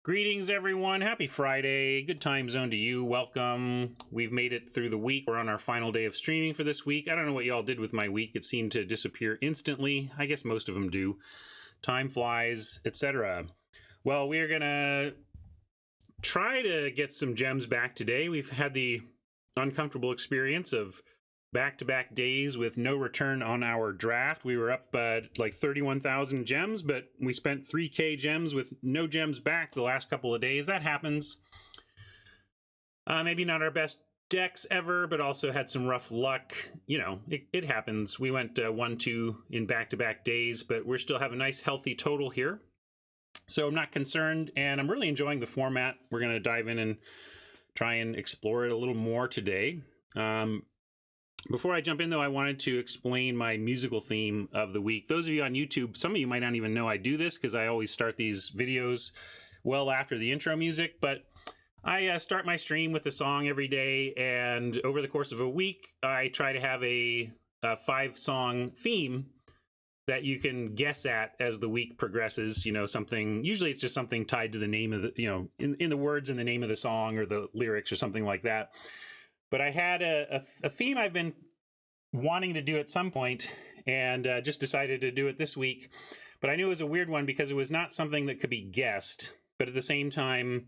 Greetings, everyone. Happy Friday. Good time zone to you. Welcome. We've made it through the week. We're on our final day of streaming for this week. I don't know what y'all did with my week. It seemed to disappear instantly. I guess most of them do. Time flies, etc. Well, we are going to try to get some gems back today. We've had the uncomfortable experience of back-to-back days with no return on our draft. We were up like 31,000 gems, but we spent 3K gems with no gems back the last couple of days. That happens. Maybe not our best decks ever, but also had some rough luck. You know, it happens. We went 1-2 in back-to-back days, but we're still have a nice healthy total here. So I'm not concerned, and I'm really enjoying the format. We're going to dive in and try and explore it a little more today. Before I jump in, though, I wanted to explain my musical theme of the week. Those of you on YouTube, some of you might not even know I do this because I always start these videos well after the intro music, but I start my stream with a song every day, and over the course of a week, I try to have a 5-song theme that you can guess at as the week progresses. You know, something, usually it's just something tied to the name of the, you know, in the words and the name of the song or the lyrics or something like that. But I had a theme I've been wanting to do at some point, and just decided to do it this week. But I knew it was a weird one because it was not something that could be guessed. But at the same time,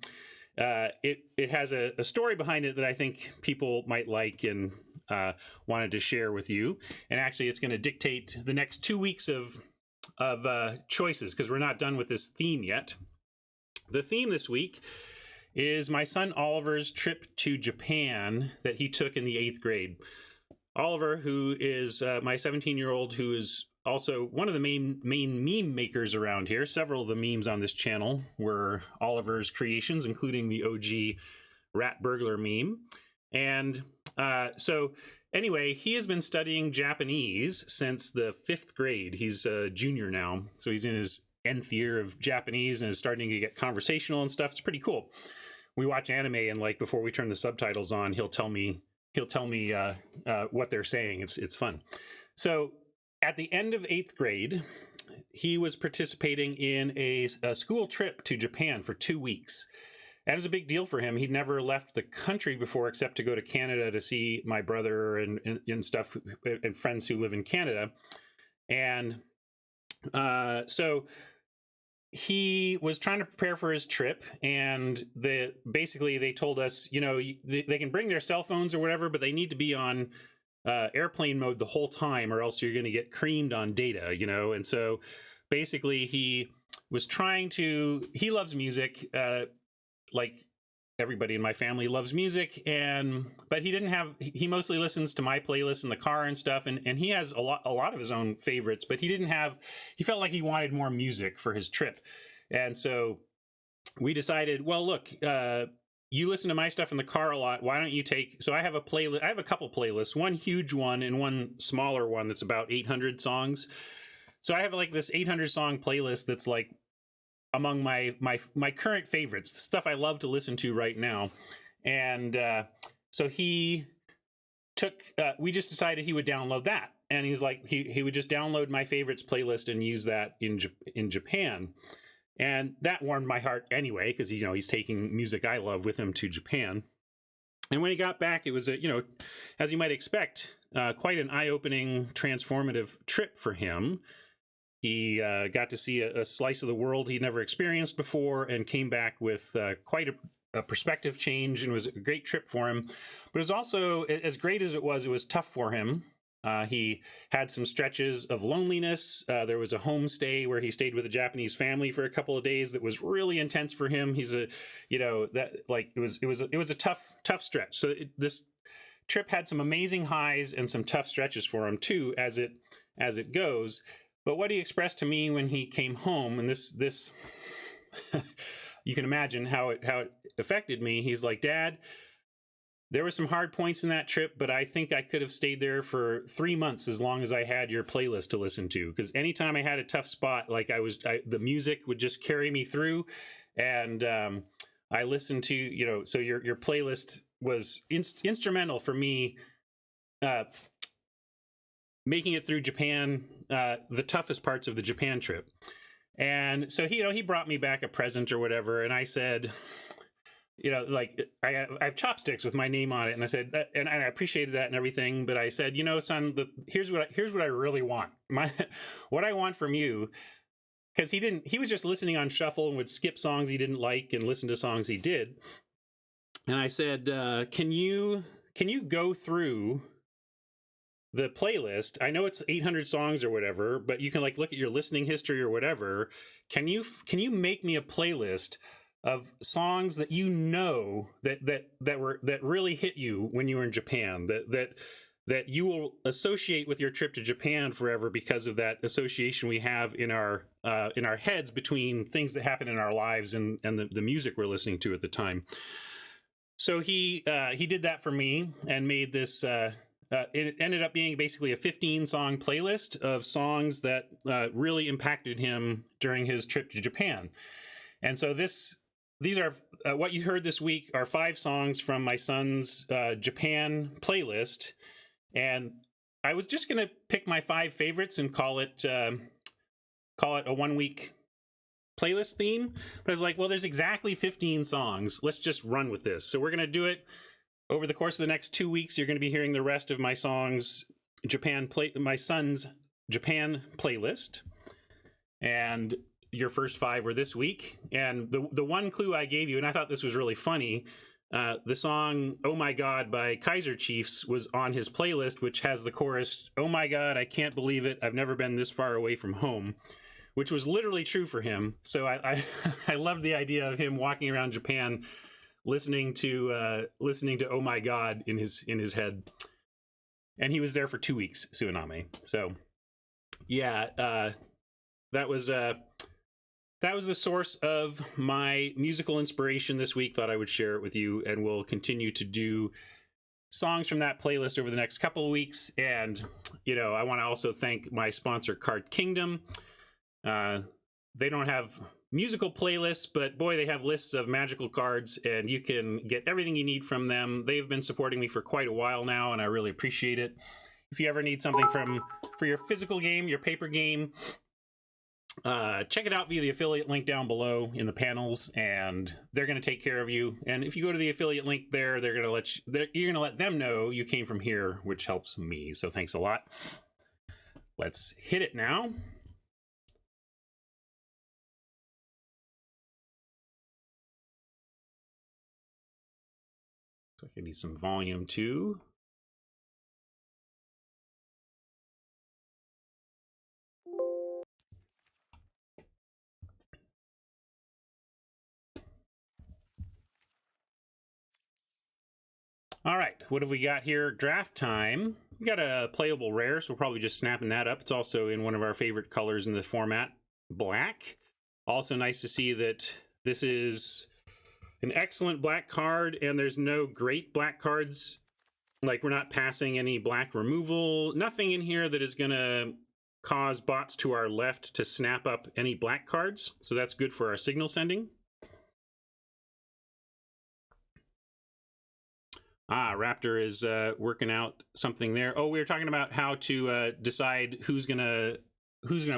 it has a story behind it that I think people might like and wanted to share with you. And actually, it's going to dictate the next 2 weeks of choices because we're not done with this theme yet. The theme this week is my son Oliver's trip to Japan that he took in the 8th grade. Oliver, who is my 17-year-old, who is also one of the main meme makers around here. Several of the memes on this channel were Oliver's creations, including the OG rat burglar meme. And so anyway, he has been studying Japanese since the 5th grade. He's a junior now, so he's in his nth year of Japanese and is starting to get conversational and stuff. It's pretty cool. We watch anime, and like before we turn the subtitles on, he'll tell me what they're saying. It's fun. So at the end of 8th grade, he was participating in a school trip to Japan for 2 weeks. That was a big deal for him. He'd never left the country before except to go to Canada to see my brother and stuff and friends who live in Canada. And so he was trying to prepare for his trip, and basically they told us, you know, they can bring their cell phones or whatever, but they need to be on airplane mode the whole time, or else you're going to get creamed on data, you know. And so basically he was he loves music, like everybody in my family loves music, but he mostly listens to my playlist in the car and stuff, and he has a lot of his own favorites, but he felt like he wanted more music for his trip. And so we decided, well, look, you listen to my stuff in the car a lot. Why don't you so I have a playlist. I have a couple playlists, one huge one and one smaller one that's about 800 songs. So I have like this 800 song playlist that's like among my current favorites, the stuff I love to listen to right now. And so we just decided he would download that. And he's like, he would just download my favorites playlist and use that in Japan. And that warmed my heart anyway, because, you know, he's taking music I love with him to Japan. And when he got back, it was as you might expect, quite an eye-opening, transformative trip for him. He got to see a slice of the world he'd never experienced before, and came back with quite a perspective change, and it was a great trip for him. But it was also, as great as it was tough for him. He had some stretches of loneliness. There was a homestay where he stayed with a Japanese family for a couple of days that was really intense for him. It was a tough stretch. So this trip had some amazing highs and some tough stretches for him too, as it goes. But what he expressed to me when he came home, and this you can imagine how it affected me. He's like, "Dad, there were some hard points in that trip, but I think I could have stayed there for 3 months as long as I had your playlist to listen to. Because anytime I had a tough spot, like the music would just carry me through, and I listened to, you know, so your playlist was instrumental for me making it through Japan, the toughest parts of the Japan trip." And so he brought me back a present or whatever, and I said, like I have chopsticks with my name on it, and I said, and I appreciated that and everything, but I said, son, here's what I really want. What I want from you, because he was just listening on shuffle and would skip songs he didn't like and listen to songs he did. And I said, can you go through the playlist? I know it's 800 songs or whatever, but you can like look at your listening history or whatever. Can you make me a playlist of songs that that really hit you when you were in Japan, that you will associate with your trip to Japan forever because of that association we have in our heads between things that happen in our lives and the music we're listening to at the time. So he did that for me and made this. It ended up being basically a 15-song playlist of songs that really impacted him during his trip to Japan. And so these are what you heard this week are 5 songs from my son's Japan playlist. And I was just going to pick my 5 favorites and call it a 1-week playlist theme. But I was like, well, there's exactly 15 songs. Let's just run with this. So we're going to do it over the course of the next 2 weeks. You're going to be hearing the rest of my songs, my son's Japan playlist. And your first 5 were this week. And the one clue I gave you, and I thought this was really funny, the song "Oh My God" by Kaiser Chiefs was on his playlist, which has the chorus, "Oh my God, I can't believe it, I've never been this far away from home," which was literally true for him. So I loved the idea of him walking around Japan listening to "Oh My God" in his head. And he was there for 2 weeks, Suiname. So yeah, that was the source of my musical inspiration this week. Thought I would share it with you, and we'll continue to do songs from that playlist over the next couple of weeks. And, I want to also thank my sponsor, Card Kingdom. They don't have musical playlists, but boy, they have lists of magical cards, and you can get everything you need from them. They've been supporting me for quite a while now, and I really appreciate it. If you ever need something for your physical game, your paper game, check it out via the affiliate link down below in the panels, and they're going to take care of you. And if you go to the affiliate link there, you're going to let them know you came from here, which helps me. So thanks a lot. Let's hit it now. Looks like I need some volume too. All right, what have we got here? Draft time. We got a playable rare, so we're probably just snapping that up. It's also in one of our favorite colors in the format, black. Also nice to see that this is an excellent black card, and there's no great black cards. Like, we're not passing any black removal. Nothing in here that is going to cause bots to our left to snap up any black cards. So that's good for our signal sending. Raptor is working out something there. Oh, we were talking about how to decide who's gonna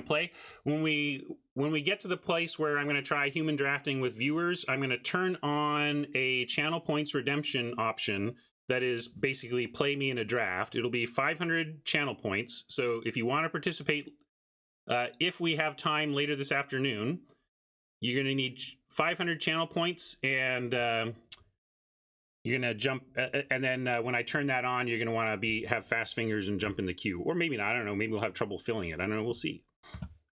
play. When we get to the place where I'm gonna try human drafting with viewers, I'm gonna turn on a channel points redemption option that is basically play me in a draft. It'll be 500 channel points. So if you want to participate, if we have time later this afternoon, you're gonna need 500 channel points, and you're gonna jump, and then when I turn that on, you're gonna want to have fast fingers and jump in the queue, or maybe not. I don't know. Maybe we'll have trouble filling it. I don't know. We'll see.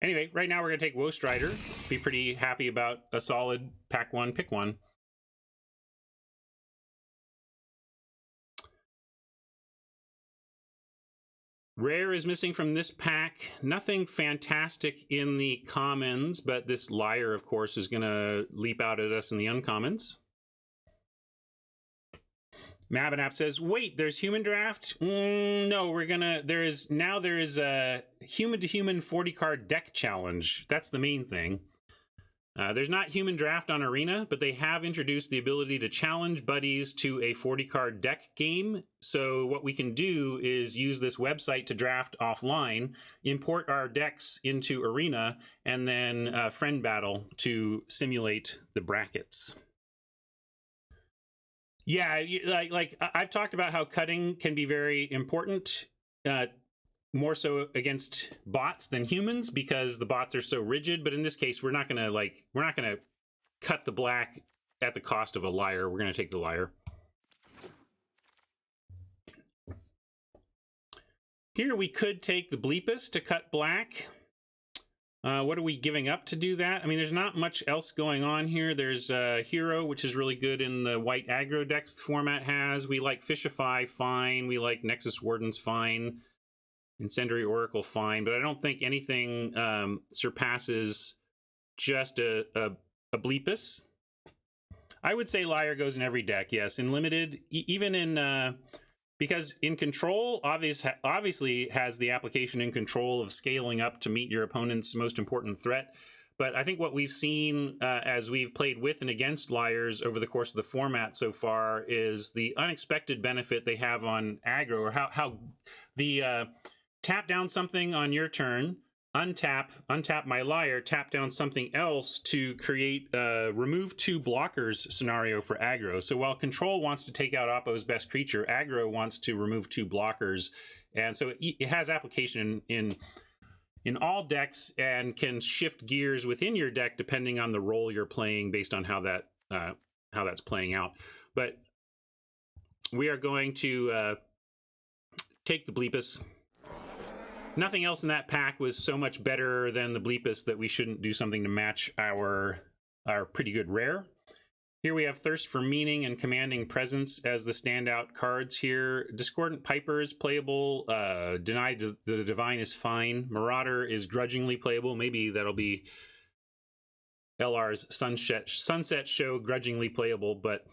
Anyway, right now we're gonna take Woe Strider. Be pretty happy about a solid pack one, pick one. Rare is missing from this pack. Nothing fantastic in the commons, but this Liar, of course, is gonna leap out at us in the uncommons. Mabinap says, wait, there's human draft? No, there is a human to human 40 card deck challenge. That's the main thing. There's not human draft on Arena, but they have introduced the ability to challenge buddies to a 40-card deck game. So what we can do is use this website to draft offline, import our decks into Arena, and then friend battle to simulate the brackets. Yeah, like I've talked about how cutting can be very important, more so against bots than humans because the bots are so rigid. But in this case, we're not gonna cut the black at the cost of a liar. We're gonna take the liar. Here we could take the Bleepus to cut black. What are we giving up to do that? I mean, there's not much else going on here. There's Hero, which is really good in the white aggro decks the format has. We like Fishify, fine. We like Nexus Wardens, fine. Incendiary Oracle, fine. But I don't think anything surpasses just a Bleepus. I would say Liar goes in every deck, yes. In Limited, even in... because in Control, obviously has the application in Control of scaling up to meet your opponent's most important threat. But I think what we've seen as we've played with and against Liars over the course of the format so far is the unexpected benefit they have on aggro, or how the tap down something on your turn, untap my Liar, tap down something else to create a remove 2 blockers scenario for aggro. So while Control wants to take out Oppo's best creature, aggro wants to remove 2 blockers. And so it has application in all decks and can shift gears within your deck depending on the role you're playing based on how that's playing out. But we are going to take the Bleepus. Nothing else in that pack was so much better than the Bleepus that we shouldn't do something to match our pretty good rare. Here we have Thirst for Meaning and Commanding Presence as the standout cards here. Discordant Piper is playable. Denied the Divine is fine. Marauder is grudgingly playable. Maybe that'll be LR's Sunset Show, grudgingly playable. But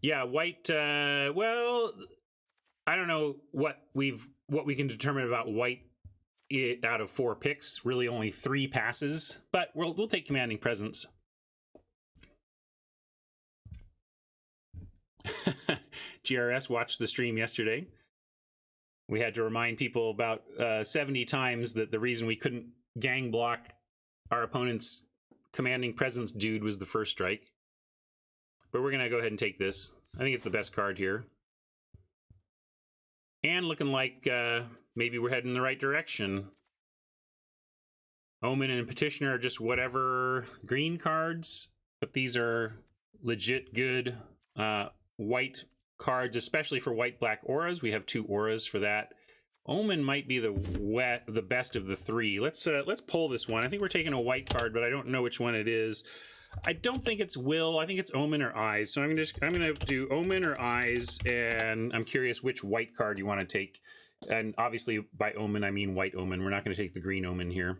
yeah, white, well, I don't know what we can determine about white out of 4 picks. Really only 3 passes, but we'll take Commanding Presence. GRS watched the stream yesterday. We had to remind people about 70 times that the reason we couldn't gang block our opponent's Commanding Presence dude was the first strike. But we're going to go ahead and take this. I think it's the best card here. And looking like maybe we're heading in the right direction. Omen and Petitioner are just whatever green cards, but these are legit good white cards, especially for white-black auras. We have 2 auras for that. Omen might be the best of the 3. Let's pull this one. I think we're taking a white card, but I don't know which one it is. I don't think it's Will. I think it's Omen or Eyes. So I'm gonna do Omen or Eyes, and I'm curious which white card you want to take. And obviously by Omen I mean white Omen. We're not going to take the green Omen here.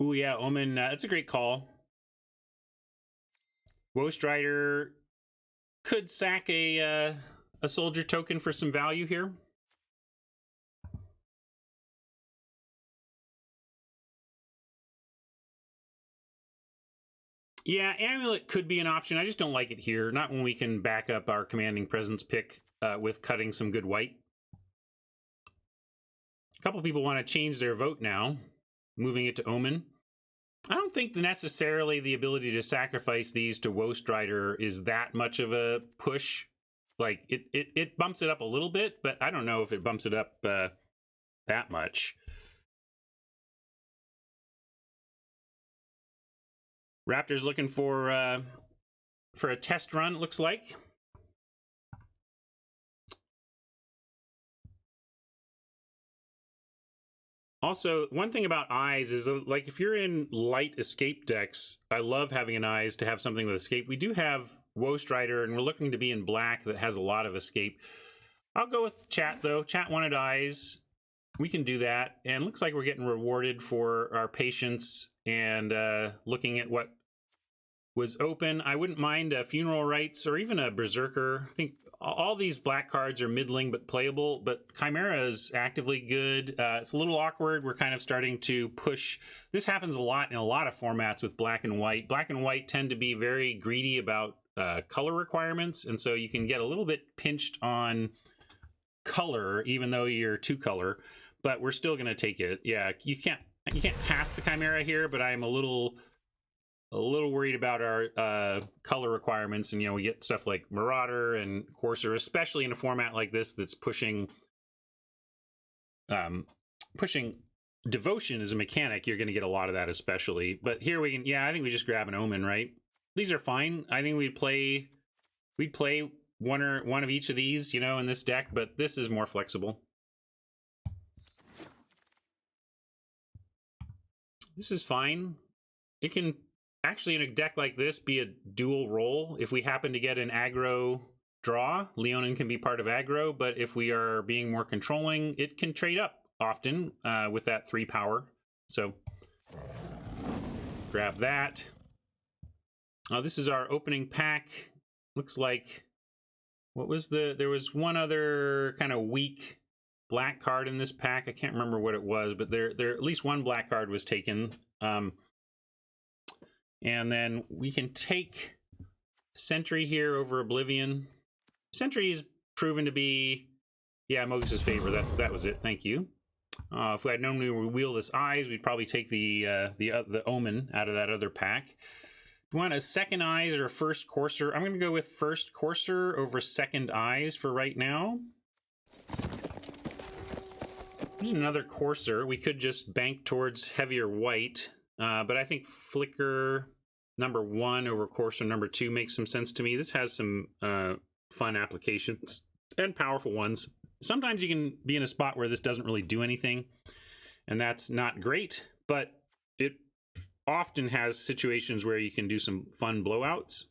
Ooh, yeah, Omen, that's a great call. Ghostwriter could sack a soldier token for some value here. Yeah, Amulet could be an option. I just don't like it here. Not when we can back up our Commanding Presence pick with cutting some good white. A couple people want to change their vote now, moving it to Omen. I don't think necessarily the ability to sacrifice these to Ghostwriter is that much of a push. Like, it bumps it up a little bit, but I don't know if it bumps it up that much. Raptors looking for a test run, it looks like. Also, one thing about Eyes is, like, if you're in light escape decks, I love having an Eyes to have something with escape. We do have Ghostwriter, and we're looking to be in black that has a lot of escape. I'll go with Chat, though. Chat wanted Eyes. we can do that. And looks like we're getting rewarded for our patience and looking at what was open. I wouldn't mind a Funeral Rites or even a Berserker. I think all these black cards are middling but playable, but Chimera is actively good. It's a little awkward. We're kind of starting to push. This happens a lot in a lot of formats with black and white. Black and white tend to be very greedy about color requirements, and so you can get a little bit pinched on color, even though you're two color, but we're still going to take it. Yeah, you can't pass the Chimera here, but I'm a little worried about our color requirements, and we get stuff like Marauder and Courser, especially in a format like this that's pushing Devotion as a mechanic. You're going to get a lot of that, especially. But here we can, I think we just grab an Omen, right? These are fine. I think we'd play one of each of these, in this deck, but this is more flexible. This is fine. It can actually, in a deck like this, be a dual role. If we happen to get an aggro draw, Leonin can be part of aggro, but if we are being more controlling, it can trade up often with that 3 power. So grab that. This is our opening pack. Looks like, there was one other kind of weak black card in this pack. I can't remember what it was, but there at least one black card was taken. And then we can take Sentry here over Oblivion. Sentry is proven to be, Mogus's favor. That was it. Thank you. If we had known we would wield this Eyes, we'd probably take the Omen out of that other pack. If we want a second Eyes or a first Courser, I'm going to go with first Courser over second Eyes for right now. There's another Courser. We could just bank towards heavier white. But I think Flicker number 1 over Courser number 2 makes some sense to me. This has some fun applications and powerful ones. Sometimes you can be in a spot where this doesn't really do anything, and that's not great, but it often has situations where you can do some fun blowouts.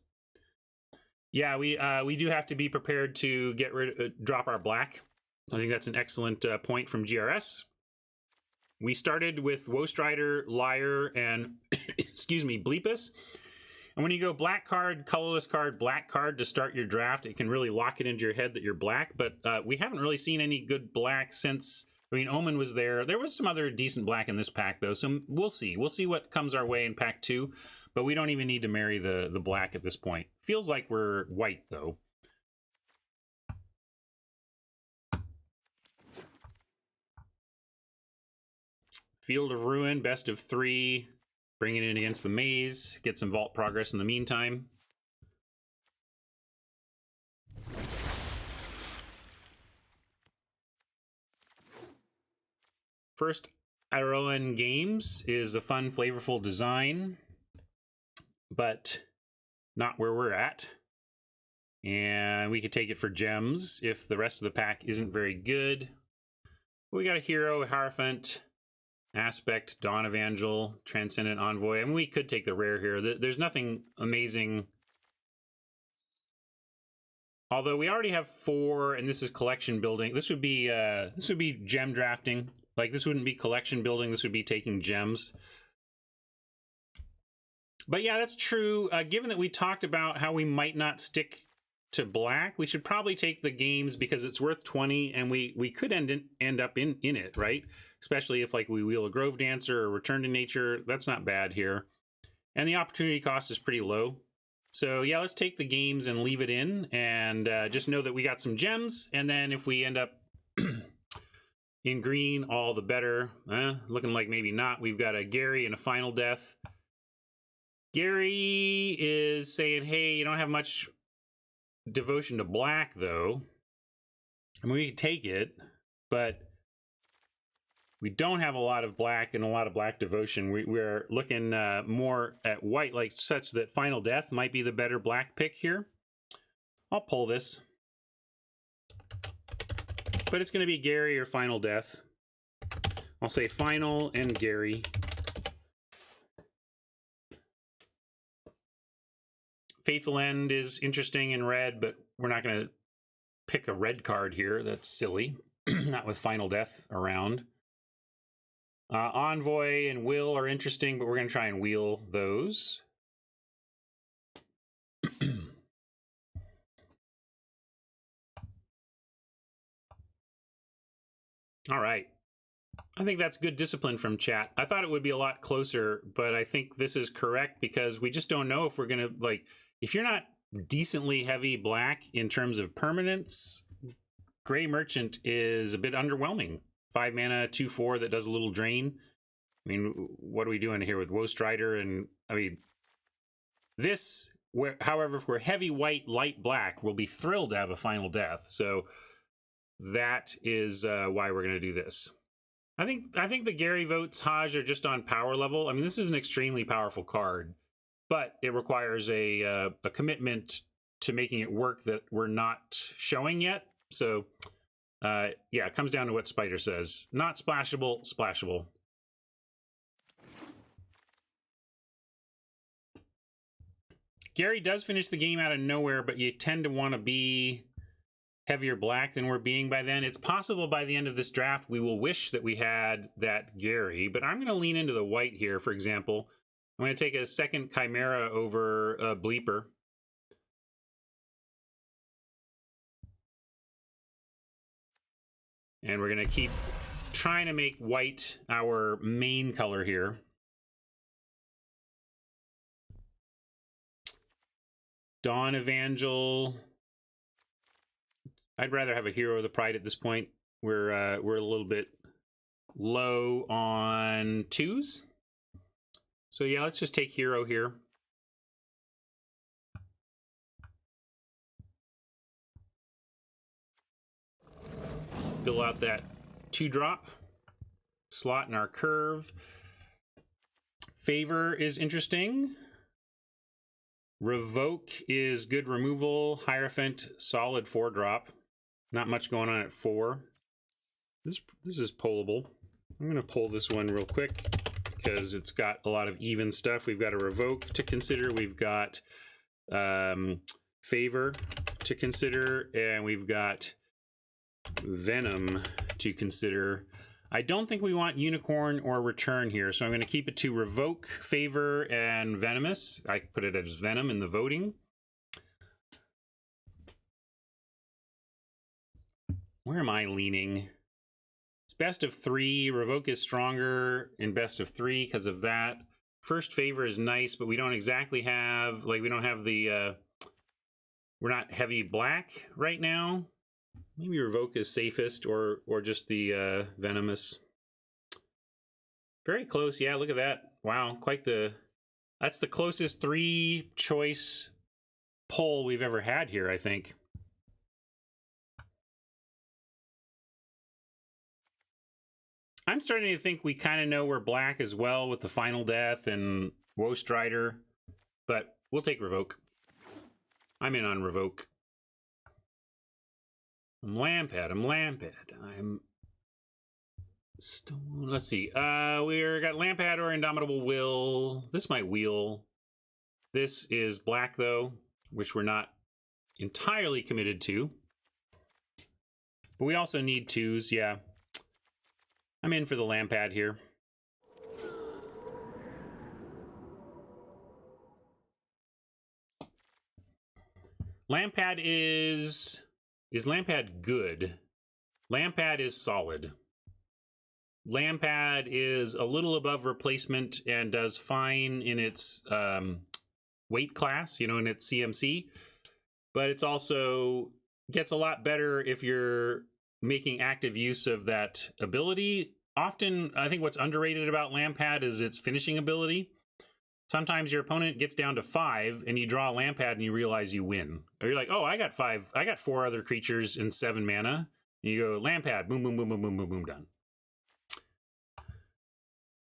Yeah, we do have to be prepared to drop our black. I think that's an excellent point from GRS. We started with Woestrider, Liar, and excuse me, Bleepus. And when you go black card, colorless card, black card to start your draft, it can really lock it into your head that you're black. But we haven't really seen any good black since. Omen was there. There was some other decent black in this pack, though. So we'll see. We'll see what comes our way in pack 2. But we don't even need to marry the black at this point. Feels like we're white, though. Field of Ruin, best of 3. Bring it in against the Maze. Get some vault progress in the meantime. First Iroan Games is a fun, flavorful design, but not where we're at. And we could take it for gems if the rest of the pack isn't very good. We got a hero, a Hierophant, Aspect, Dawn Evangel, Transcendent Envoy. I mean, we could take the rare here. There's nothing amazing. Although we already have 4, and this is collection building. This would be gem drafting. Like, this wouldn't be collection building. This would be taking gems. But yeah, that's true. Given that we talked about how we might not stick to black, we should probably take the games because it's worth 20, and we could end up in it, right? Especially if we wheel a Grove Dancer or Return to Nature. That's not bad here. And the opportunity cost is pretty low. So yeah, let's take the games and leave it in, and just know that we got some gems, and then if we end up in green, all the better. Looking like maybe not. We've got a Gary and a Final Death. Gary is saying, hey, you don't have much devotion to black, though. I mean, we could take it, but we don't have a lot of black and a lot of black devotion. We're looking more at white, such that Final Death might be the better black pick here. I'll pull this. But it's going to be Gary or Final Death. I'll say Final and Gary. Fateful End is interesting in red, but we're not going to pick a red card here. That's silly. Not with Final Death around. Envoy and Will are interesting, but we're going to try and wheel those. All right. I think that's good discipline from chat. I thought it would be a lot closer, but I think this is correct because we just don't know if we're going to, like, if you're not decently heavy black in terms of permanence, Gray Merchant is a bit underwhelming. 5 mana, 2/4 that does a little drain. I mean, what are we doing here with Woe Strider? And I mean, this, however, if we're heavy white, light black, we'll be thrilled to have a final death. So that is why we're going to do this. I think the Gary votes Haj are just on power level. I mean, this is an extremely powerful card, but it requires a commitment to making it work that we're not showing yet. So, yeah, it comes down to what Spider says. Not splashable, splashable. Gary does finish the game out of nowhere, but you tend to want to be heavier black than we're being by then. It's possible by the end of this draft we will wish that we had that Gary, but I'm going to lean into the white here, for example. I'm going to take a second Chimera over a Bleeper. And we're going to keep trying to make white our main color here. Dawn Evangel. I'd rather have a Hero of the Pride at this point. We're a little bit low on 2s. So yeah, let's just take Hero here. Fill out that 2-drop. Slot in our curve. Favor is interesting. Revoke is good removal. Hierophant, solid 4-drop. Not much going on at 4. This is pullable. I'm going to pull this one real quick because it's got a lot of even stuff. We've got a Revoke to consider. We've got Favor to consider. And we've got Venom to consider. I don't think we want Unicorn or Return here, so I'm going to keep it to Revoke, Favor, and Venomous. I put it as Venom in the voting. Where am I leaning? It's best of 3. Revoke is stronger in best of 3 because of that. First Favor is nice, but we don't exactly have, like, we don't have the, we're not heavy black right now. Maybe Revoke is safest, or just the Venomous. Very close. Yeah, look at that. Wow, quite the... That's the closest 3-choice poll we've ever had here, I think. I'm starting to think we kind of know we're black as well with the Final Death and Woe Strider, but we'll take Revoke. I'm in on Revoke. I'm Lampad. I'm Stone. Let's see. We're got Lampad or Indomitable Will. This might wheel. This is black though, which we're not entirely committed to. But we also need 2s, yeah. I'm in for the Lampad here. Lampad is Lampad good? Lampad is solid. Lampad is a little above replacement and does fine in its weight class, you know, in its CMC. But it's also gets a lot better if you're making active use of that ability. Often, I think what's underrated about Lampad is its finishing ability. Sometimes your opponent gets down to 5 and you draw a Lampad and you realize you win. Or you're like, oh, I got 4 other creatures in 7 mana. And you go Lampad, boom, boom, boom, boom, boom, boom, boom, done.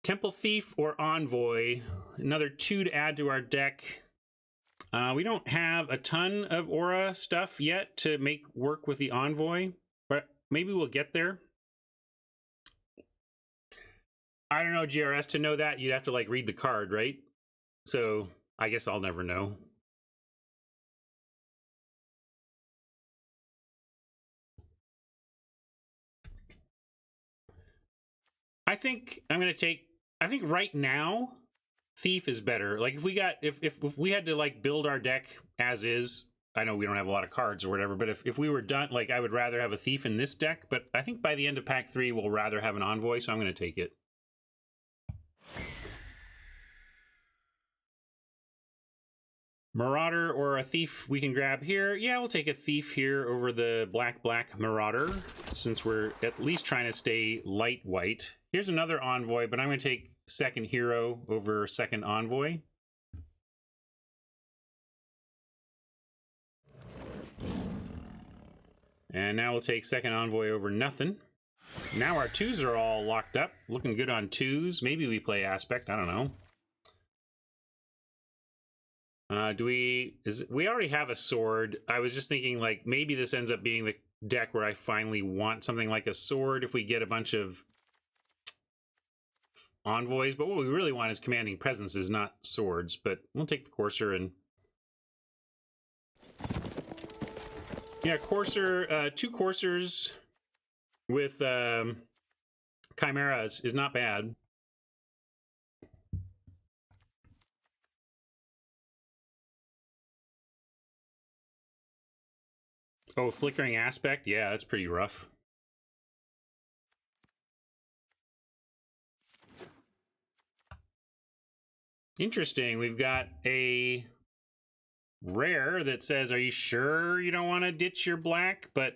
Temple Thief or Envoy, another 2 to add to our deck. We don't have a ton of aura stuff yet to make work with the Envoy, but maybe we'll get there. I don't know, GRS, to know that you'd have to like read the card, right? So I guess I'll never know. I think I'm going to take, I think right now, Thief is better. Like if we had to like build our deck as is, I know we don't have a lot of cards or whatever, but if we were done, like I would rather have a Thief in this deck, but I think by the end of pack 3, we'll rather have an Envoy, so I'm going to take it. Marauder or a Thief we can grab here. Yeah, we'll take a Thief here over the black Marauder, since we're at least trying to stay light white. Here's another Envoy, but I'm going to take second Hero over second Envoy. And now we'll take second Envoy over nothing. Now our 2s are all locked up. Looking good on 2s. Maybe we play Aspect, I don't know. We already have a sword. I was just thinking like maybe this ends up being the deck where I finally want something like a sword if we get a bunch of Envoys, but what we really want is commanding presences, not swords. But we'll take the Courser and yeah, Courser, 2 Coursers with Chimeras is not bad. Oh, Flickering Aspect? Yeah, that's pretty rough. Interesting. We've got a rare that says, are you sure you don't want to ditch your black? But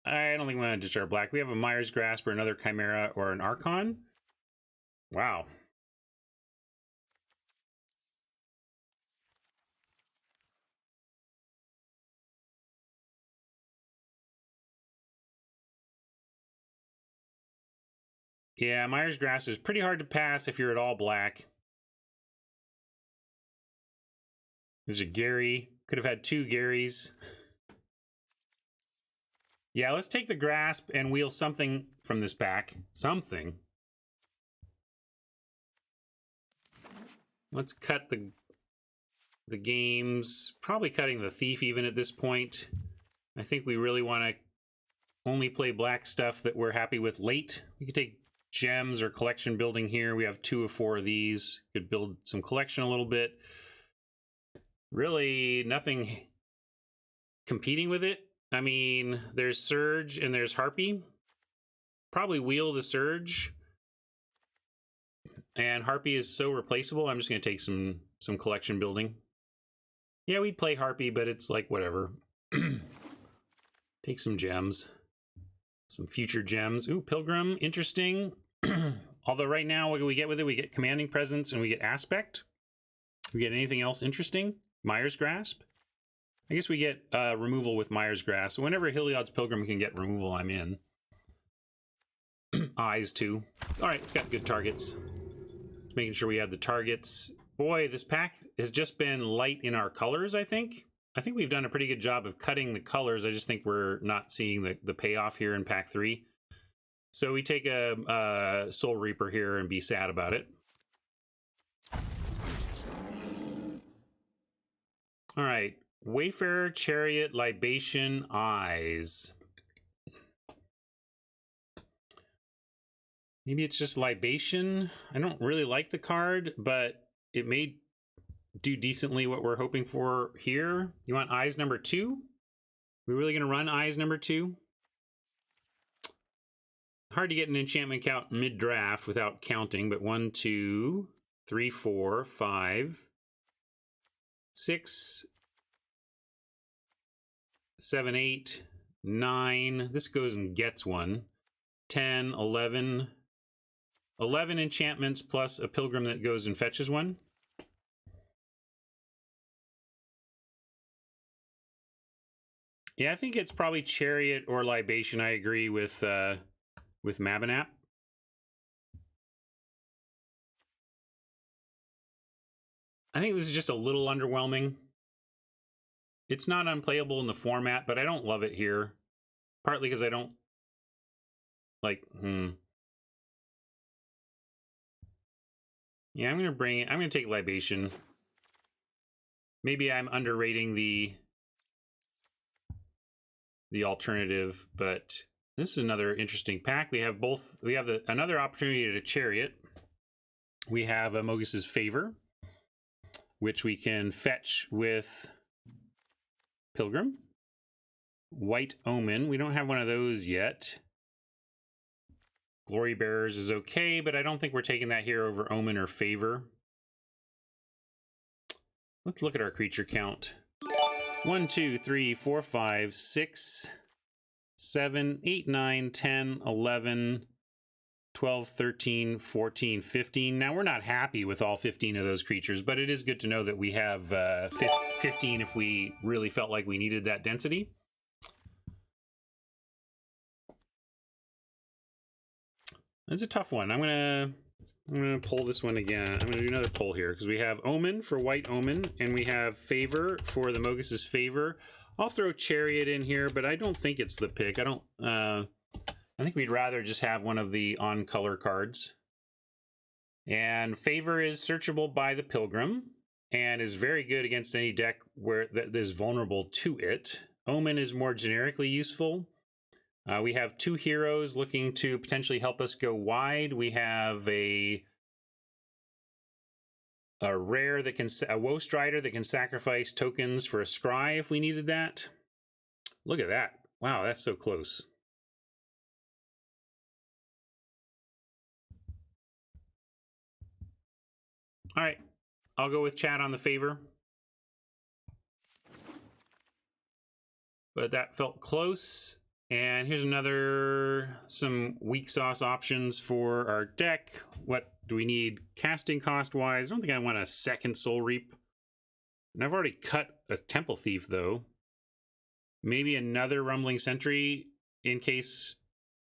I don't think we want to ditch our black. We have a Mire's Grasp or another Chimera or an Archon. Wow. Yeah, Mire's Grasp is pretty hard to pass if you're at all black. There's a Gary. Could have had 2 Garys. Yeah, let's take the Grasp and wheel something from this pack. Something. Let's cut the games. Probably cutting the Thief even at this point. I think we really want to only play black stuff that we're happy with late. We could take gems or collection building here. We have 2 of 4 of these. Could build some collection a little bit. Really nothing competing with it. I mean, there's Surge and there's Harpy. Probably wheel the Surge. And Harpy is so replaceable. I'm just going to take some collection building. Yeah, we'd play Harpy, but it's like whatever. Take some gems. Some future gems. Ooh, Pilgrim, interesting. Although right now, what do we get with it? We get Commanding Presence and we get Aspect. We get anything else interesting? Mire's Grasp? I guess we get removal with Mire's Grasp. So whenever Heliod's Pilgrim can get removal, I'm in. Eyes, too. All right, it's got good targets. Just making sure we have the targets. Boy, this pack has just been light in our colors, I think. I think we've done a pretty good job of cutting the colors. I just think we're not seeing the payoff here in pack 3. So we take a Soul Reaper here and be sad about it. All right. Wayfarer, Chariot, Libation, Eyes. Maybe it's just Libation. I don't really like the card, but it may do decently what we're hoping for here. You want Eyes number 2? We really going to run Eyes number 2? Hard to get an enchantment count mid-draft without counting, but 1, 2, 3, 4, 5, 6, 7, 8, 9. This goes and gets 1. 10, 11. 11 enchantments plus a Pilgrim that goes and fetches 1. Yeah, I think it's probably Chariot or Libation. I agree with Mabinap. I think this is just a little underwhelming. It's not unplayable in the format, but I don't love it here. Partly because I don't like, Yeah, I'm gonna take Libation. Maybe I'm underrating the alternative, but This is another interesting pack. We have both. We have another opportunity to Chariot. We have Mogus's Favor, which we can fetch with Pilgrim. White Omen. We don't have one of those yet. Glory Bearers is okay, but I don't think we're taking that here over Omen or Favor. Let's look at our creature count. 1, 2, 3, 4, 5, 6, 7, 8, 9, 10, 11, 12, 13, 14, 15. Now, we're not happy with all 15 of those creatures, but it is good to know that we have 15 if we really felt like we needed that density. It's a tough one. I'm gonna pull this one again. I'm gonna do another pull here because we have Omen for White Omen, and we have Favor for the Mogus's Favor. I'll throw Chariot in here, but I don't think it's the pick. I think we'd rather just have one of the on-color cards. And Favor is searchable by the Pilgrim and is very good against any deck that is vulnerable to it. Omen is more generically useful. We have 2 heroes looking to potentially help us go wide. We have a rare that can, a Woe Strider that can sacrifice tokens for a scry if we needed that. Look at that. Wow, that's so close. All right, I'll go with chat on the Favor. But that felt close. And here's some weak sauce options for our deck. What do we need casting cost wise? I don't think I want a second Soul Reap. And I've already cut a Temple Thief though. Maybe another Rumbling Sentry in case.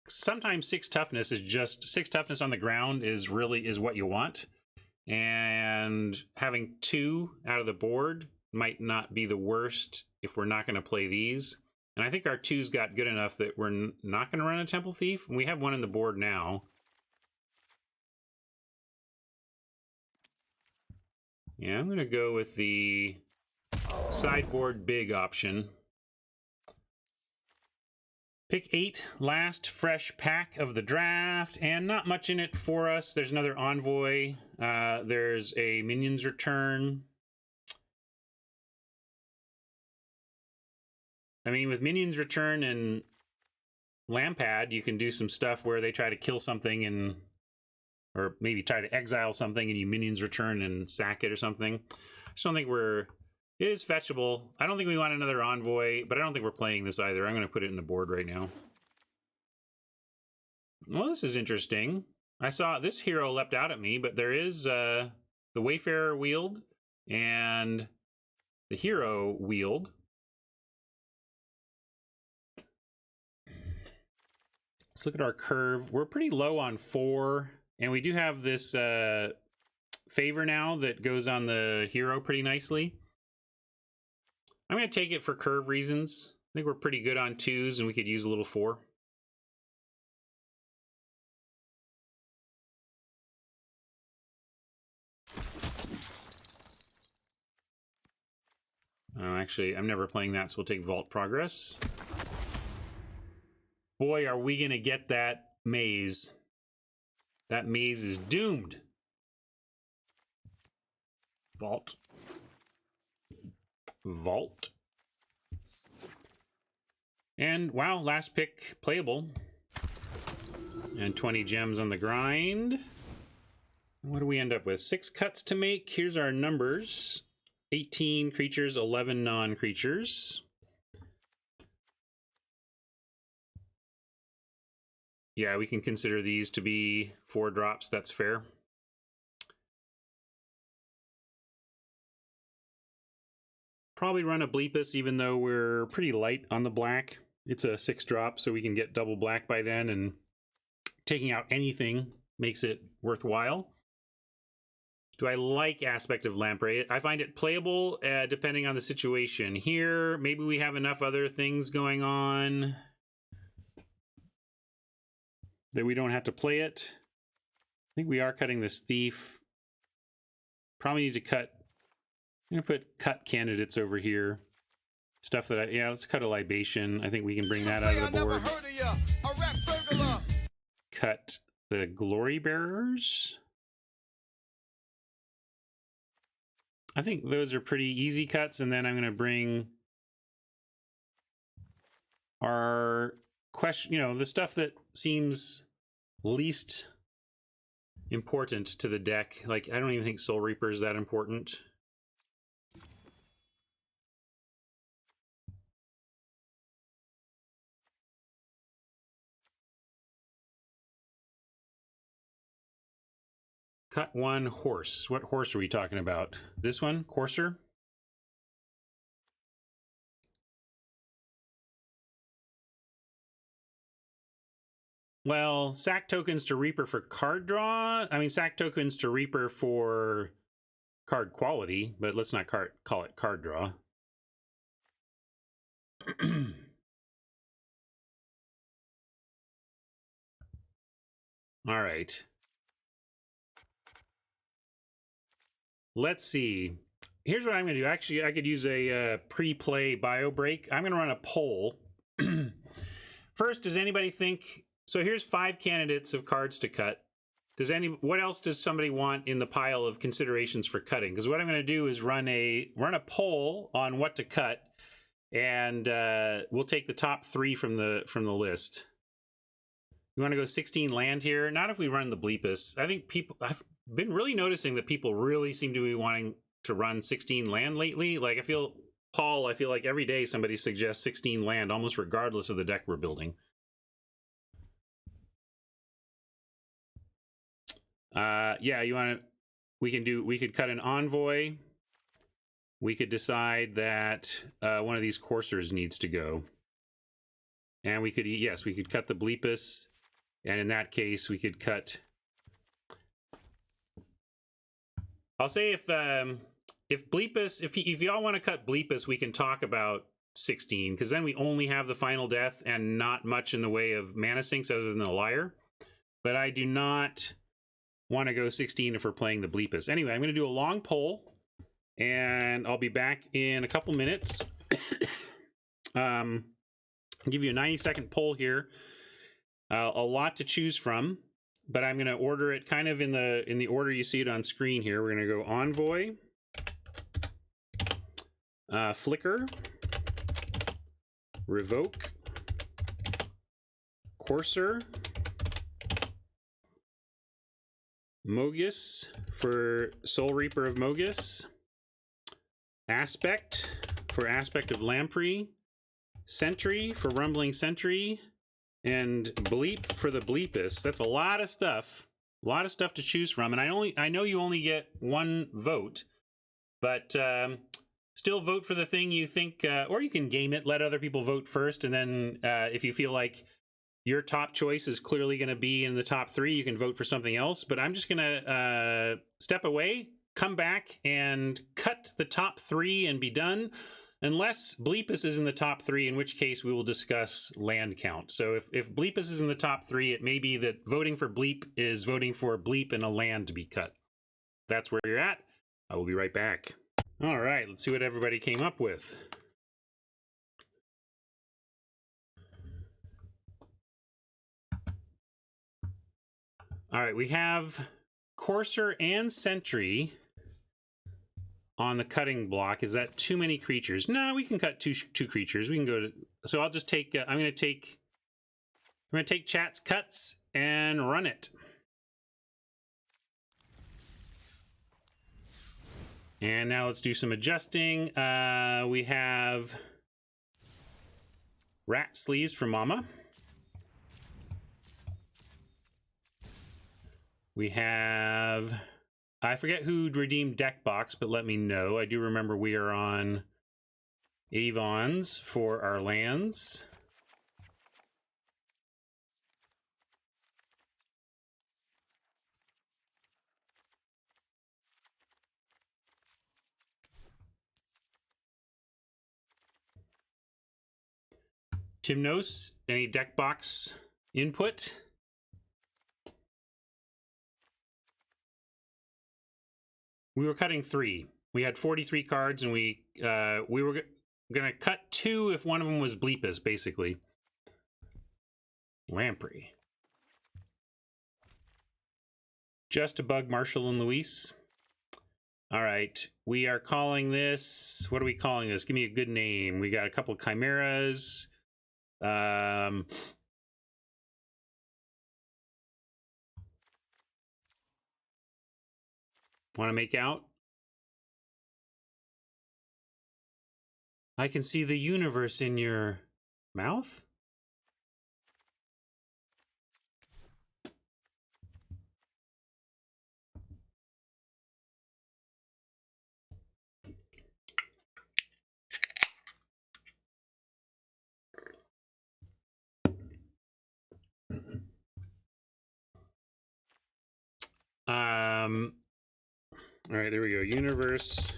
Sometimes 6 toughness is just 6 toughness on the ground is what you want. And having 2 out of the board might not be the worst if we're not going to play these. And I think our 2's got good enough that we're not going to run a Temple Thief. We have one in the board now. Yeah, I'm going to go with the sideboard big option. Pick 8, last fresh pack of the draft, and not much in it for us. There's another Envoy. There's a Minions Return. I mean, with Minions Return and Lampad, you can do some stuff where they try to kill something or maybe try to exile something and you Minions Return and sack it or something. I just don't think it is fetchable. I don't think we want another Envoy, but I don't think we're playing this either. I'm going to put it in the board right now. Well, this is interesting. I saw this hero leapt out at me, but there is the Wayfarer Wield and the Hero Wield. Let's look at our curve. We're pretty low on 4, and we do have this Favor now that goes on the hero pretty nicely. I'm going to take it for curve reasons. I think we're pretty good on 2s, and we could use a little 4. Oh, actually, I'm never playing that, so we'll take Vault Progress. Boy, are we going to get that maze. That maze is doomed. Vault. Vault. And, wow, last pick playable. And 20 gems on the grind. What do we end up with? 6 cuts to make. Here's our numbers. 18 creatures, 11 non-creatures. Yeah, we can consider these to be 4 drops. That's fair. Probably run a Bleepus, even though we're pretty light on the black. It's a 6 drop, so we can get double black by then, and taking out anything makes it worthwhile. Do I like Aspect of Lamprey? I find it playable depending on the situation. Here, maybe we have enough other things going on that we don't have to play it. I think we are cutting this Thief. Probably need to cut. I'm going to put cut candidates over here. Stuff that yeah, let's cut a Libation. I think we can bring that out of the board. cut the Glory Bearers. I think those are pretty easy cuts, and then I'm going to bring our question, you know, the stuff that seems least important to the deck. Like, I don't even think Soul Reaper is that important. Cut one horse. What horse are we talking about? This one? Courser? Well, sack tokens to Reaper for card draw. I mean, sack tokens to Reaper for card quality, but let's not call it card draw. All right. Let's see. Here's what I'm going to do. Actually, I could use a pre-play bio break. I'm going to run a poll. First, does anybody think... So here's 5 candidates of cards to cut. What else does somebody want in the pile of considerations for cutting? Because what I'm going to do is run a poll on what to cut, and we'll take the top 3 from the list. You want to go 16 land here? Not if we run the Bleepus. I think I've been really noticing that people really seem to be wanting to run 16 land lately. Like, I feel like every day somebody suggests 16 land, almost regardless of the deck we're building. Yeah, we could cut an Envoy. We could decide that one of these coursers needs to go. And we could cut the Bleepus. And in that case, we could cut... I'll say if Bleepus, if y'all want to cut Bleepus, we can talk about 16, because then we only have the Final Death and not much in the way of mana sinks other than the Liar. But I do not want to go 16 if we're playing the Bleepus. Anyway, I'm going to do a long poll, and I'll be back in a couple minutes. I'll give you a 90-second poll here. A lot to choose from, but I'm going to order it kind of in the order you see it on screen here. We're going to go Envoy, Flicker, Revoke, Courser, Mogus for Soul Reaper of Mogus, Aspect for Aspect of Lamprey, Sentry for Rumbling Sentry, and Bleep for the Bleepus. That's a lot of stuff. A lot of stuff to choose from. And I know you only get 1 vote, but still vote for the thing you think, or you can game it, let other people vote first, and then if you feel like your top choice is clearly going to be in the top 3, you can vote for something else. But I'm just going to step away, come back, and cut the top 3 and be done. Unless Bleepus is in the top 3, in which case we will discuss land count. So if Bleepus is in the top 3, it may be that voting for Bleep is voting for Bleep and a land to be cut. That's where you're at. I will be right back. All right, let's see what everybody came up with. All right, we have Courser and Sentry on the cutting block. Is that too many creatures? No, we can cut two creatures. We can go to... So I'll just take... I'm going to take Chat's cuts and run it. And now let's do some adjusting. We have Rat Sleeves for Mama. We have... I forget who redeemed Deck Box, but let me know. I do remember we are on Avon's for our lands. Timnos, any Deck Box input? We were cutting 3. We had 43 cards, and we were gonna cut 2 if one of them was Bleepus, basically. Lamprey. Just to bug Marshall and Luis. All right, we are calling this, what are we calling this? Give me a good name. We got a couple of chimeras. Want to make out? I can see the universe in your mouth? All right, there we go. Universe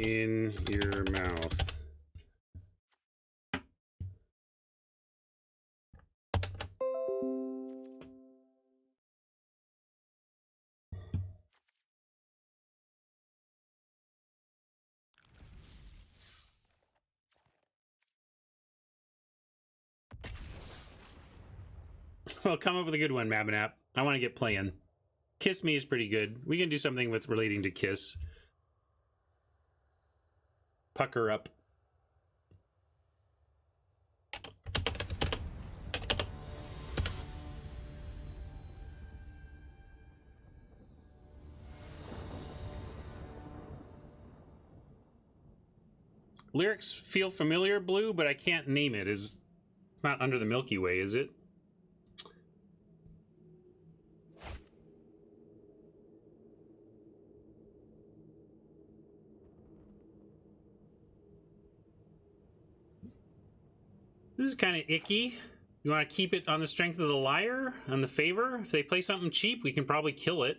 in your mouth. Well, come up with a good one, Mabinap. I want to get playing. Kiss Me is pretty good. We can do something with relating to kiss. Pucker up. Lyrics feel familiar, Blue, but I can't name it. It's not Under the Milky Way, is it? This is kind of icky. You want to keep it on the strength of the liar? On the favor? If they play something cheap, we can probably kill it.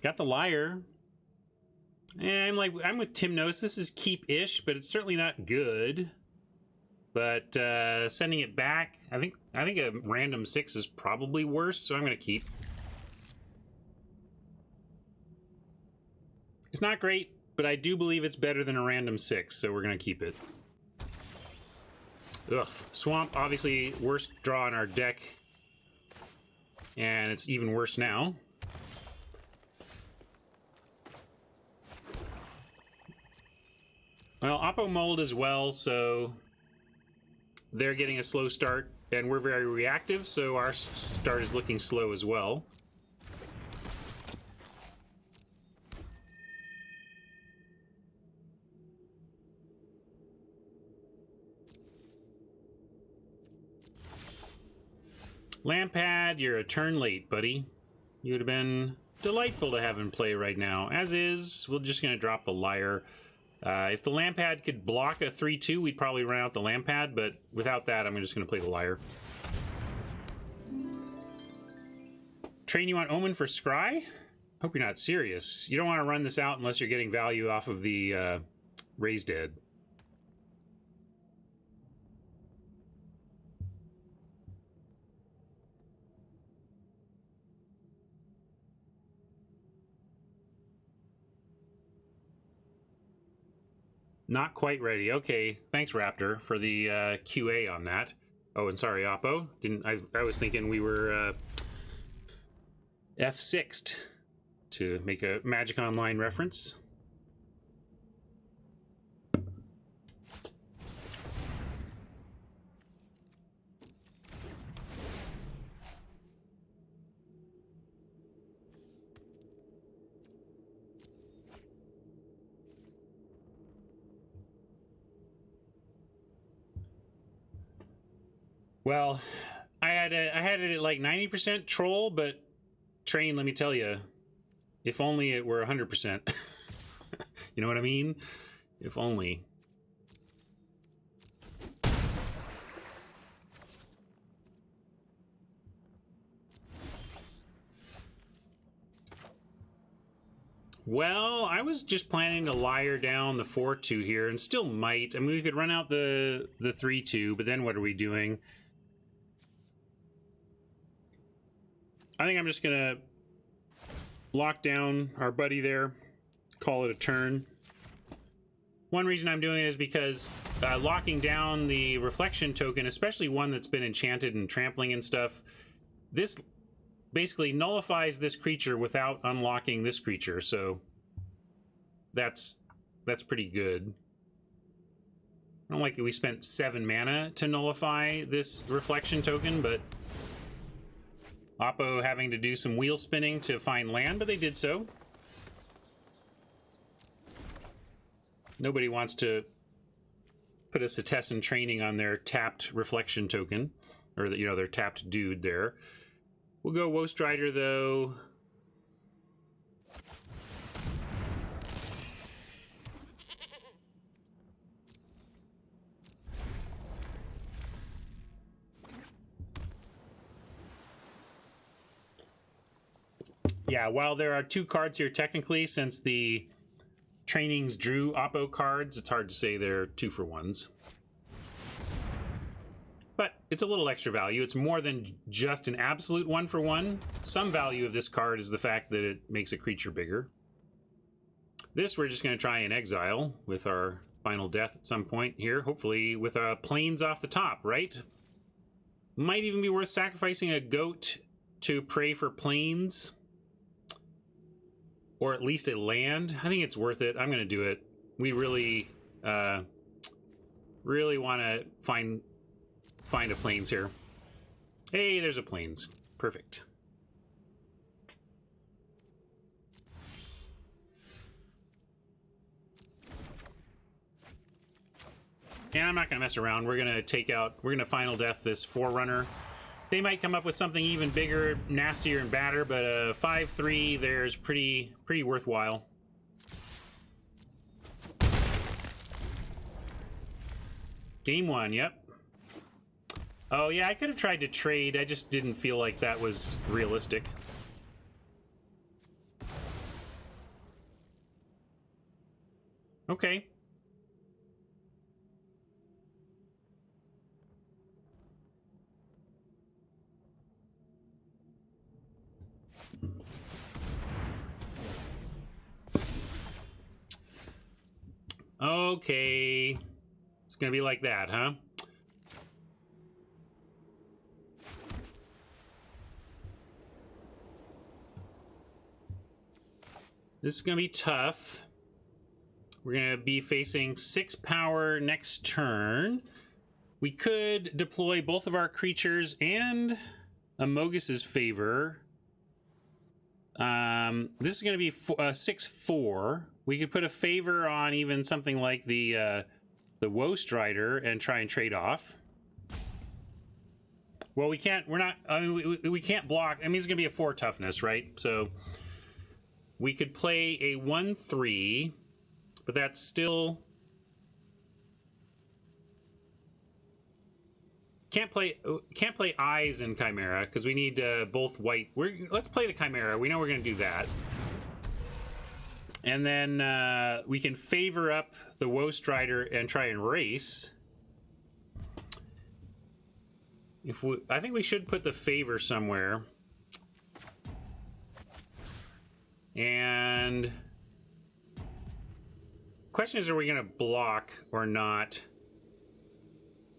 Got the liar. I'm with Timnos. This is keep-ish, but it's certainly not good. But sending it back, I think a random 6 is probably worse, so I'm going to keep. It's not great, but I do believe it's better than a random 6, so we're going to keep it. Ugh. Swamp, obviously, worst draw in our deck. And it's even worse now. Well, Oppo Mold as well, so they're getting a slow start, and we're very reactive, so our start is looking slow as well. Lampad, you're a turn late, buddy. You would have been delightful to have in play right now. As is, we're just going to drop the liar. If the Lampad could block a 3-2, we'd probably run out the Lampad, but without that, I'm just going to play the liar. Train you on Omen for Scry? Hope you're not serious. You don't want to run this out unless you're getting value off of the Raised Dead. Not quite ready. Okay, thanks, Raptor, for the QA on that. Oh, and sorry, Oppo. I was thinking we were F6'd to make a Magic Online reference. Well, I had it at like 90% troll, but Train, let me tell you, if only it were 100%. You know what I mean? If only. Well, I was just planning to liar down the 4-2 here, and still might. I mean, we could run out the 3-2, but then what are we doing? I think I'm just gonna lock down our buddy there, call it a turn. One reason I'm doing it is because locking down the reflection token, especially one that's been enchanted and trampling and stuff, this basically nullifies this creature without unlocking this creature, so that's pretty good. I don't like that we spent 7 mana to nullify this reflection token, but Oppo having to do some wheel spinning to find land, but they did so. Nobody wants to put a Cetessan training on their tapped reflection token, or you know, their tapped dude there. We'll go Woe Strider though. Yeah, while there are 2 cards here technically, since the trainings drew Oppo cards, it's hard to say they're 2-for-1s. But it's a little extra value. It's more than just an absolute 1-for-1. Some value of this card is the fact that it makes a creature bigger. This we're just going to try and exile with our final death at some point here, hopefully with plains off the top, right? Might even be worth sacrificing a goat to pray for plains. Or at least a land. I think it's worth it. I'm going to do it. We really want to find a plains here. Hey, there's a plains. Perfect. And I'm not going to mess around. We're going to final death this Forerunner. They might come up with something even bigger, nastier, and badder, but 5/3 there's pretty worthwhile. Game 1, yep. Oh yeah, I could have tried to trade. I just didn't feel like that was realistic. Okay. Okay. It's gonna be like that, huh? This is gonna be tough. We're gonna be facing 6 power next turn. We could deploy both of our creatures and Amoghus's favor. This is gonna be 6/4. We could put a favor on even something like the Woe Strider and try and trade off. Well, we can't. We're not. I mean, we can't block. I mean, it's gonna be a 4 toughness, right? So we could play a 1/3, but that's still can't play Eyes in Chimera because we need both white. Let's play the Chimera. We know we're gonna do that. And then we can favor up the Woe Strider and try and race. I think we should put the favor somewhere. And question is, are we going to block or not?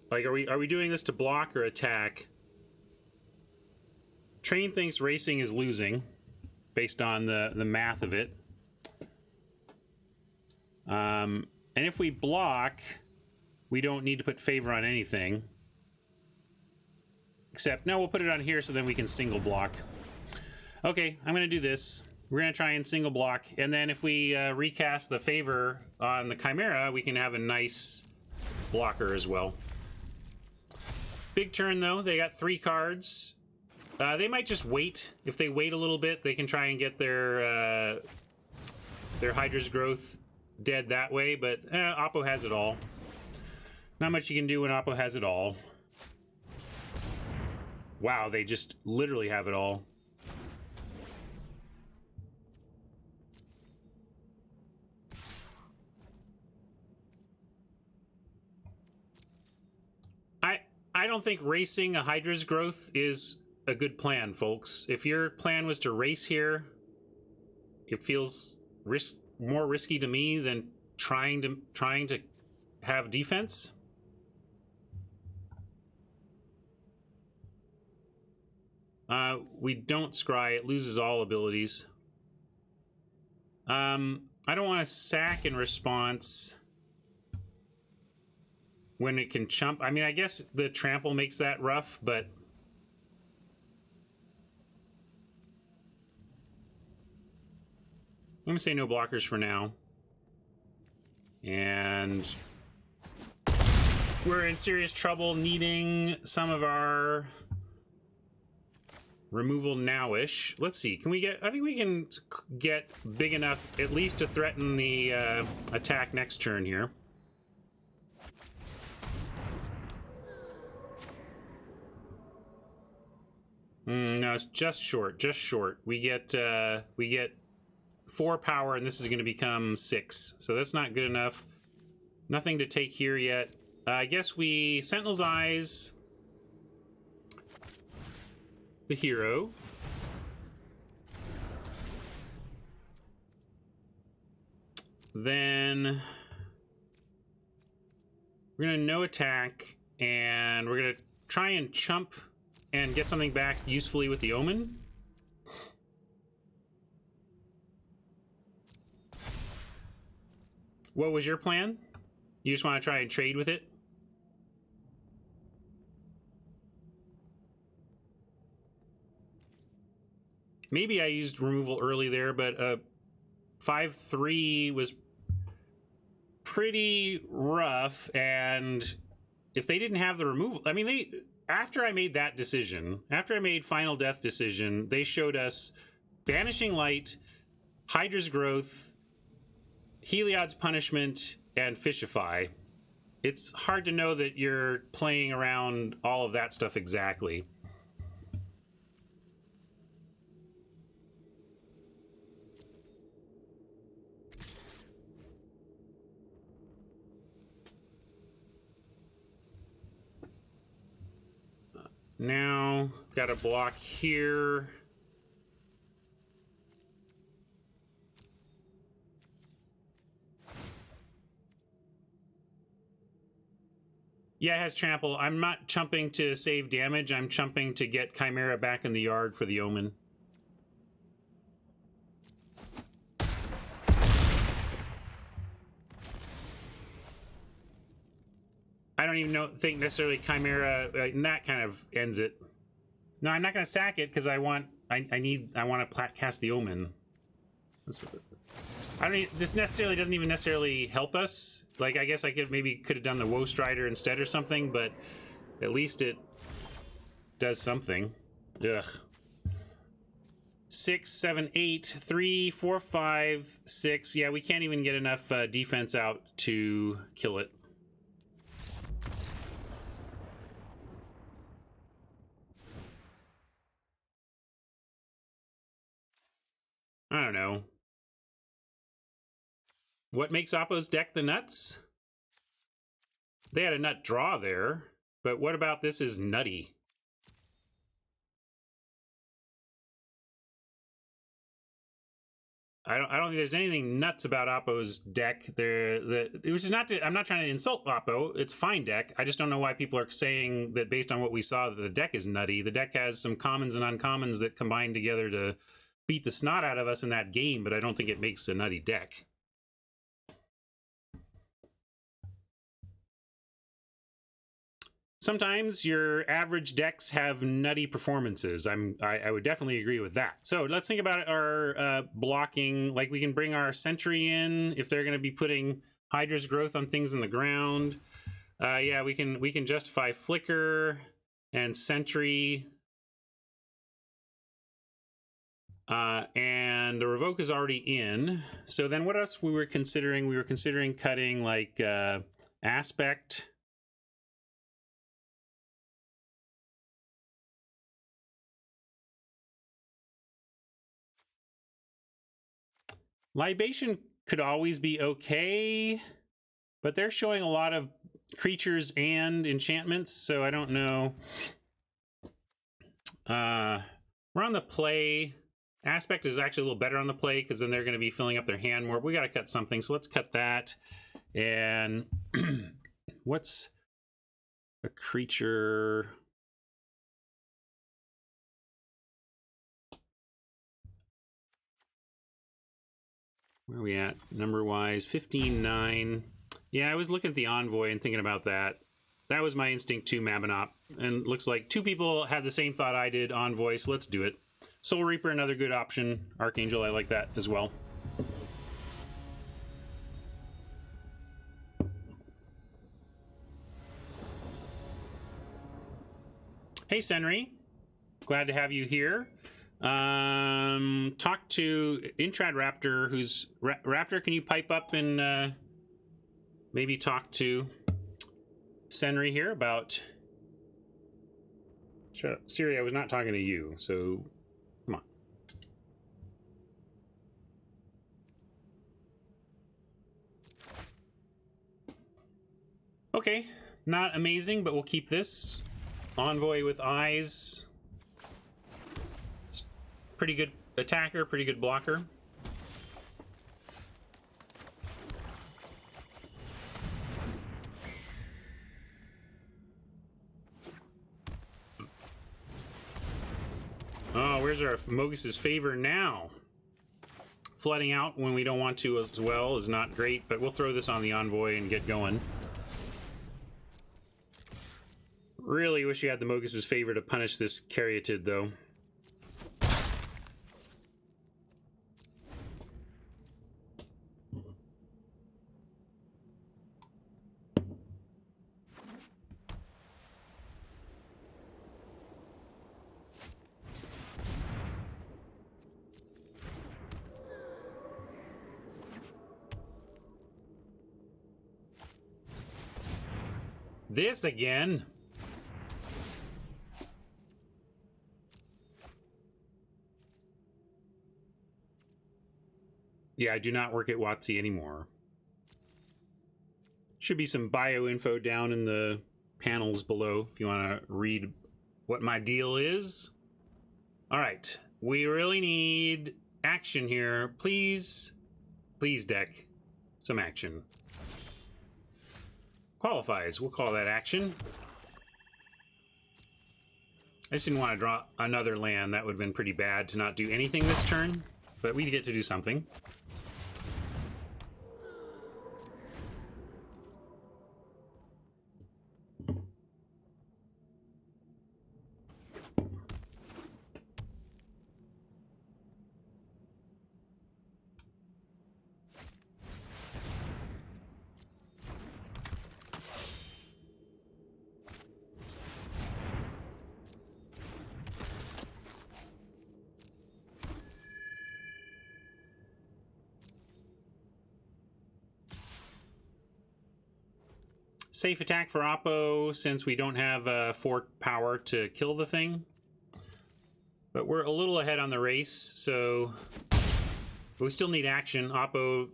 Like, are we doing this to block or attack? Train thinks racing is losing based on the math of it. And if we block, we don't need to put favor on anything. Except, no, we'll put it on here so then we can single block. Okay, I'm going to do this. We're going to try and single block. And then if we recast the favor on the Chimera, we can have a nice blocker as well. Big turn, though. They got 3 cards. They might just wait. If they wait a little bit, they can try and get their Hydra's Growth dead that way, but Oppo has it all. Not much you can do when Oppo has it all. Wow, they just literally have it all. I don't think racing a Hydra's Growth is a good plan, folks. If your plan was to race here, it feels more risky to me than trying to have defense. We don't scry. It loses all abilities. I don't want to sack in response when it can chump. I mean, I guess the trample makes that rough, but I'm going to say no blockers for now. And we're in serious trouble needing some of our removal now-ish. Let's see, can we get... I think we can get big enough at least to threaten the attack next turn here. No, it's just short, just short. We get 4 power, and this is going to become 6. So that's not good enough. Nothing to take here yet. I guess we Sentinel's Eyes the hero. Then we're going to no attack, and we're going to try and chump and get something back usefully with the Omen. What was your plan? You just want to try and trade with it? Maybe I used removal early there, but 5/3 was pretty rough, and if they didn't have the removal... I mean, after I made that decision, after I made Final Death decision, they showed us Banishing Light, Hydra's Growth, Heliod's Punishment, and Fishify. It's hard to know that you're playing around all of that stuff exactly. Now, got a block here. Yeah, it has trample. I'm not chumping to save damage. I'm chumping to get Chimera back in the yard for the Omen. I don't even think necessarily Chimera, and that kind of ends it. No, I'm not going to sack it because I want to cast the Omen. This necessarily doesn't even necessarily help us. Like, I guess I could have done the Woe Strider instead or something, but at least it does something. Ugh. 6, 7, 8, 3, 4, 5, 6. Yeah, we can't even get enough defense out to kill it. I don't know. What makes Oppo's deck the nuts? They had a nut draw there, but what about this is nutty? I don't think there's anything nuts about Oppo's deck. Which is not I'm not trying to insult Oppo. It's fine deck. I just don't know why people are saying that based on what we saw that the deck is nutty. The deck has some commons and uncommons that combine together to beat the snot out of us in that game, but I don't think it makes a nutty deck. Sometimes your average decks have nutty performances. I would definitely agree with that. So let's think about our blocking. Like, we can bring our Sentry in if they're going to be putting Hydra's Growth on things in the ground. Yeah, we can justify Flicker and Sentry. And the Revoke is already in. So then what else we were considering? We were considering cutting like Aspect. Libation could always be okay, but they're showing a lot of creatures and enchantments, so I don't know. We're on the play. Aspect is actually a little better on the play because then they're going to be filling up their hand more. We got to cut something, so let's cut that. And what's a creature? Where are we at number-wise? 15-9. Yeah, I was looking at the Envoy and thinking about that. That was my instinct too, Mabinop. And looks like two people had the same thought I did, Envoy, so let's do it. Soul Reaper, another good option. Archangel, I like that as well. Hey, Senri. Glad to have you here. Talk to Intrad Raptor, who's... Raptor, can you pipe up and maybe talk to Senri here about... Shut up. Siri, I was not talking to you, so come on. Okay, not amazing, but we'll keep this. Envoy with eyes. Pretty good attacker, pretty good blocker. Oh, where's our Mogus's favor now? Flooding out when we don't want to as well is not great, but we'll throw this on the Envoy and get going. Really wish you had the Mogus's favor to punish this Caryatid, though. This again? Yeah, I do not work at WotC anymore. Should be some bio info down in the panels below if you want to read what my deal is. All right, we really need action here. Please, please, deck, some action. Qualifies, we'll call that action. I just didn't want to draw another land. That would have been pretty bad to not do anything this turn, but we get to do something. Safe attack for Oppo since we don't have 4 power to kill the thing. But we're a little ahead on the race, so we still need action. Oppo,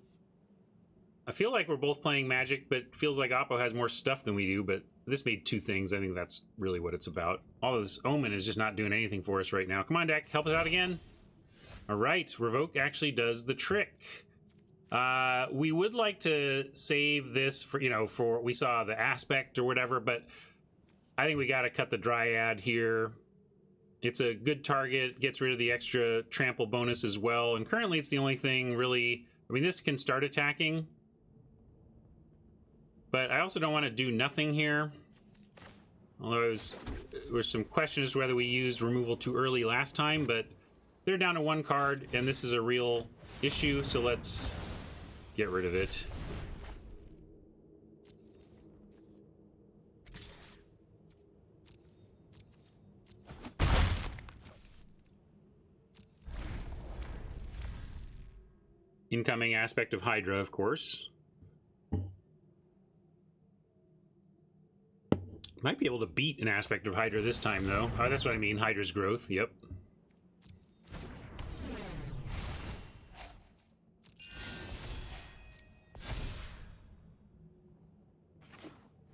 I feel like we're both playing Magic, but feels like Oppo has more stuff than we do, but this made 2 things. I think that's really what it's about. All of this Omen is just not doing anything for us right now. Come on, deck, help us out again. All right, Revoke actually does the trick. We would like to save this for, you know, for we saw the aspect or whatever, but I think we got to cut the Dryad here. It's a good target, gets rid of the extra trample bonus as well, and currently it's the only thing really. I mean, this can start attacking, but I also don't want to do nothing here. Although there was some questions as to whether we used removal too early last time, but they're down to 1 card, and this is a real issue, so let's get rid of it. Incoming aspect of Hydra, of course. Might be able to beat an aspect of Hydra this time, though. Oh, that's what I mean, Hydra's growth, yep.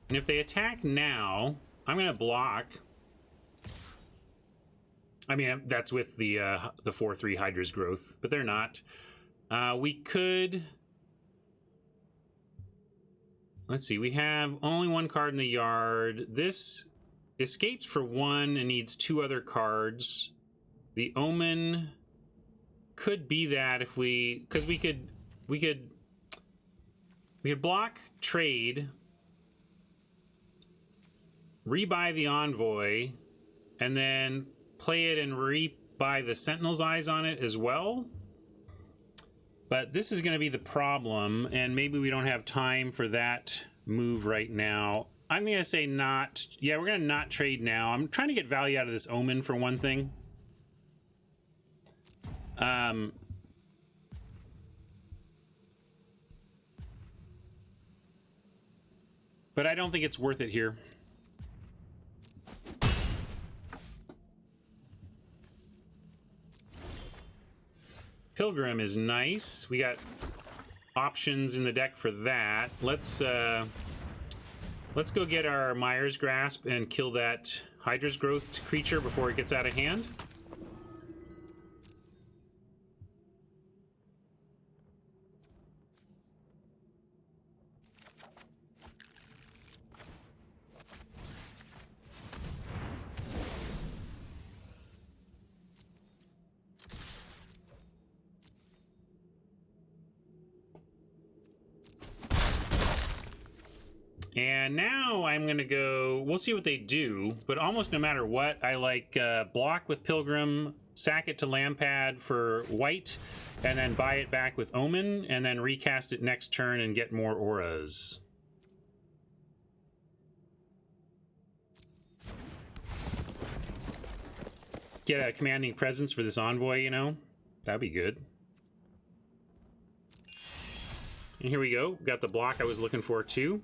And if they attack now, I'm going to block. I mean, that's with the 4/3 Hydra's growth, but they're not. We could... Let's see, we have only 1 card in the yard. This escapes for 1 and needs 2 other cards. The Omen could be that if we... Because we could we could block trade, rebuy the Envoy, and then play it and rebuy the Sentinel's Eyes on it as well. But this is going to be the problem, and maybe we don't have time for that move right now. I'm going to say not. Yeah, we're going to not trade now. I'm trying to get value out of this Omen for one thing. But I don't think it's worth it here. Pilgrim is nice. We got options in the deck for that. Let's go get our Mire's Grasp and kill that Hydra's Growth creature before it gets out of hand. And now I'm going to go, we'll see what they do, but almost no matter what, I like block with Pilgrim, sack it to Lampad for white, and then buy it back with Omen, and then recast it next turn and get more auras. Get a commanding presence for this Envoy, you know? That'd be good. And here we go. Got the block I was looking for, too.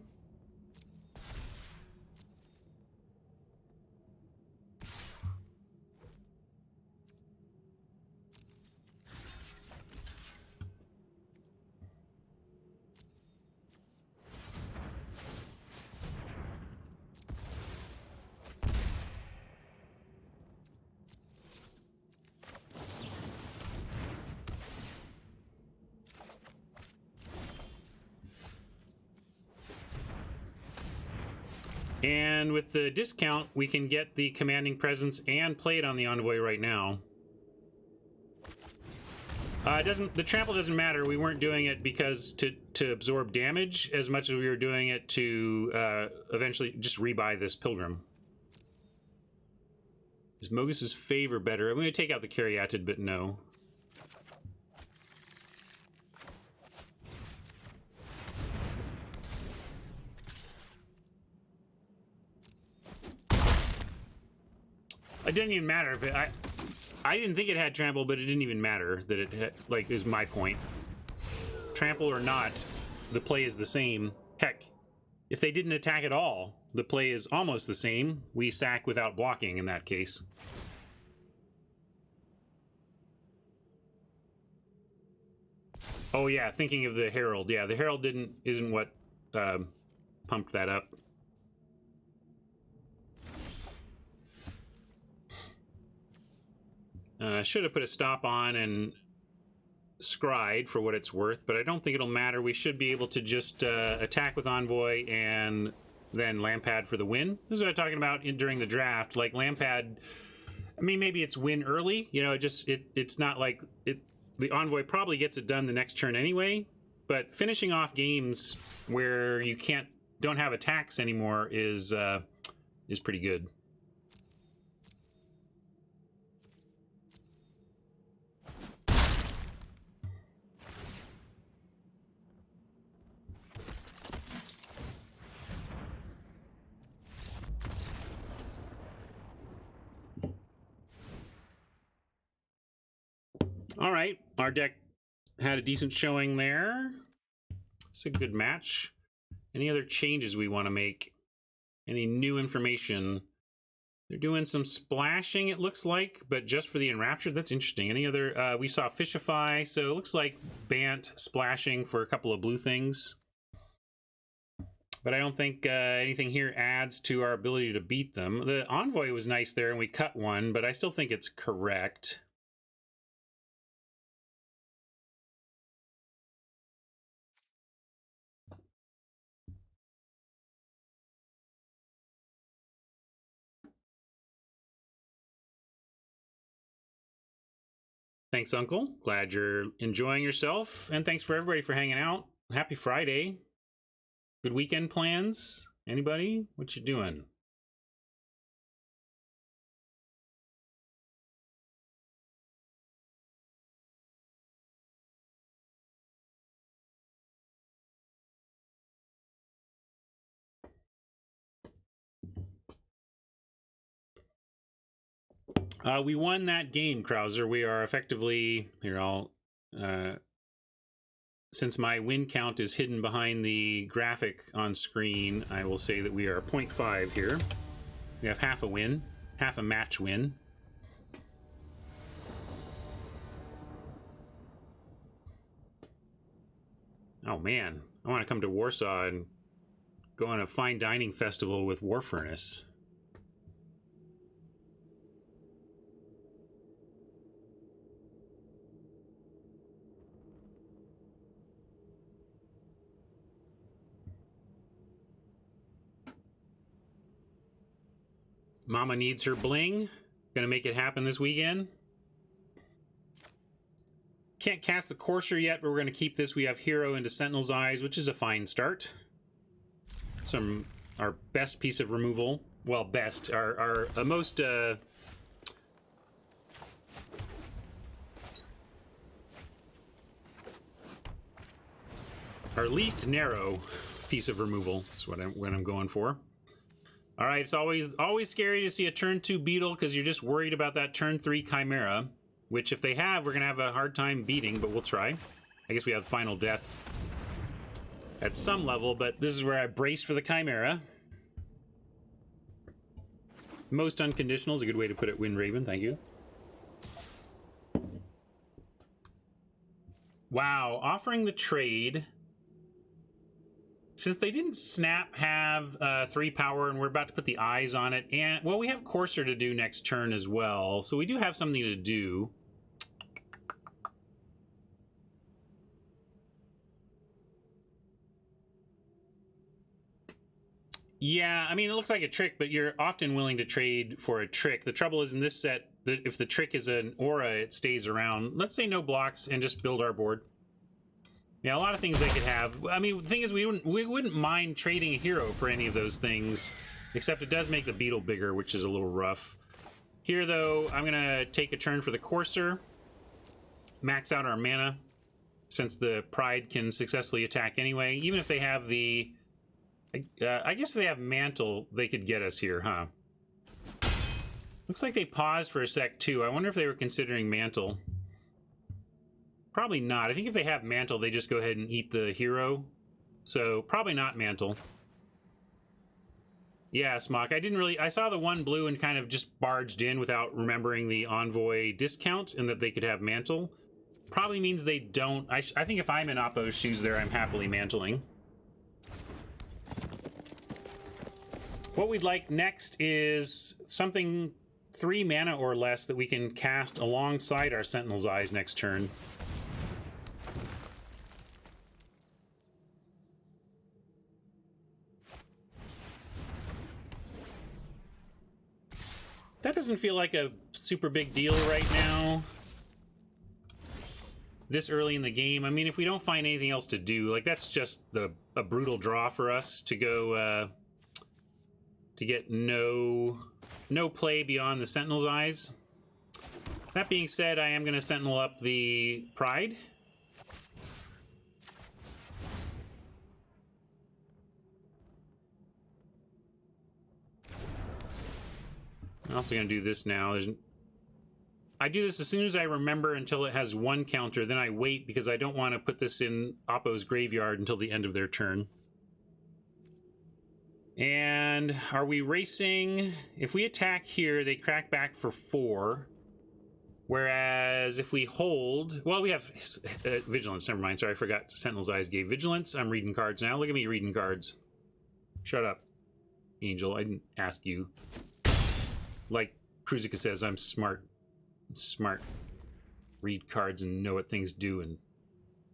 And with the discount, we can get the commanding presence and play it on the Envoy right now. The trample doesn't matter. We weren't doing it because to absorb damage as much as we were doing it to eventually just rebuy this Pilgrim. Is Mogus's favor better? I'm going to take out the Caryatid, but no. It didn't even matter if it... I didn't think it had trample, but it didn't even matter that it had, like, is my point. Trample or not, the play is the same. Heck, if they didn't attack at all, the play is almost the same. We sack without blocking in that case. Oh yeah, thinking of the Herald. Yeah, the Herald isn't what pumped that up. Should have put a stop on and scryed for what it's worth, but I don't think it'll matter. We should be able to just attack with Envoy and then Lampad for the win. This is what I'm talking about during the draft. Like Lampad, I mean, maybe it's win early. You know, it's not like the Envoy probably gets it done the next turn anyway. But finishing off games where you don't have attacks anymore is pretty good. All right, our deck had a decent showing there. It's a good match. Any other changes we want to make? Any new information? They're doing some splashing, it looks like, but just for the Enraptured. That's interesting. Any other? We saw Fishify, so it looks like Bant splashing for a couple of blue things. But I don't think anything here adds to our ability to beat them. The Envoy was nice there, and we cut one, but I still think it's correct. Thanks, Uncle. Glad you're enjoying yourself. And thanks for everybody for hanging out. Happy Friday. Good weekend plans? Anybody? What you doing? We won that game, Krauser. We are effectively... Here, I'll... since my win count is hidden behind the graphic on screen, I will say that we are 0.5 here. We have half a win, half a match win. Oh man, I want to come to Warsaw and go on a fine dining festival with War Furnace. Mama needs her bling. Gonna make it happen this weekend. Can't cast the Courser yet, but we're gonna keep this. We have Hero into Sentinel's Eyes, which is a fine start. Our best piece of removal. Well, best. Our most... our least narrow piece of removal is what I'm going for. All right, it's always scary to see a turn 2 Beetle because you're just worried about that turn 3 Chimera, which if they have, we're going to have a hard time beating, but we'll try. I guess we have Final Death at some level, but this is where I brace for the Chimera. Most unconditional is a good way to put it, Wind Raven. Thank you. Wow, offering the trade... Since they didn't snap have 3 power and we're about to put the eyes on it, and well, we have Courser to do next turn as well, so we do have something to do. Yeah, I mean, it looks like a trick, but you're often willing to trade for a trick. The trouble is in this set, if the trick is an aura, it stays around. Let's say no blocks and just build our board. Yeah, a lot of things they could have. I mean, the thing is, we wouldn't mind trading a hero for any of those things, except it does make the Beetle bigger, which is a little rough. Here, though, I'm going to take a turn for the Courser, max out our mana, since the Pride can successfully attack anyway. Even if they have the... I guess if they have Mantle, they could get us here, huh? Looks like they paused for a sec, too. I wonder if they were considering Mantle. Probably not. I think if they have Mantle, they just go ahead and eat the hero. So, probably not Mantle. Yeah, Smock. I saw the one blue and kind of just barged in without remembering the Envoy discount and that they could have Mantle. Probably means they don't. I think if I'm in Oppo's shoes there, I'm happily mantling. What we'd like next is something 3 mana or less that we can cast alongside our Sentinel's Eyes next turn. That doesn't feel like a super big deal right now. This early in the game. I mean, if we don't find anything else to do, like that's just a brutal draw for us to go to get no play beyond the Sentinel's Eyes. That being said, I am going to Sentinel up the Pride. I'm also going to do this now. I do this as soon as I remember until it has 1 counter. Then I wait because I don't want to put this in Oppo's graveyard until the end of their turn. And are we racing? If we attack here, they crack back for 4. Whereas if we hold... Well, we have Vigilance. Never mind. Sorry, I forgot Sentinel's Eyes gave Vigilance. I'm reading cards now. Look at me reading cards. Shut up, Angel. I didn't ask you. Like Kruzica says, I'm smart. Smart. Read cards and know what things do and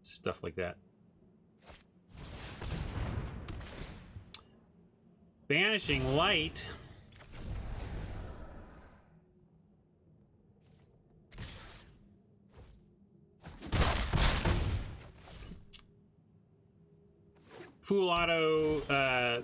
stuff like that. Banishing Light. Fool Auto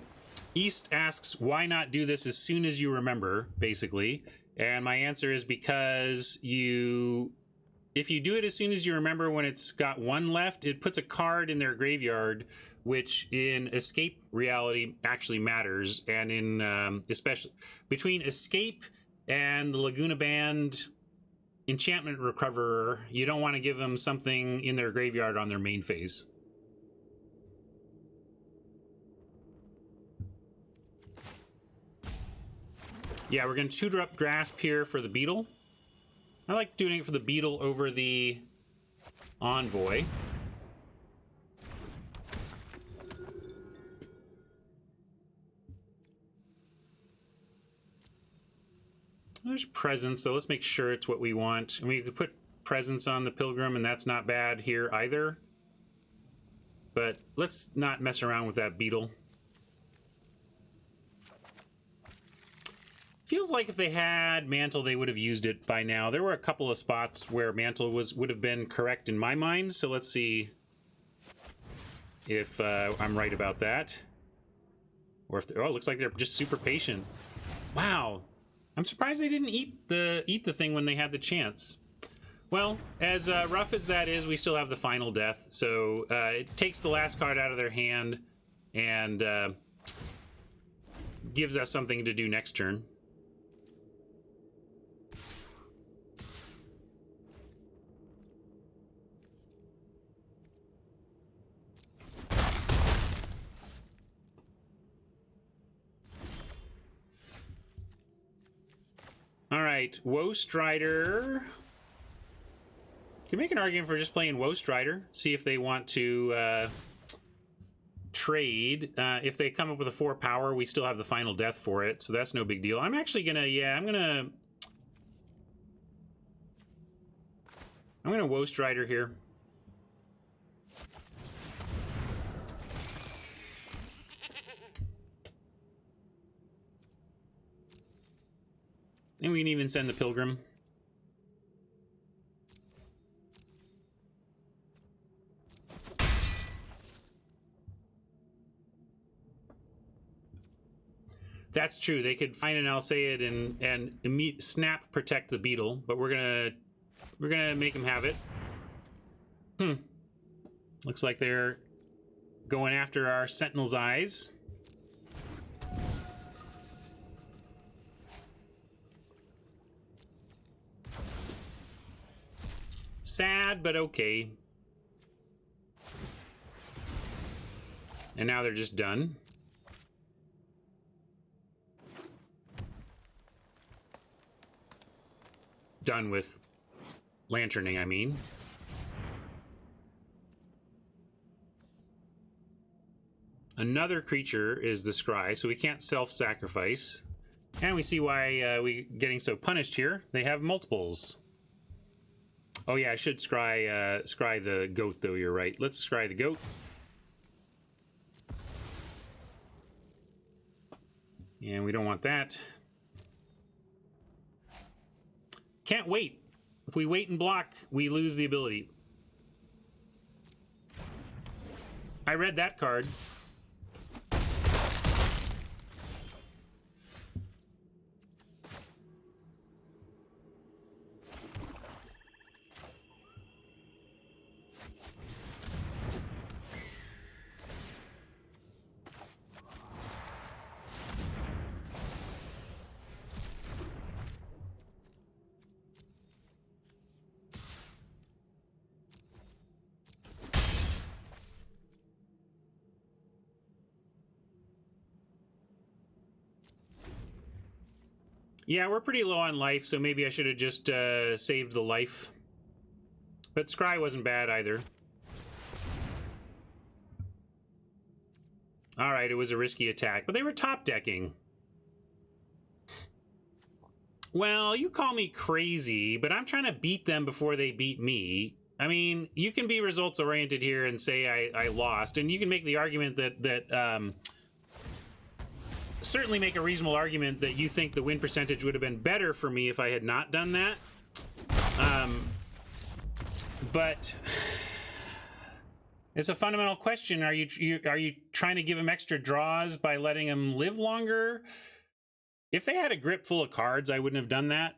East asks, why not do this as soon as you remember, basically? And my answer is because if you do it as soon as you remember when it's got one left, it puts a card in their graveyard, which in Escape reality actually matters. And in especially between Escape and the Laguna Band Enchantment Recoverer, you don't want to give them something in their graveyard on their main phase. Yeah, we're going to tutor up Grasp here for the Beetle. I like doing it for the Beetle over the Envoy. There's Presence, so let's make sure it's what we want. And we could put Presence on the Pilgrim, and that's not bad here either. But let's not mess around with that Beetle. Feels like if they had Mantle, they would have used it by now. There were a couple of spots where Mantle would have been correct in my mind, so let's see if I'm right about that. Or if oh, it looks like they're just super patient. Wow, I'm surprised they didn't eat the thing when they had the chance. Well, as rough as that is, we still have the final death, so it takes the last card out of their hand and gives us something to do next turn. All right, Woe Strider. You can make an argument for just playing Woe Strider. See if they want to trade. If they come up with a 4 power, we still have the final death for it, so that's no big deal. I'm actually gonna, I'm gonna Woe Strider here. And we can even send the Pilgrim. That's true. They could find an Alseid and snap protect the Beetle, but we're gonna make them have it. Looks like they're going after our Sentinel's Eyes. Sad, but okay. And now they're just done. Done with lanterning, I mean. Another creature is the Scry, so we can't self-sacrifice. And we see why we're getting so punished here. They have multiples. Oh yeah, I should scry the goat, though, you're right. Let's scry the goat. And we don't want that. Can't wait. If we wait and block, we lose the ability. I read that card. Yeah, we're pretty low on life, so maybe I should have just saved the life. But Scry wasn't bad either. Alright, it was a risky attack, but they were top decking. Well, you call me crazy, but I'm trying to beat them before they beat me. I mean, you can be results oriented here and say I lost, and you can make the argument that certainly make a reasonable argument that you think the win percentage would have been better for me if I had not done that. But It's a fundamental question. Are you trying to give him extra draws by letting him live longer? If they had a grip full of cards, I wouldn't have done that.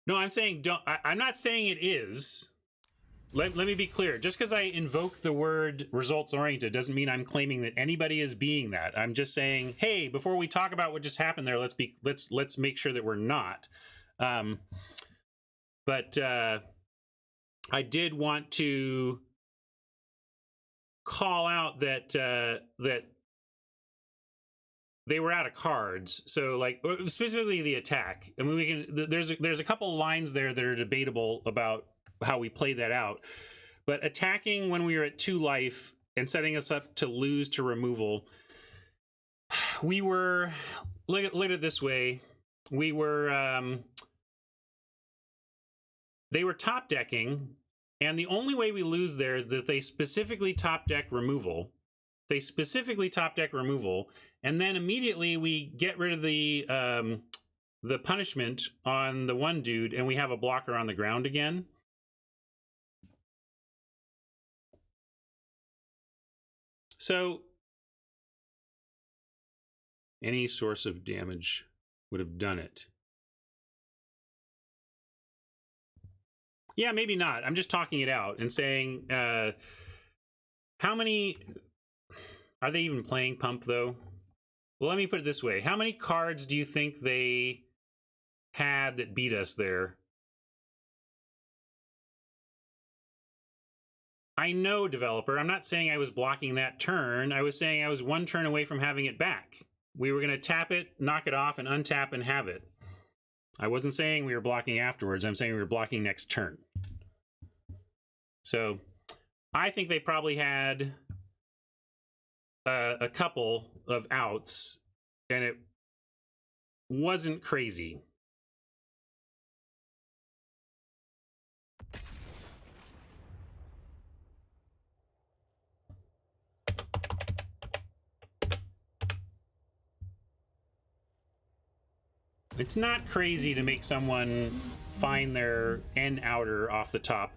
No, I'm saying don't. I'm not saying it is. Let me be clear. Just because I invoke the word results oriented doesn't mean I'm claiming that anybody is being that. I'm just saying, hey, before we talk about what just happened there, let's make sure that we're not. But I did want to call out that that they were out of cards. So, like, specifically the attack. I mean, we can. There's a couple lines there that are debatable about how we played that out. But attacking when we were at 2 life and setting us up to lose to removal, we were look at it this way. We were they were top decking. And the only way we lose there is that they specifically top deck removal. They specifically top deck removal, and then immediately we get rid of the punishment on the one dude, and we have a blocker on the ground again. So any source of damage would have done it. Yeah, maybe not. I'm just talking it out and saying, how many... Are they even playing Pump, though? Well, let me put it this way. How many cards do you think they had that beat us there? I know, developer. I'm not saying I was blocking that turn. I was saying I was 1 turn away from having it back. We were going to tap it, knock it off, and untap and have it. I wasn't saying we were blocking afterwards. I'm saying we were blocking next turn. So I think they probably had a couple of outs, and it wasn't crazy. It's not crazy to make someone find their N outer off the top,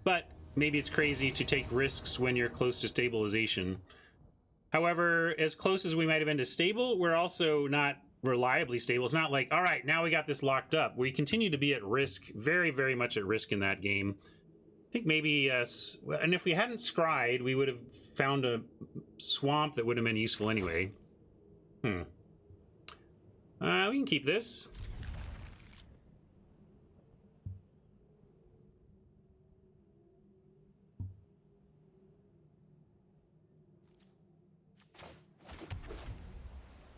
but maybe it's crazy to take risks when you're close to stabilization. However, as close as we might have been to stable, we're also not reliably stable. It's not like, all right, now we got this locked up. We continue to be at risk, very, very much at risk in that game. I think maybe, and if we hadn't scryed, we would have found a swamp that would have been useful anyway. We can keep this.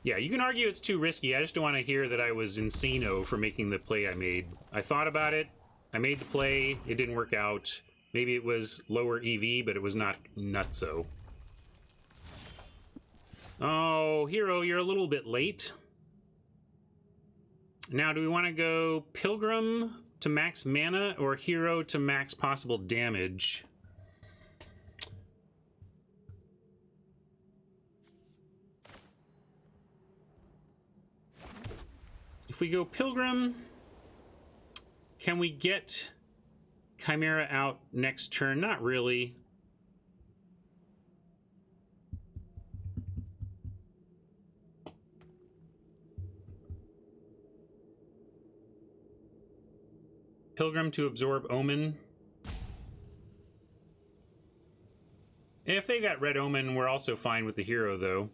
Yeah, you can argue it's too risky. I just don't want to hear that I was insano for making the play I made. I thought about it. I made the play. It didn't work out. Maybe it was lower EV, but it was not nutso. Oh, Hero, you're a little bit late. Now, do we want to go Pilgrim to max mana or Hero to max possible damage? If we go Pilgrim, can we get Chimera out next turn? Not really. Pilgrim to absorb Omen. If they got Red Omen, we're also fine with the Hero, though.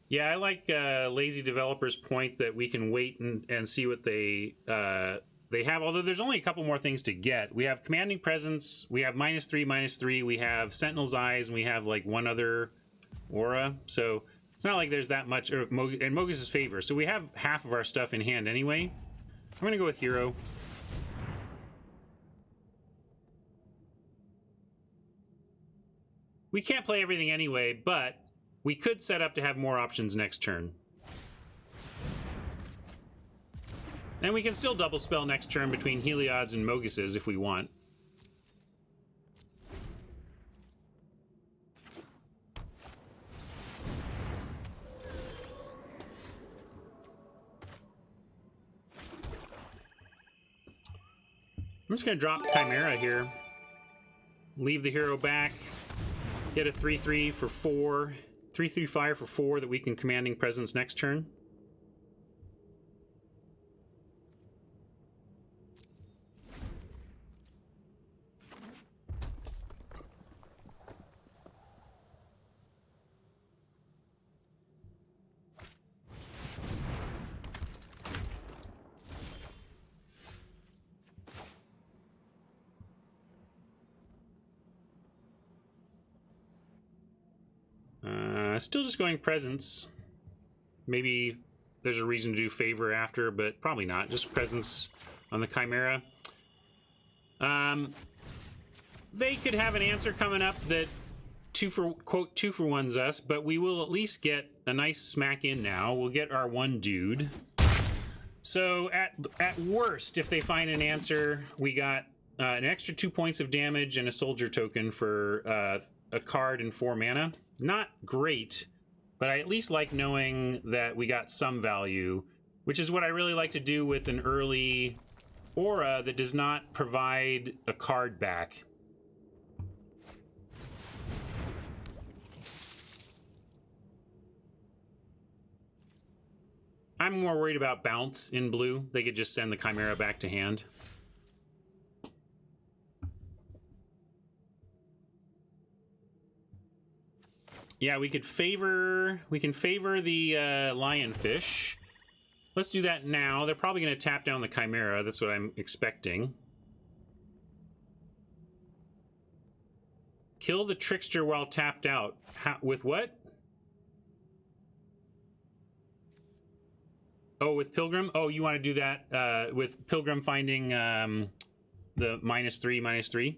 Yeah, I like lazy developers' point that we can wait and see what they have, although there's only a couple more things to get. We have Commanding Presence, we have -3/-3, we have Sentinel's Eyes, and we have like one other aura. So it's not like there's that much, and Mogis' Favor. So we have half of our stuff in hand anyway. I'm going to go with Hero. We can't play everything anyway, but we could set up to have more options next turn. And we can still double spell next turn between Heliod's and Mogus's if we want. I'm just going to drop Chimera here. leave the hero back, get a 3/3 for 4, 3/3 fire for 4 that we can commanding presence next turn. Still just going presence. Maybe there's a reason to do favor after, but probably not. Just presence on the Chimera. They could have an answer coming up that quote 2-for-1s us, but we will at least get a nice smack in now. We'll get our one dude. So at worst, if they find an answer, we got an extra 2 points of damage and a soldier token for a card and 4 mana. Not great, but I at least like knowing that we got some value, which is what I really like to do with an early aura that does not provide a card back. I'm more worried about bounce in blue. They could just send the Chimera back to hand. Yeah, we can favor the lionfish. Let's do that now. They're probably going to tap down the Chimera. That's what I'm expecting. Kill the trickster while tapped out. With what? Oh, with Pilgrim? Oh, you want to do that with Pilgrim finding the -3/-3?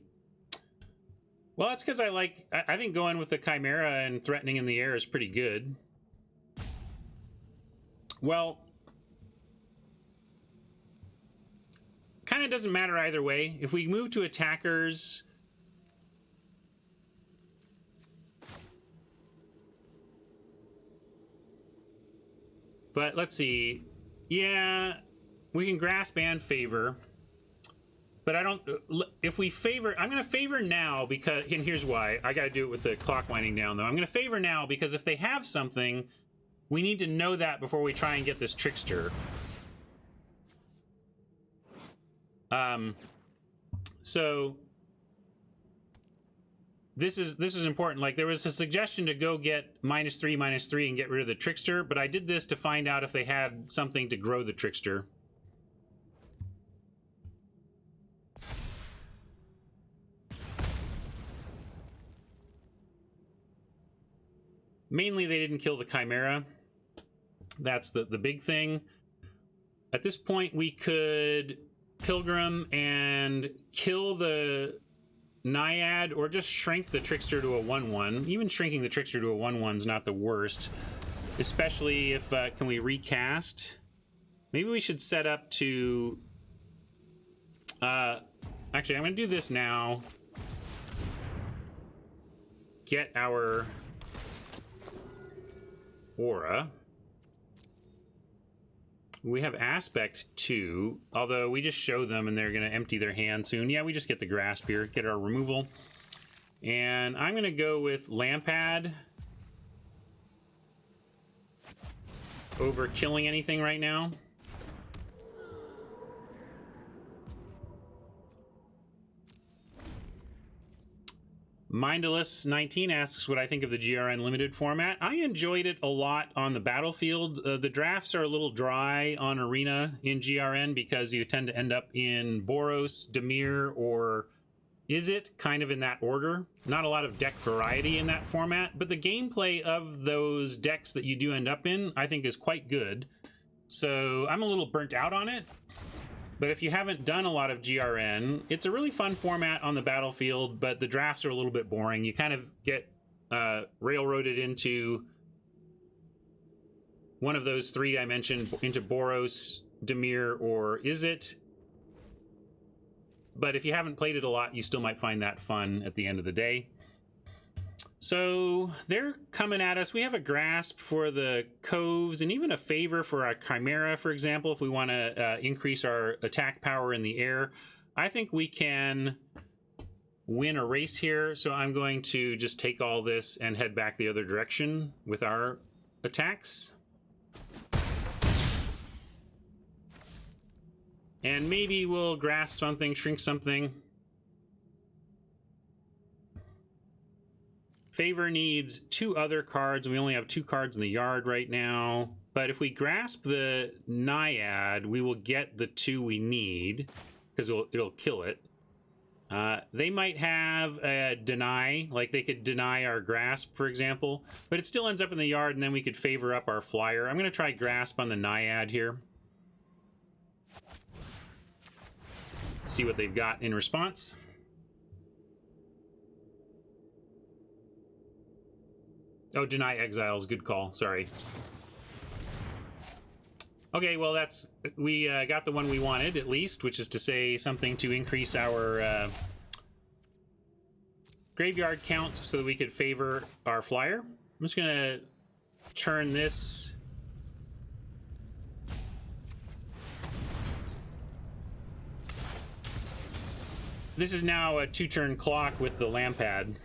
Well, that's because I think going with the Chimera and threatening in the air is pretty good. Well, kind of doesn't matter either way. If we move to attackers, but let's see. Yeah, we can grasp and favor. But I don't, if we favor, I'm going to favor now because, and here's why. I got to do it with the clock winding down though. I'm going to favor now because if they have something, we need to know that before we try and get this trickster. So this is important. Like there was a suggestion to go get -3/-3 and get rid of the trickster, but I did this to find out if they had something to grow the trickster. Mainly, they didn't kill the Chimera. That's the big thing. At this point, we could Pilgrim and kill the Naiad, or just shrink the Trickster to a 1/1. Even shrinking the Trickster to a 1/1 is not the worst. Especially if, can we recast? Maybe we should set up to... actually, I'm going to do this now. Get our... aura. We have aspect 2, although we just show them and they're going to empty their hand soon. Yeah, we just get the grasp here, get our removal. And I'm going to go with Lampad over killing anything right now. Mindless 19 asks what I think of the GRN limited format. I enjoyed it a lot on the battlefield. The drafts are a little dry on Arena in GRN because you tend to end up in Boros, Dimir, or Izzet, kind of in that order. Not a lot of deck variety in that format, but the gameplay of those decks that you do end up in, I think is quite good. So I'm a little burnt out on it. But if you haven't done a lot of GRN, it's a really fun format on the battlefield, but the drafts are a little bit boring. You kind of get railroaded into one of those 3 I mentioned, into Boros, Dimir, or Izzet. But if you haven't played it a lot, you still might find that fun at the end of the day. So they're coming at us. We have a grasp for the coves and even a favor for our Chimera, for example, if we want to increase our attack power in the air. I think we can win a race here, so I'm going to just take all this and head back the other direction with our attacks. And maybe we'll grasp something, shrink something. Favor needs 2 other cards. We only have 2 cards in the yard right now. But if we grasp the Naiad, we will get the 2 we need, because it'll kill it. They might have a deny, like they could deny our grasp, for example. But it still ends up in the yard, and then we could favor up our flyer. I'm going to try grasp on the Naiad here. See what they've got in response. Oh, deny exiles. Good call. Sorry. Okay, well, we got the one we wanted, at least, which is to say something to increase our graveyard count so that we could favor our flyer. I'm just going to turn this. This is now a 2-turn clock with the Lampad.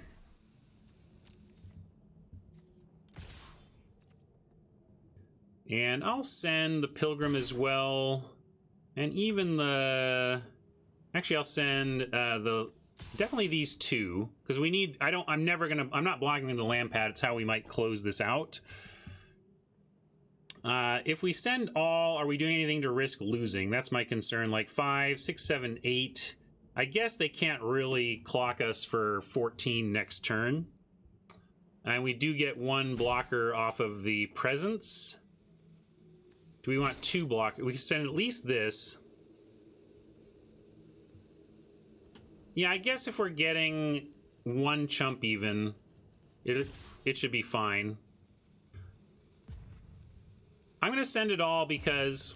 And I'll send the Pilgrim as well. And even the... Actually, I'll send definitely these 2. Because we need... I'm not blocking the Lampad. It's how we might close this out. If we send all, are we doing anything to risk losing? That's my concern. Like 5, 6, 7, 8... I guess they can't really clock us for 14 next turn. And we do get 1 blocker off of the presence. Do we want 2 blockers? We can send at least this. Yeah, I guess if we're getting 1 chump even, it should be fine. I'm going to send it all because...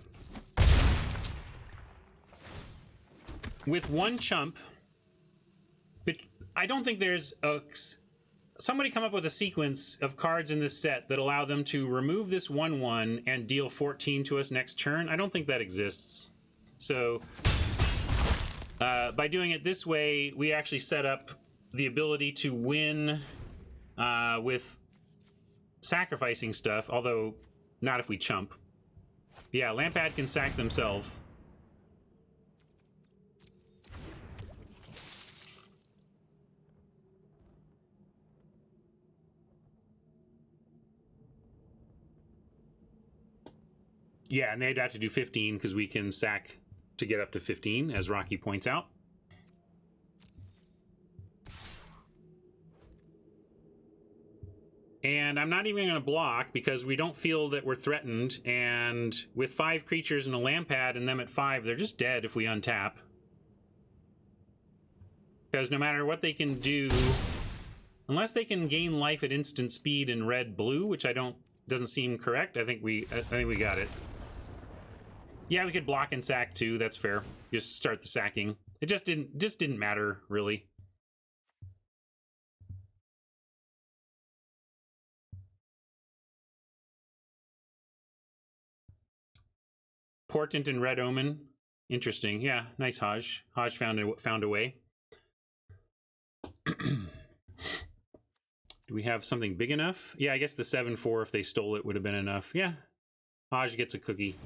with 1 chump, I don't think there's somebody come up with a sequence of cards in this set that allow them to remove this 1/1 and deal 14 to us next turn. I don't think that exists. So by doing it this way, we actually set up the ability to win with sacrificing stuff, although not if we chump. Yeah, Lampad can sack themselves. Yeah, and they'd have to do 15 because we can sack to get up to 15, as Rocky points out. And I'm not even going to block because we don't feel that we're threatened. And with 5 creatures and a Lampad and them at 5, they're just dead if we untap. Because no matter what they can do, unless they can gain life at instant speed in red-blue, which doesn't seem correct, I think we got it. Yeah, we could block and sack too. That's fair. Just start the sacking. It just didn't matter really. Portent and Red Omen. Interesting. Yeah, nice Haj. Haj found a way. Do we have something big enough? Yeah, I guess the 7/4 if they stole it would have been enough. Yeah. Haj gets a cookie.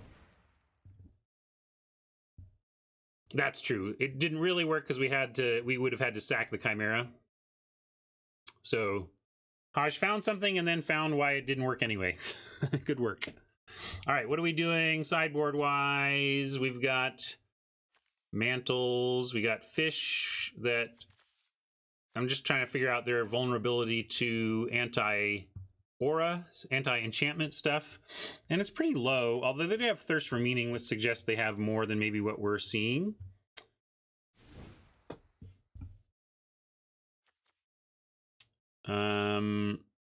That's true. It didn't really work because we would have had to sack the Chimera. So Haj found something and then found why it didn't work anyway. Good work. All right, what are we doing sideboard wise? We've got mantles, we got fish that I'm just trying to figure out their vulnerability to anti-aura, anti-enchantment stuff. And it's pretty low, although they do have Thirst for Meaning, which suggests they have more than maybe what we're seeing.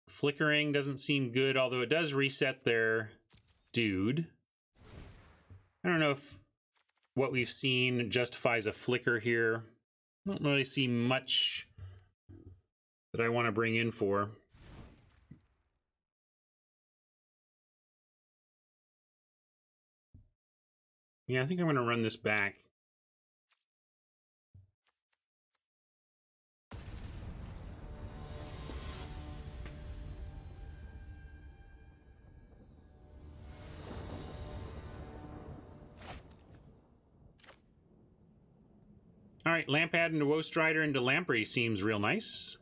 Flickering doesn't seem good, although it does reset their dude. I don't know if what we've seen justifies a flicker here. I don't really see much that I want to bring in for. Yeah, I think I'm going to run this back. All right, Lampad into Woe Strider into Lamprey seems real nice.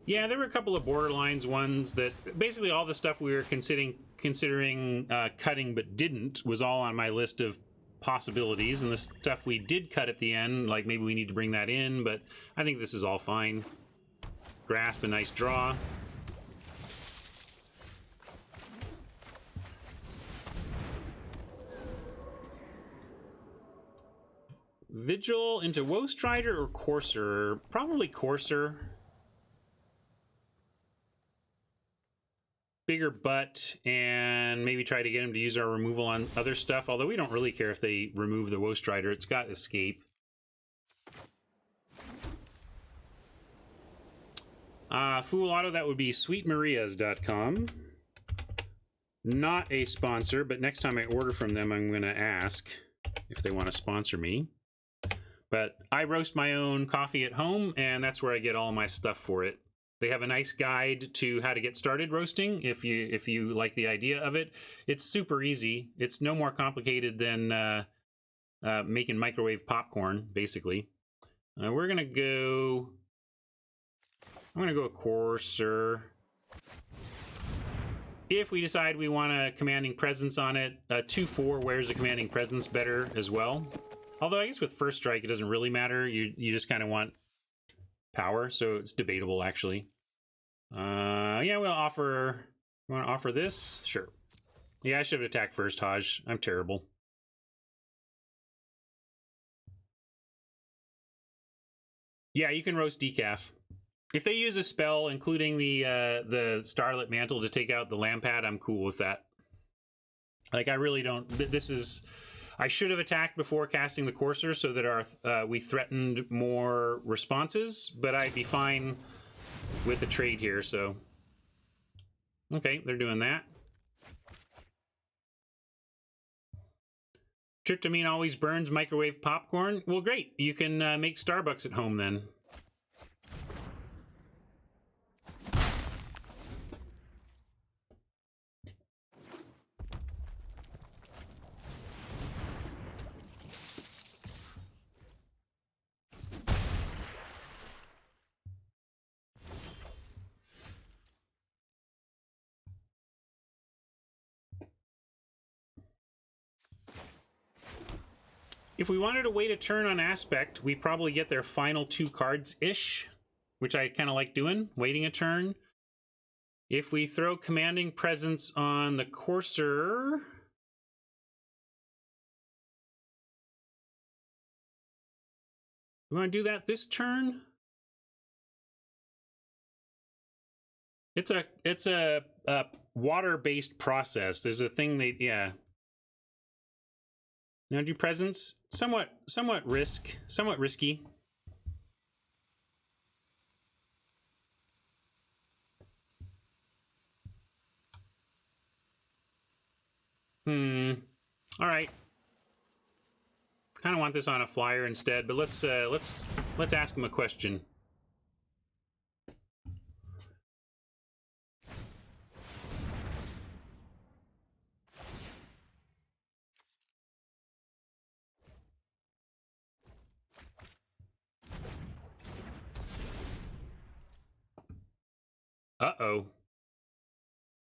Yeah, there were a couple of Borderlines ones that basically all the stuff we were considering cutting but didn't was all on my list of possibilities, and the stuff we did cut at the end, like maybe we need to bring that in, but I think this is all fine. Grasp, a nice draw. Vigil into Woe Strider or Courser? Probably Courser. Bigger butt, and maybe try to get him to use our removal on other stuff, although we don't really care if they remove the Woe Strider. It's got Escape. Fool Auto, that would be sweetmarias.com. Not a sponsor, but next time I order from them, I'm going to ask if they want to sponsor me. But I roast my own coffee at home, and that's where I get all my stuff for it. They have a nice guide to how to get started roasting if you like the idea of it. It's super easy. It's no more complicated than making microwave popcorn, basically. We're going to go... I'm going to go Courser. If we decide we want a Commanding Presence on it, 2/4 wears a Commanding Presence better as well. Although I guess with First Strike it doesn't really matter. You just kind of want power, so it's debatable actually. Yeah, we'll offer... You want to offer this? Sure. Yeah, I should have attacked first, Haj. I'm terrible. Yeah, you can roast Decaf. If they use a spell, including the Starlit Mantle to take out the Lampad, I'm cool with that. Like, I really don't... This is... I should have attacked before casting the Courser so that our we threatened more responses, but I'd be fine with a trade here, so... Okay, they're doing that. Tryptamine always burns microwave popcorn. Well, great. You can make Starbucks at home, then. If we wanted to wait a turn on Aspect, we probably get their final 2 cards-ish, which I kind of like doing, waiting a turn. If we throw Commanding Presence on the Courser... We want to do that this turn? It's a water-based process. There's a thing they... Yeah. Now do Presence. Somewhat risky. All right. Kind of want this on a flyer instead, but let's ask him a question. Uh-oh.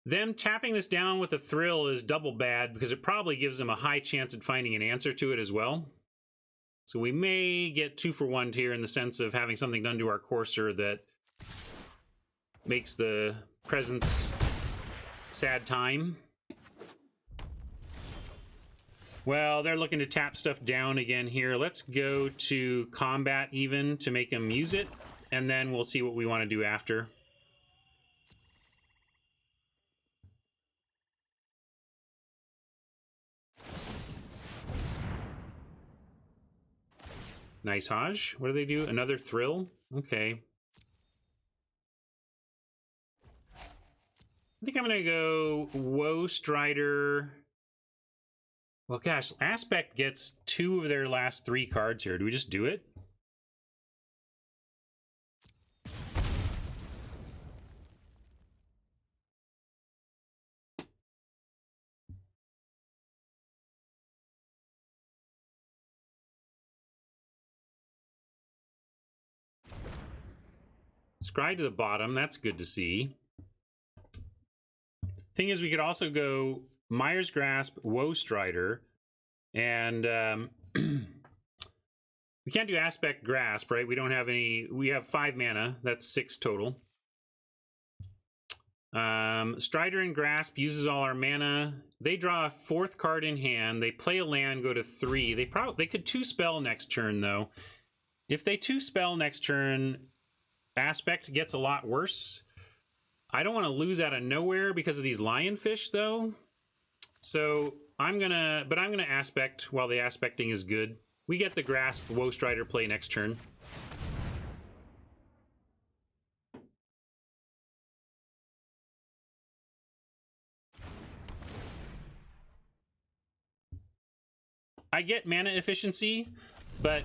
Them tapping this down with a Thrill is double bad because it probably gives them a high chance at finding an answer to it as well. So we may get 2 for 1 here in the sense of having something done to our Courser that makes the Presence sad time. Well, they're looking to tap stuff down again here. Let's go to Combat even to make them use it, and then we'll see what we want to do after. Nice, Haj. What do they do? Another Thrill? Okay. I think I'm going to go Woe Strider. Well, gosh, Aspect gets 2 of their last 3 cards here. Do we just do it? Scry to the bottom. That's good to see. Thing is, we could also go Mire's Grasp, Woe Strider, and we can't do Aspect Grasp, right? We don't have any. We have 5 mana. That's 6 total. Strider and Grasp uses all our mana. They draw a 4th card in hand. They play a land, go to 3. They could 2-spell next turn, though. If they 2-spell next turn, Aspect gets a lot worse. I don't want to lose out of nowhere because of these Lionfish, though. So I'm gonna Aspect while the Aspecting is good. We get the Grasp Woe Strider play next turn. I get mana efficiency, but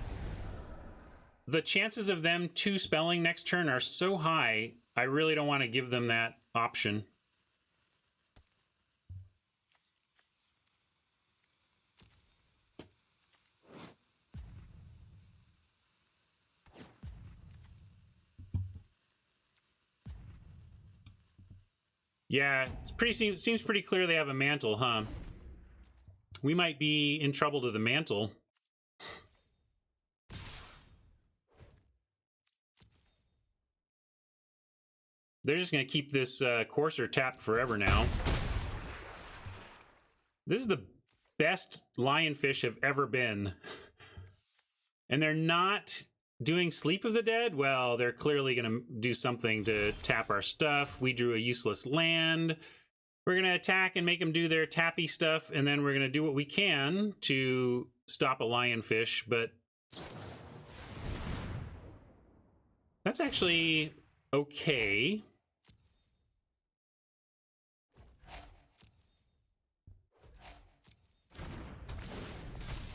the chances of them 2-spelling next turn are so high, I really don't want to give them that option. Yeah, seems pretty clear they have a mantle, huh? We might be in trouble to the mantle. They're just going to keep this Courser tapped forever now. This is the best Lionfish have ever been. And they're not doing Sleep of the Dead? Well, they're clearly going to do something to tap our stuff. We drew a useless land. We're going to attack and make them do their tappy stuff, and then we're going to do what we can to stop a Lionfish, but that's actually okay.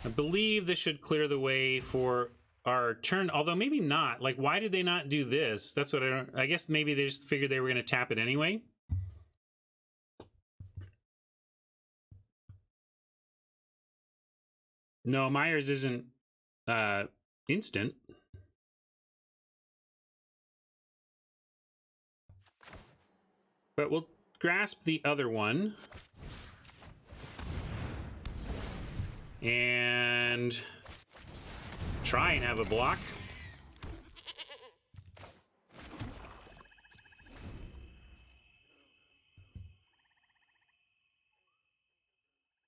I believe this should clear the way for our turn, although maybe not. Like, why did they not do this? That's what I guess maybe they just figured they were going to tap it anyway. No, Myers isn't instant. But we'll grasp the other one. And try and have a block.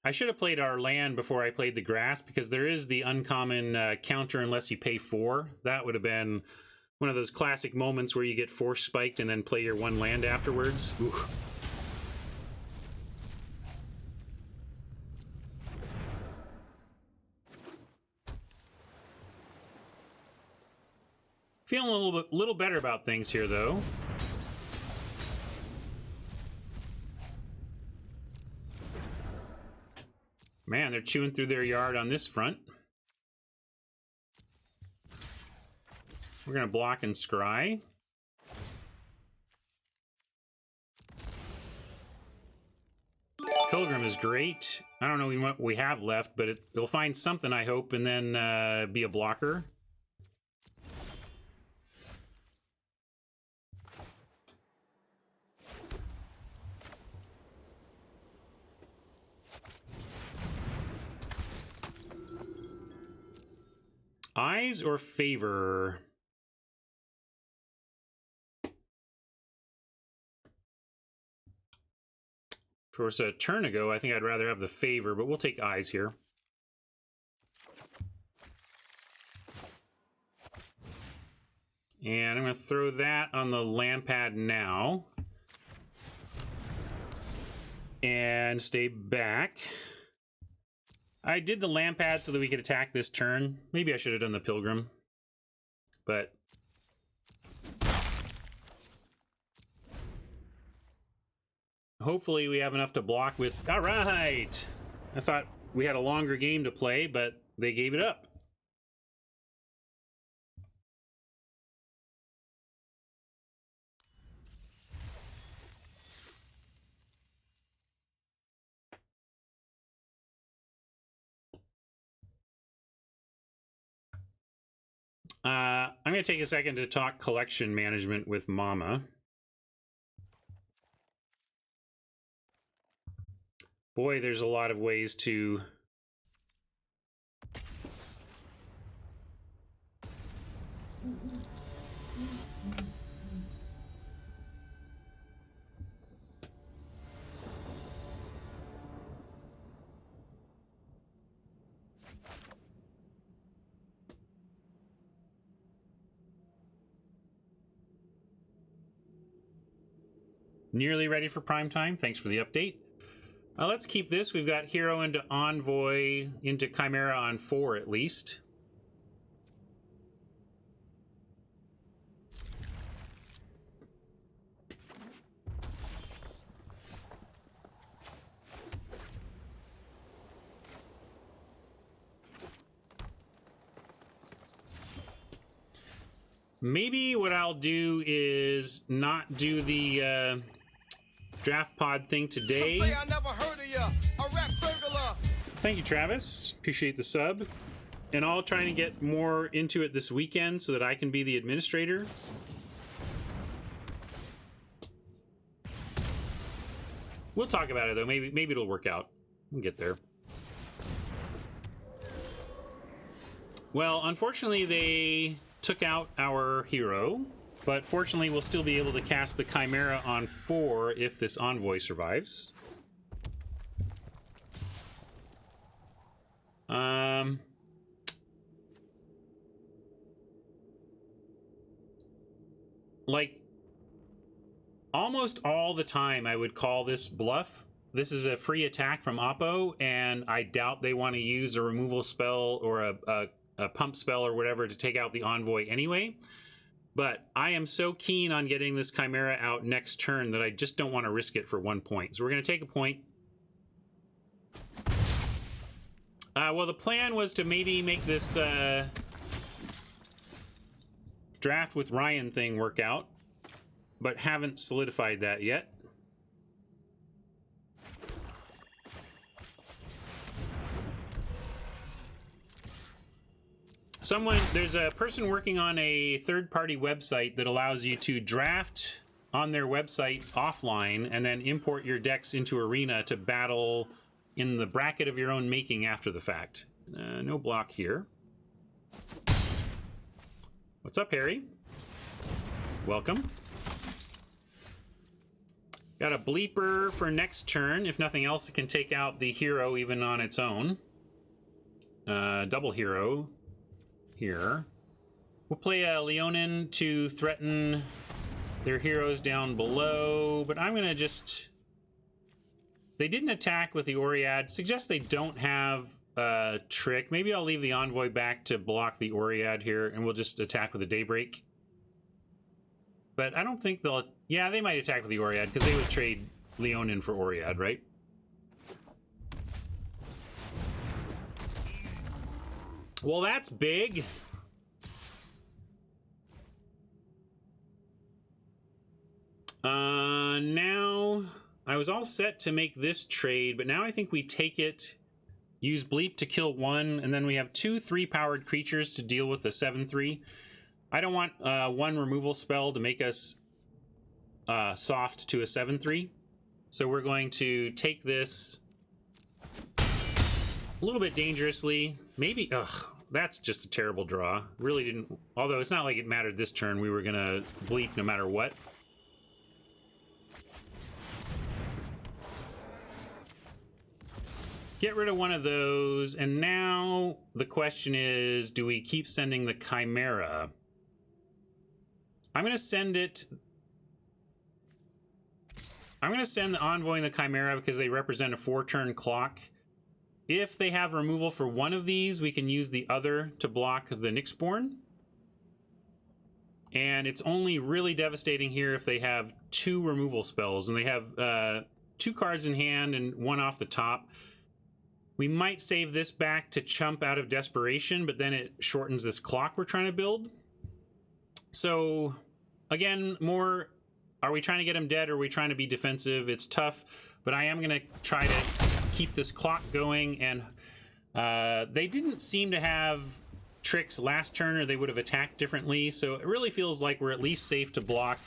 I should have played our land before I played the grass, because there is the uncommon counter unless you pay 4. That would have been one of those classic moments where you get force spiked and then play your 1 land afterwards. Ooh. Feeling a little better about things here, though. Man, they're chewing through their yard on this front. We're going to block and scry. Pilgrim is great. I don't know what we have left, but it'll find something, I hope, and then be a blocker. Eyes or favor? Of course, a turn ago, I think I'd rather have the favor, but we'll take eyes here. And I'm going to throw that on the land pad now. And stay back. I did the land pad so that we could attack this turn. Maybe I should have done the Pilgrim. But hopefully we have enough to block with... All right! I thought we had a longer game to play, but they gave it up. I'm going to take a second to talk collection management with Mama. Boy, there's a lot of ways to... Nearly ready for prime time. Thanks for the update. Let's keep this. We've got Hero into Envoy, into Chimera on 4 at least. Maybe what I'll do is not do the draft pod thing today. Say I never heard of ya, a rap burglar. Thank you, Travis. Appreciate the sub. And I'll try to get more into it this weekend so that I can be the administrator. We'll talk about it though. Maybe it'll work out. We'll get there. Well, unfortunately, they took out our hero. But fortunately, we'll still be able to cast the Chimera on 4 if this Envoy survives. Like, almost all the time I would call this bluff. This is a free attack from Oppo, and I doubt they want to use a removal spell or a pump spell or whatever to take out the Envoy anyway. But I am so keen on getting this Chimera out next turn that I just don't want to risk it for 1 point. So we're going to take a point. Well, the plan was to maybe make this draft with Ryan thing work out, but haven't solidified that yet. There's a person working on a third-party website that allows you to draft on their website offline and then import your decks into Arena to battle in the bracket of your own making after the fact. No block here. What's up, Harry? Welcome. Got a bleeper for next turn. If nothing else, it can take out the hero even on its own. Double hero here. We'll play a Leonin to threaten their heroes down below, but I'm gonna just... They didn't attack with the Oread. Suggests they don't have a trick. Maybe I'll leave the Envoy back to block the Oread here, and we'll just attack with the Daybreak. But I don't think they'll... Yeah, they might attack with the Oread, because they would trade Leonin for Oread, right? Well, that's big. Now, I was all set to make this trade, but now I think we take it, use Bleep to kill 1, and then we have 2 3-powered creatures to deal with a 7/3. I don't want 1 removal spell to make us soft to a 7/3. So we're going to take this a little bit dangerously. Maybe, ugh, that's just a terrible draw. Really didn't, although it's not like it mattered this turn. We were gonna Bleep no matter what. Get rid of one of those, and now the question is, do we keep sending the Chimera? I'm gonna send it... I'm gonna send the Envoy and the Chimera because they represent a 4-turn clock. If they have removal for one of these, we can use the other to block the Nyxborn. And it's only really devastating here if they have 2 removal spells, and they have 2 cards in hand and 1 off the top. We might save this back to chump out of desperation, but then it shortens this clock we're trying to build. So, again, more, are we trying to get him dead or are we trying to be defensive? It's tough, but I am going to try to keep this clock going, and they didn't seem to have tricks last turn or they would have attacked differently. So it really feels like we're at least safe to block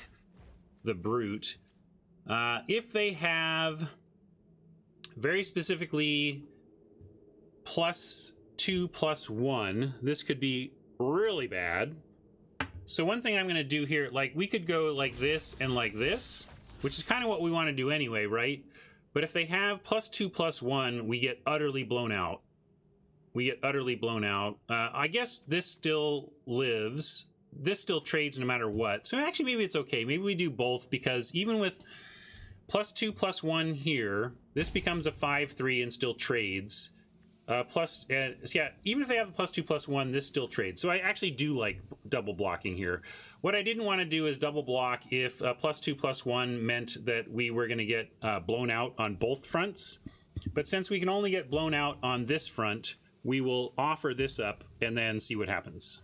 the Brute. If they have very specifically +2/+1, this could be really bad. So one thing I'm going to do here, like we could go like this and like this, which is kind of what we want to do anyway, right? But if they have +2/+1, we get utterly blown out. I guess this still lives. This still trades no matter what. So actually, maybe it's okay. Maybe we do both, because even with +2/+1 here, this becomes a 5/3 and still trades. Yeah, even if they have a +2/+1, this still trades. So I actually do like double blocking here. What I didn't want to do is double block if +2/+1 meant that we were going to get blown out on both fronts. But since we can only get blown out on this front, we will offer this up and then see what happens.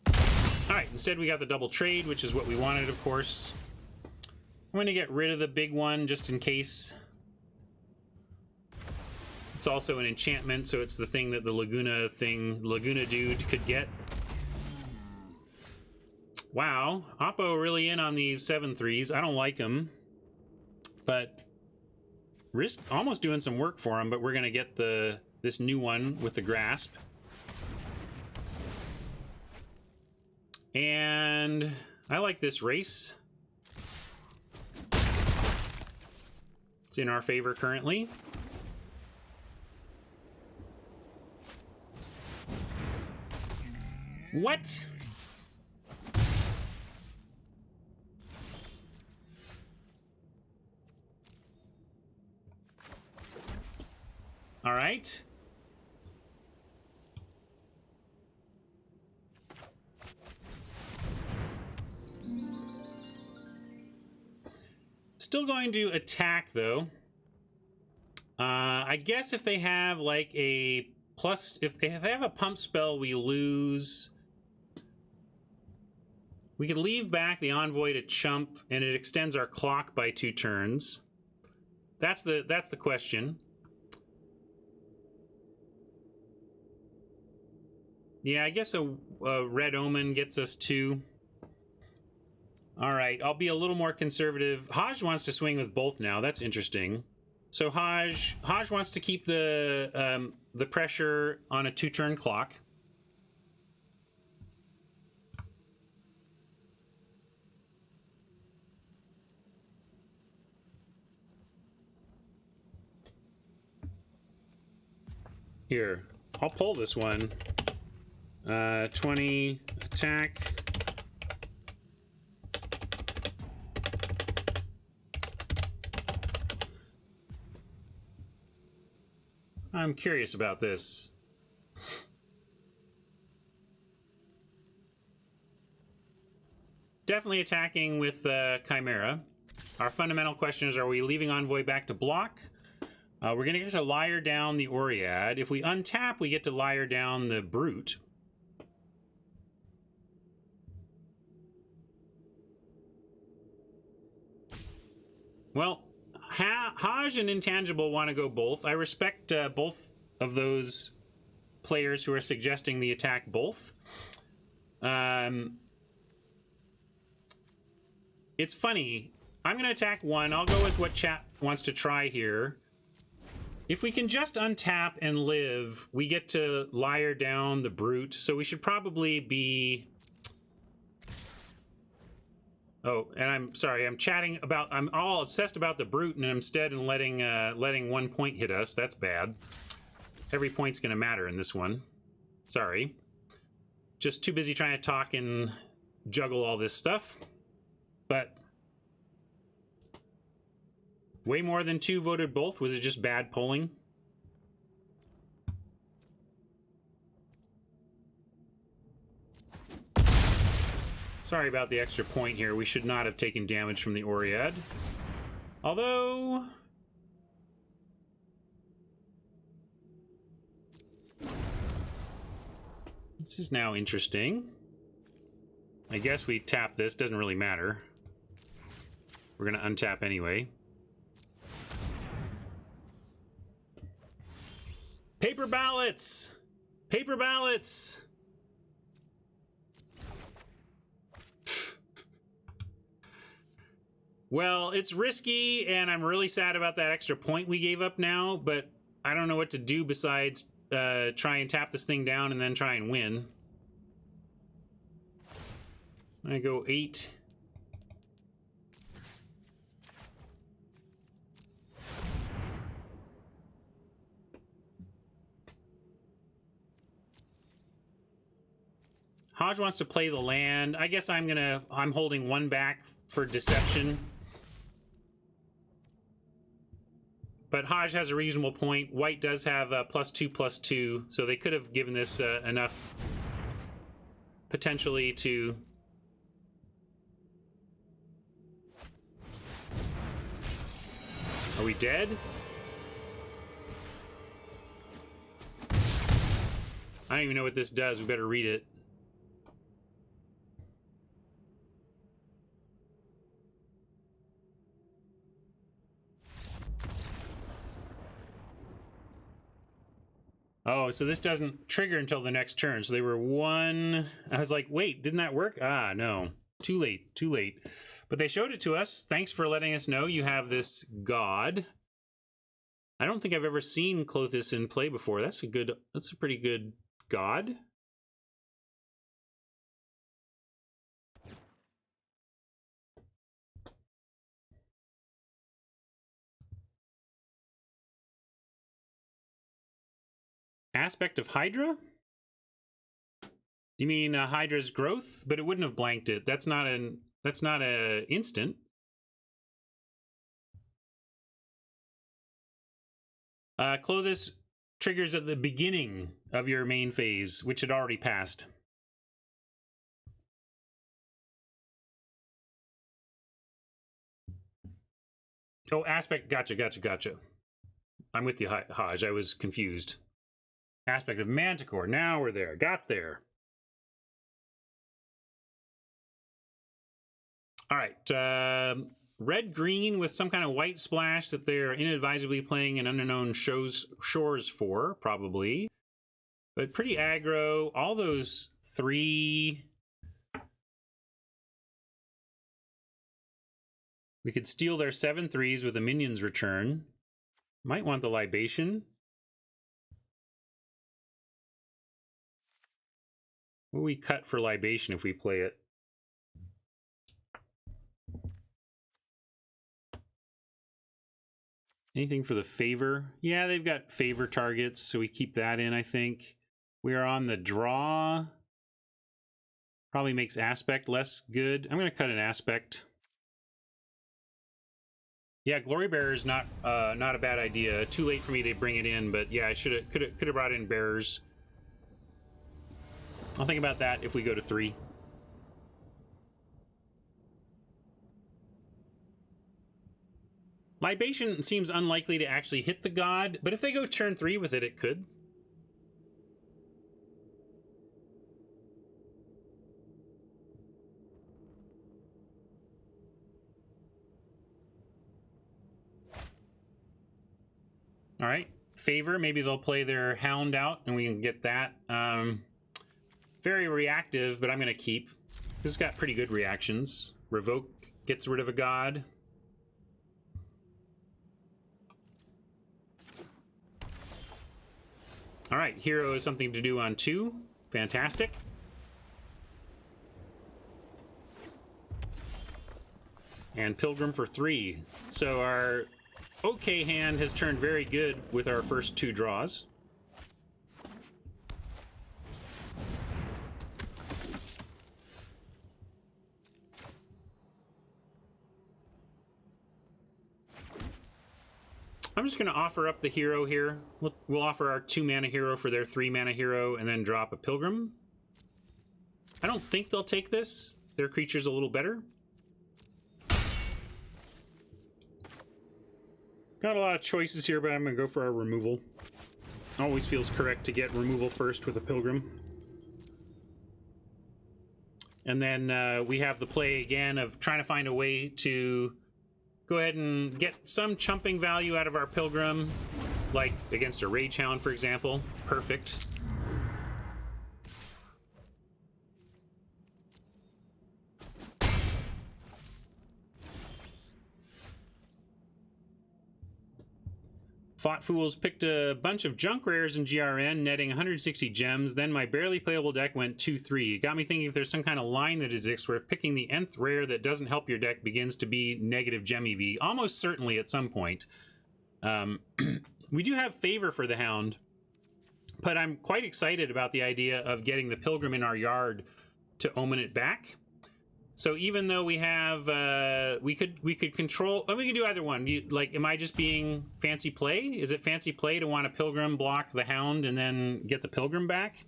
All right, instead we got the double trade, which is what we wanted, of course. I'm going to get rid of the big one just in case. It's also an enchantment, so it's the thing that the Laguna dude could get. Wow, Oppo really in on these 7/3s. I don't like them, but risk almost doing some work for him. But we're gonna get this new one with the grasp, and I like this race. It's in our favor currently. What? All right. Still going to attack, though. I guess if they have like a plus, if they have a pump spell, we lose. We could leave back the Envoy to chump, and it extends our clock by 2 turns. That's the question. Yeah, I guess a Red Omen gets us 2. All right, I'll be a little more conservative. Haj wants to swing with both now. That's interesting. So Haj wants to keep the pressure on a 2-turn clock. Here, I'll pull this one. 20 attack. I'm curious about this. Definitely attacking with Chimera. Our fundamental question is, are we leaving Envoy back to block? We're going to get to Lyre down the Oread. If we untap, we get to Lyre down the Brute. Well, Haj and Intangible want to go both. I respect both of those players who are suggesting the attack both. It's funny. I'm going to attack one. I'll go with what chat wants to try here. If we can just untap and live, we get to Lyre down the Brute. So we should probably be... Oh, and I'm sorry, I'm all obsessed about the Brute, and instead letting 1 point hit us. That's bad. Every point's gonna matter in this one. Sorry. Just too busy trying to talk and juggle all this stuff. But way more than 2 voted both. Was it just bad polling? Sorry about the extra point here. We should not have taken damage from the Oread. Although... this is now interesting. I guess we tap this. Doesn't really matter. We're going to untap anyway. Paper ballots! Paper ballots! Well, it's risky, and I'm really sad about that extra point we gave up now, but I don't know what to do besides try and tap this thing down and then try and win. I go 8. Hodge wants to play the land. I guess I'm holding 1 back for deception. But Hodge has a reasonable point. White does have +2/+2, so they could have given this enough potentially to... Are we dead? I don't even know what this does. We better read it. Oh, so this doesn't trigger until the next turn. So they were 1... I was like, wait, didn't that work? Ah, no. Too late, too late. But they showed it to us. Thanks for letting us know you have this god. I don't think I've ever seen Clothis in play before. That's a pretty good god. Aspect of Hydra? You mean Hydra's growth? But it wouldn't have blanked it. That's not a instant. Clothis triggers at the beginning of your main phase, which had already passed. Oh, aspect. Gotcha. I'm with you, Hodge. I was confused. Aspect of Manticore. Now we're there. Got there. All right. Red-green with some kind of white splash that they're inadvisably playing an unknown shores for, probably. But pretty aggro. All those 3... We could steal their 7/3s with a minion's return. Might want the libation. What will we cut for libation if we play it? Anything for the favor? Yeah, they've got favor targets, so we keep that in, I think. We are on the draw. Probably makes aspect less good. I'm going to cut an aspect. Yeah, Glory Bearer is not a bad idea. Too late for me to bring it in, but yeah, I could have brought in bearers. I'll think about that if we go to 3. Libation seems unlikely to actually hit the god, but if they go turn 3 with it, it could. All right, favor. Maybe they'll play their hound out, and we can get that. Very reactive, but I'm going to keep. This has got pretty good reactions. Revoke gets rid of a god. All right, hero is something to do on 2. Fantastic. And pilgrim for 3. So our okay hand has turned very good with our first 2 draws. I'm just going to offer up the hero here. We'll offer our 2-mana hero for their 3-mana hero and then drop a pilgrim. I don't think they'll take this. Their creature's a little better. Got a lot of choices here, but I'm going to go for our removal. Always feels correct to get removal first with a pilgrim. And then we have the play again of trying to find a way to go ahead and get some chumping value out of our pilgrim like against a Rage Hound, for example. Perfect. Fought Fools picked a bunch of junk rares in GRN, netting 160 gems. Then my barely playable deck went 2-3. It got me thinking if there's some kind of line that exists where picking the nth rare that doesn't help your deck begins to be negative gem EV. Almost certainly at some point. We do have favor for the Hound, but I'm quite excited about the idea of getting the Pilgrim in our yard to omen it back. So even though we have, we could control. We could do either one. Am I just being fancy play? Is it fancy play to want a Pilgrim block the Hound and then get the Pilgrim back?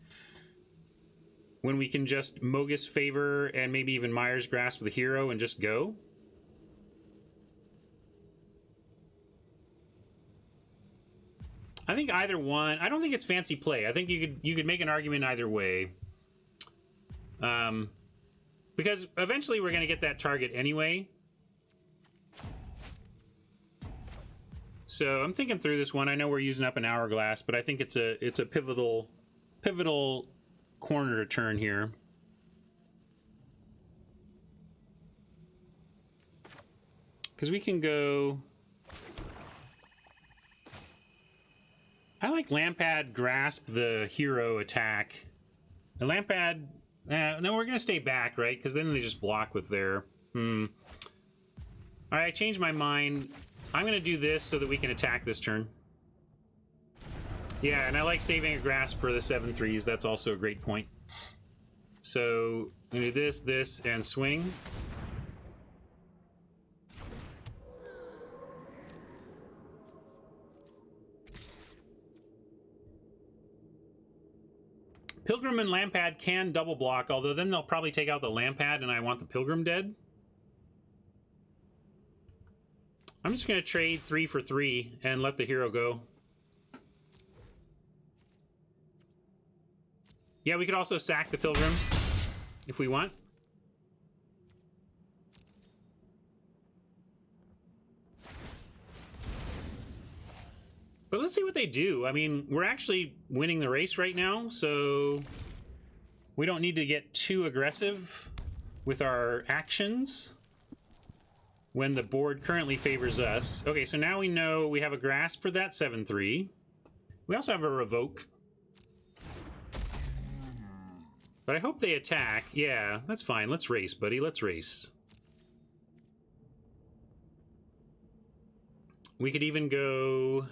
When we can just Mogus Favor and maybe even Myers Grasp the hero and just go. I think either one. I don't think it's fancy play. I think you could make an argument either way. Because eventually we're going to get that target anyway. So I'm thinking through this one. I know we're using up an hourglass, but I think it's a pivotal corner to turn here. Because we can go. I like Lampad Grasp the hero attack. The Lampad. No, we're going to stay back, right? Because then they just block with their... Alright, I changed my mind. I'm going to do this so that we can attack this turn. Yeah, and I like saving a Grasp for the 7/3s. That's also a great point. So, I'm going to do this, and swing. Pilgrim and Lampad can double block, although then they'll probably take out the Lampad and I want the Pilgrim dead. I'm just going to trade 3 for 3 and let the hero go. Yeah, we could also sack the Pilgrim if we want. But let's see what they do. I mean, we're actually winning the race right now, so we don't need to get too aggressive with our actions when the board currently favors us. Okay, so now we know we have a Grasp for that 7/3. We also have a Revoke. But I hope they attack. Yeah, that's fine. Let's race, buddy. Let's race. We could even go...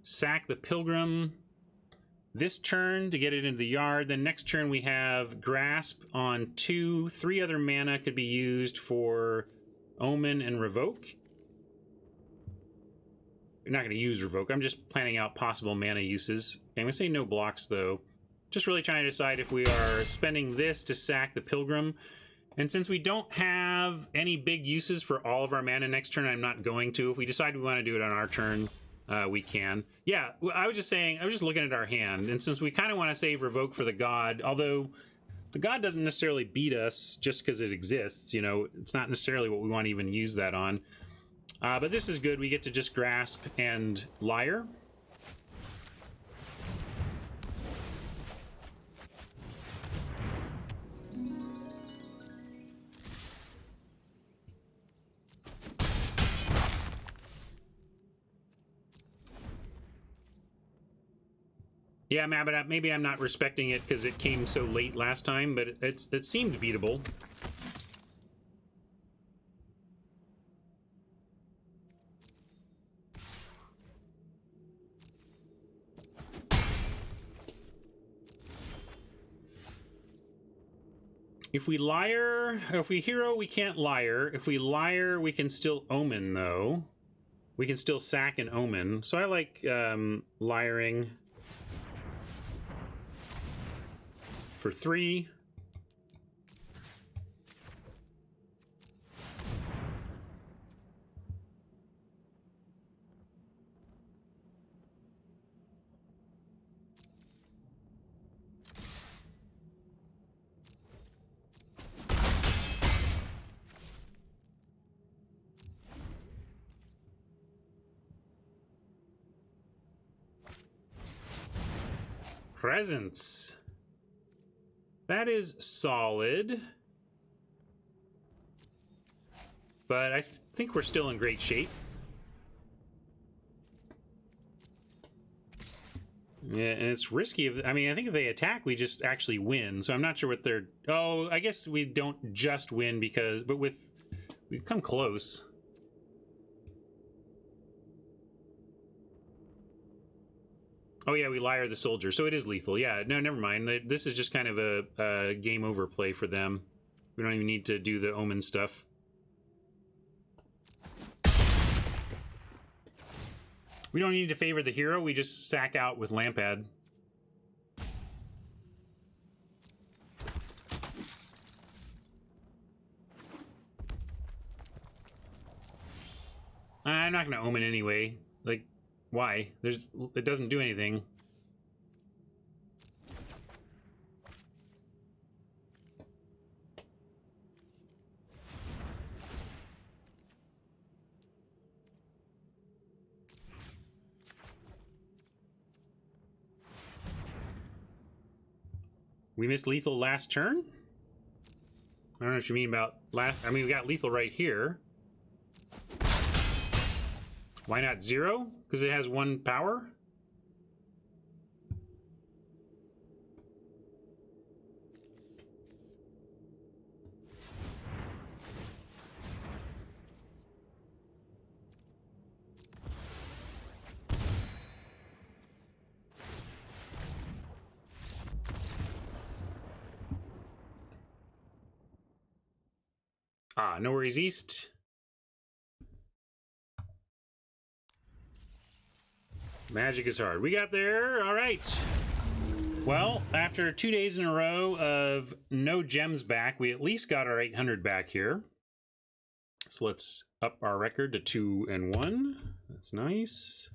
sack the Pilgrim this turn to get it into the yard. Then next turn we have Grasp on 2. 3 other mana could be used for Omen and Revoke. We're not going to use Revoke. I'm just planning out possible mana uses. Okay, I'm going to say no blocks, though. Just really trying to decide if we are spending this to sack the Pilgrim. And since we don't have any big uses for all of our mana next turn, I'm not going to. If we decide we want to do it on our turn... we can. Yeah, I was just saying, I was just looking at our hand, and since we kind of want to save Revoke for the God, although the God doesn't necessarily beat us just because it exists, you know, it's not necessarily what we want to even use that on. But this is good. We get to just Grasp and Liar. Yeah, but maybe I'm not respecting it because it came so late last time, but it seemed beatable. If we Liar, if we hero, we can't Liar. If we Liar, we can still Omen, though. We can still sack and Omen. So I like Liaring. For 3. Presence. That is solid. But I think we're still in great shape. Yeah, and it's risky. I mean, I think if they attack, we just actually win. So I'm not sure what they're... Oh, I guess we don't just win because... But with... We've come close. Oh yeah, we Liar the Soldier. So it is lethal. Yeah, no, never mind. This is just kind of a game over play for them. We don't even need to do the Omen stuff. We don't need to favor the hero. We just sack out with Lampad. I'm not going to Omen anyway. Like, why? It doesn't do anything. We missed lethal last turn? I don't know what you mean about last... I mean, we got lethal right here. Why not 0? Because it has 1 power? Ah, No Worries East. Magic is hard. We got there. All right. Well, after 2 days in a row of no gems back, we at least got our 800 back here. So let's up our record to 2 and 1. That's nice.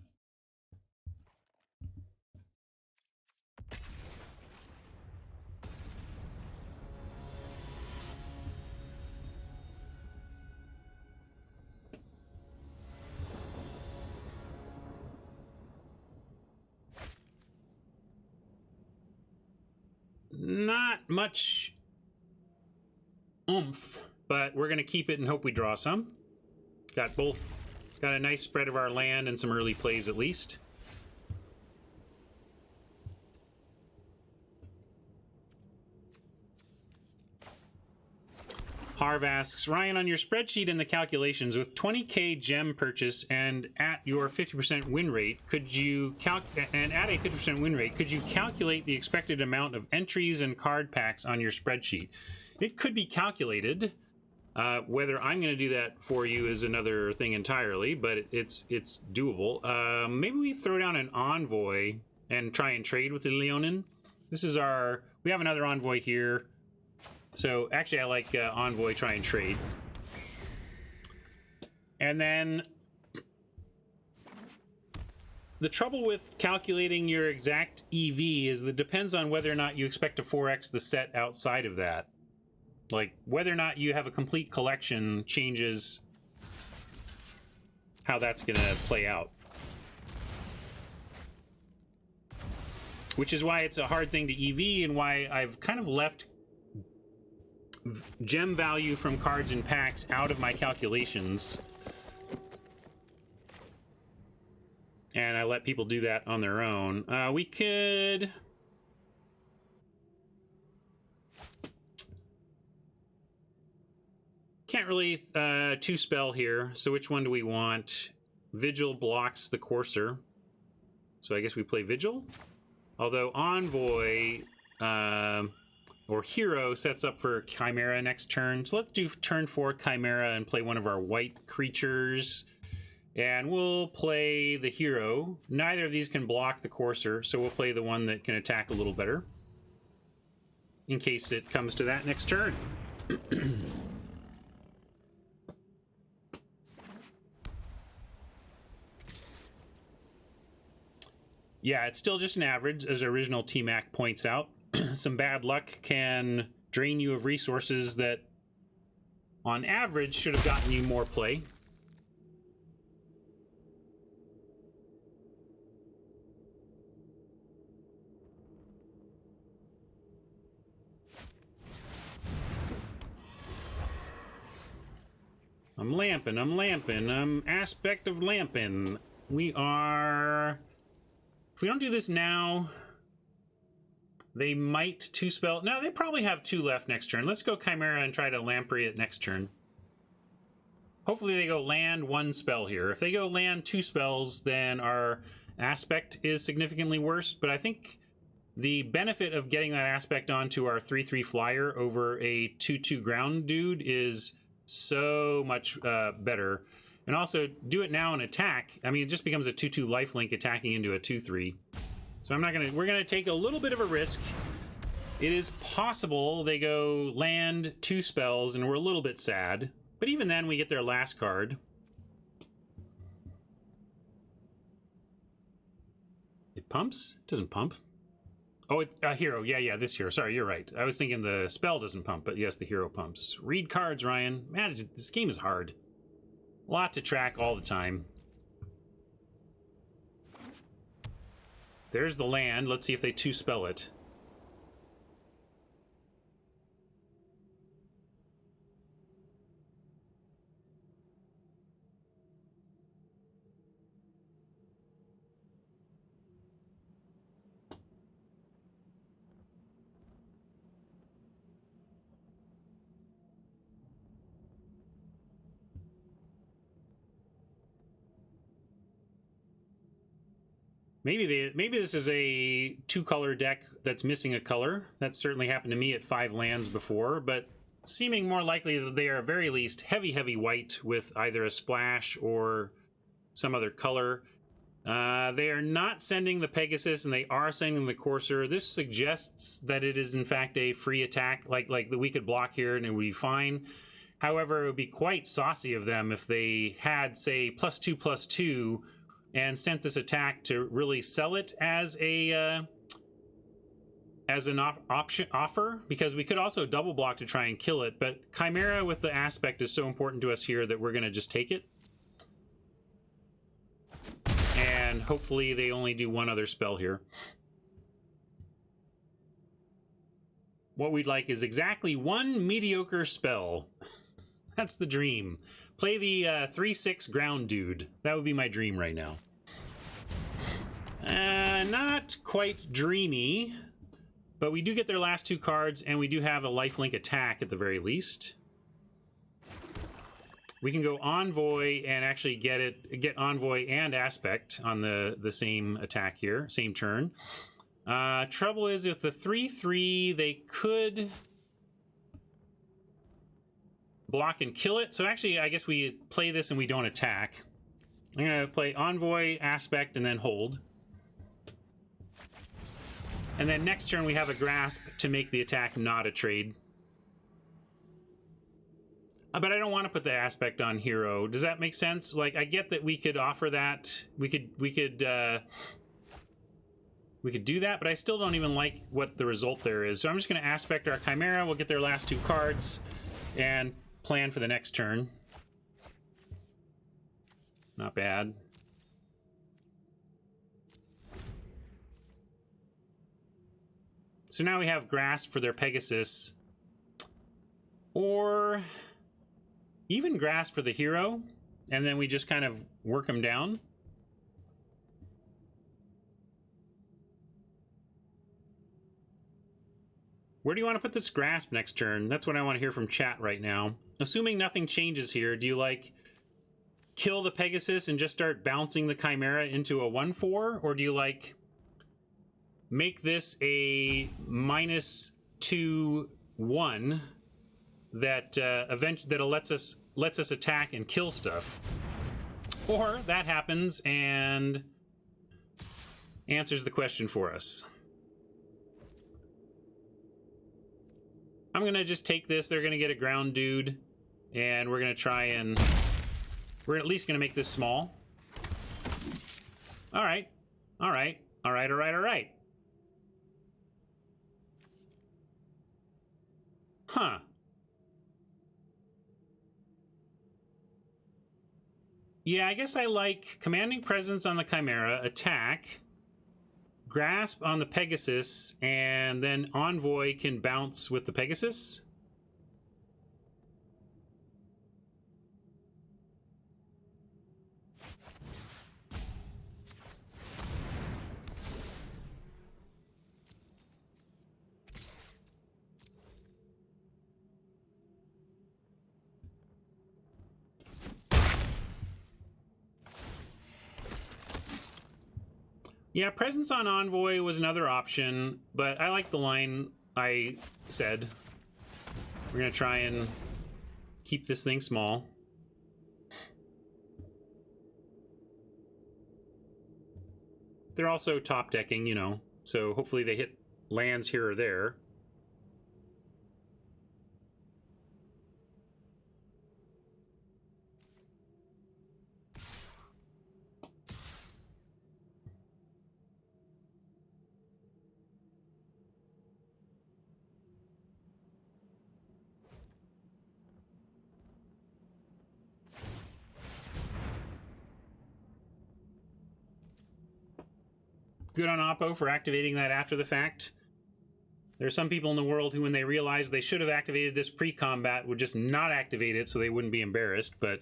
Not much oomph, but we're going to keep it and hope we draw some. Got a nice spread of our land and some early plays at least. Harv asks, Ryan, on your spreadsheet in the calculations, with 20k gem purchase and at your 50% win rate, could you could you calculate the expected amount of entries and card packs on your spreadsheet? It could be calculated. Whether I'm going to do that for you is another thing entirely, but it's doable. Maybe we throw down an envoy and try and trade with the Leonin. This is we have another envoy here. So actually I like envoy, try and trade. And then the trouble with calculating your exact EV is that it depends on whether or not you expect to 4x the set outside of that. Like whether or not you have a complete collection changes how that's going to play out. Which is why it's a hard thing to EV and why I've kind of left gem value from cards and packs out of my calculations. And I let people do that on their own. We could... Can't really two spell here, so which one do we want? Vigil blocks the Courser. So I guess we play Vigil. Although Envoy... or Hero sets up for Chimera next turn. So let's do turn 4 Chimera and play one of our white creatures. And we'll play the Hero. Neither of these can block the Courser, so we'll play the one that can attack a little better. In case it comes to that next turn. Yeah, it's still just an average, as original T-Mac points out. Some bad luck can drain you of resources that, on average, should have gotten you more play. I'm lamping. I'm aspect of lamping. We are... If we don't do this now, they might 2-spell... No, they probably have 2 left next turn. Let's go Chimera and try to lamprey it next turn. Hopefully they go land 1 spell here. If they go land 2 spells, then our aspect is significantly worse. But I think the benefit of getting that aspect onto our 3/3 flyer over a 2/2 ground dude is so much better. And also, do it now and attack. I mean, it just becomes a 2/2 lifelink attacking into a 2/3. So I'm not gonna... We're gonna take a little bit of a risk. It is possible they go land 2 spells, and we're a little bit sad. But even then, we get their last card. It pumps? It doesn't pump. Oh, it's a hero. Yeah, this hero. Sorry, you're right. I was thinking the spell doesn't pump, but yes, the hero pumps. Read cards, Ryan. Man, this game is hard. A lot to track all the time. There's the land. Let's see if they 2-spell it. Maybe this is a 2-color deck that's missing a color. That's certainly happened to me at 5 lands before, but seeming more likely that they are at very least heavy white with either a splash or some other color. They are not sending the Pegasus, and they are sending the Courser. This suggests that it is in fact a free attack, like that we could block here and it would be fine. However, it would be quite saucy of them if they had, say, +2/+2 and sent this attack to really sell it as a as an offer, because we could also double block to try and kill it. But Chimera with the aspect is so important to us here that we're going to just take it. And hopefully they only do 1 other spell here. What we'd like is exactly 1 mediocre spell. That's the dream. Play the 3/6 ground dude. That would be my dream right now. Not quite dreamy, but we do get their last 2 cards, and we do have a lifelink attack at the very least. We can go Envoy and actually get Envoy and Aspect on the same attack here, same turn. Trouble is, with the 3/3, they could block and kill it. So actually, I guess we play this and we don't attack. I'm going to play Envoy, Aspect, and then hold. And then next turn we have a Grasp to make the attack not a trade. But I don't want to put the Aspect on hero. Does that make sense? Like, I get that we could offer that. We could do that, but I still don't even like what the result there is. So I'm just going to Aspect our Chimera. We'll get their last 2 cards and plan for the next turn. Not bad. So now we have Grasp for their Pegasus. Or even Grasp for the hero. And then we just kind of work them down. Where do you want to put this Grasp next turn? That's what I want to hear from chat right now. Assuming nothing changes here, do you like kill the Pegasus and just start bouncing the Chimera into a 1/4? Or do you like make this a -2/1 that that'll lets us attack and kill stuff? Or that happens and answers the question for us. I'm going to just take this. They're going to get a ground dude. And we're going to try and... We're at least going to make this small. All right. All right. All right. All right. All right. Huh. Yeah, I guess I like Commanding Presence on the Chimera, attack, Grasp on the Pegasus, and then Envoy can bounce with the Pegasus. Yeah, presence on Envoy was another option, but I like the line I said. We're going to try and keep this thing small. They're also top decking, you know, so hopefully they hit lands here or there. Good on Oppo for activating that after the fact. There are some people in the world who, when they realize they should have activated this pre-combat, would just not activate it so they wouldn't be embarrassed, but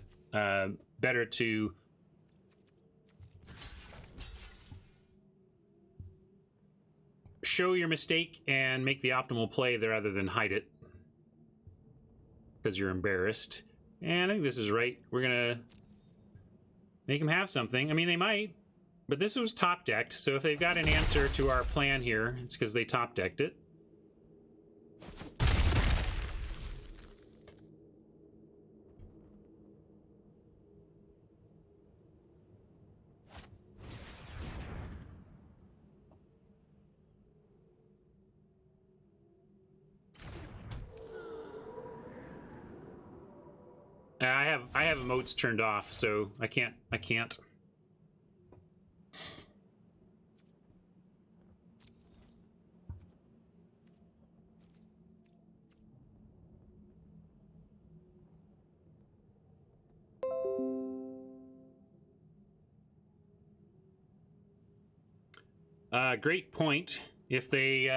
better to show your mistake and make the optimal play there rather than hide it because you're embarrassed. And I think this is right. We're going to make them have something. I mean, they might. But this was top decked, so if they've got an answer to our plan here, it's because they top decked it. I have emotes turned off, so I can't. Great point. If they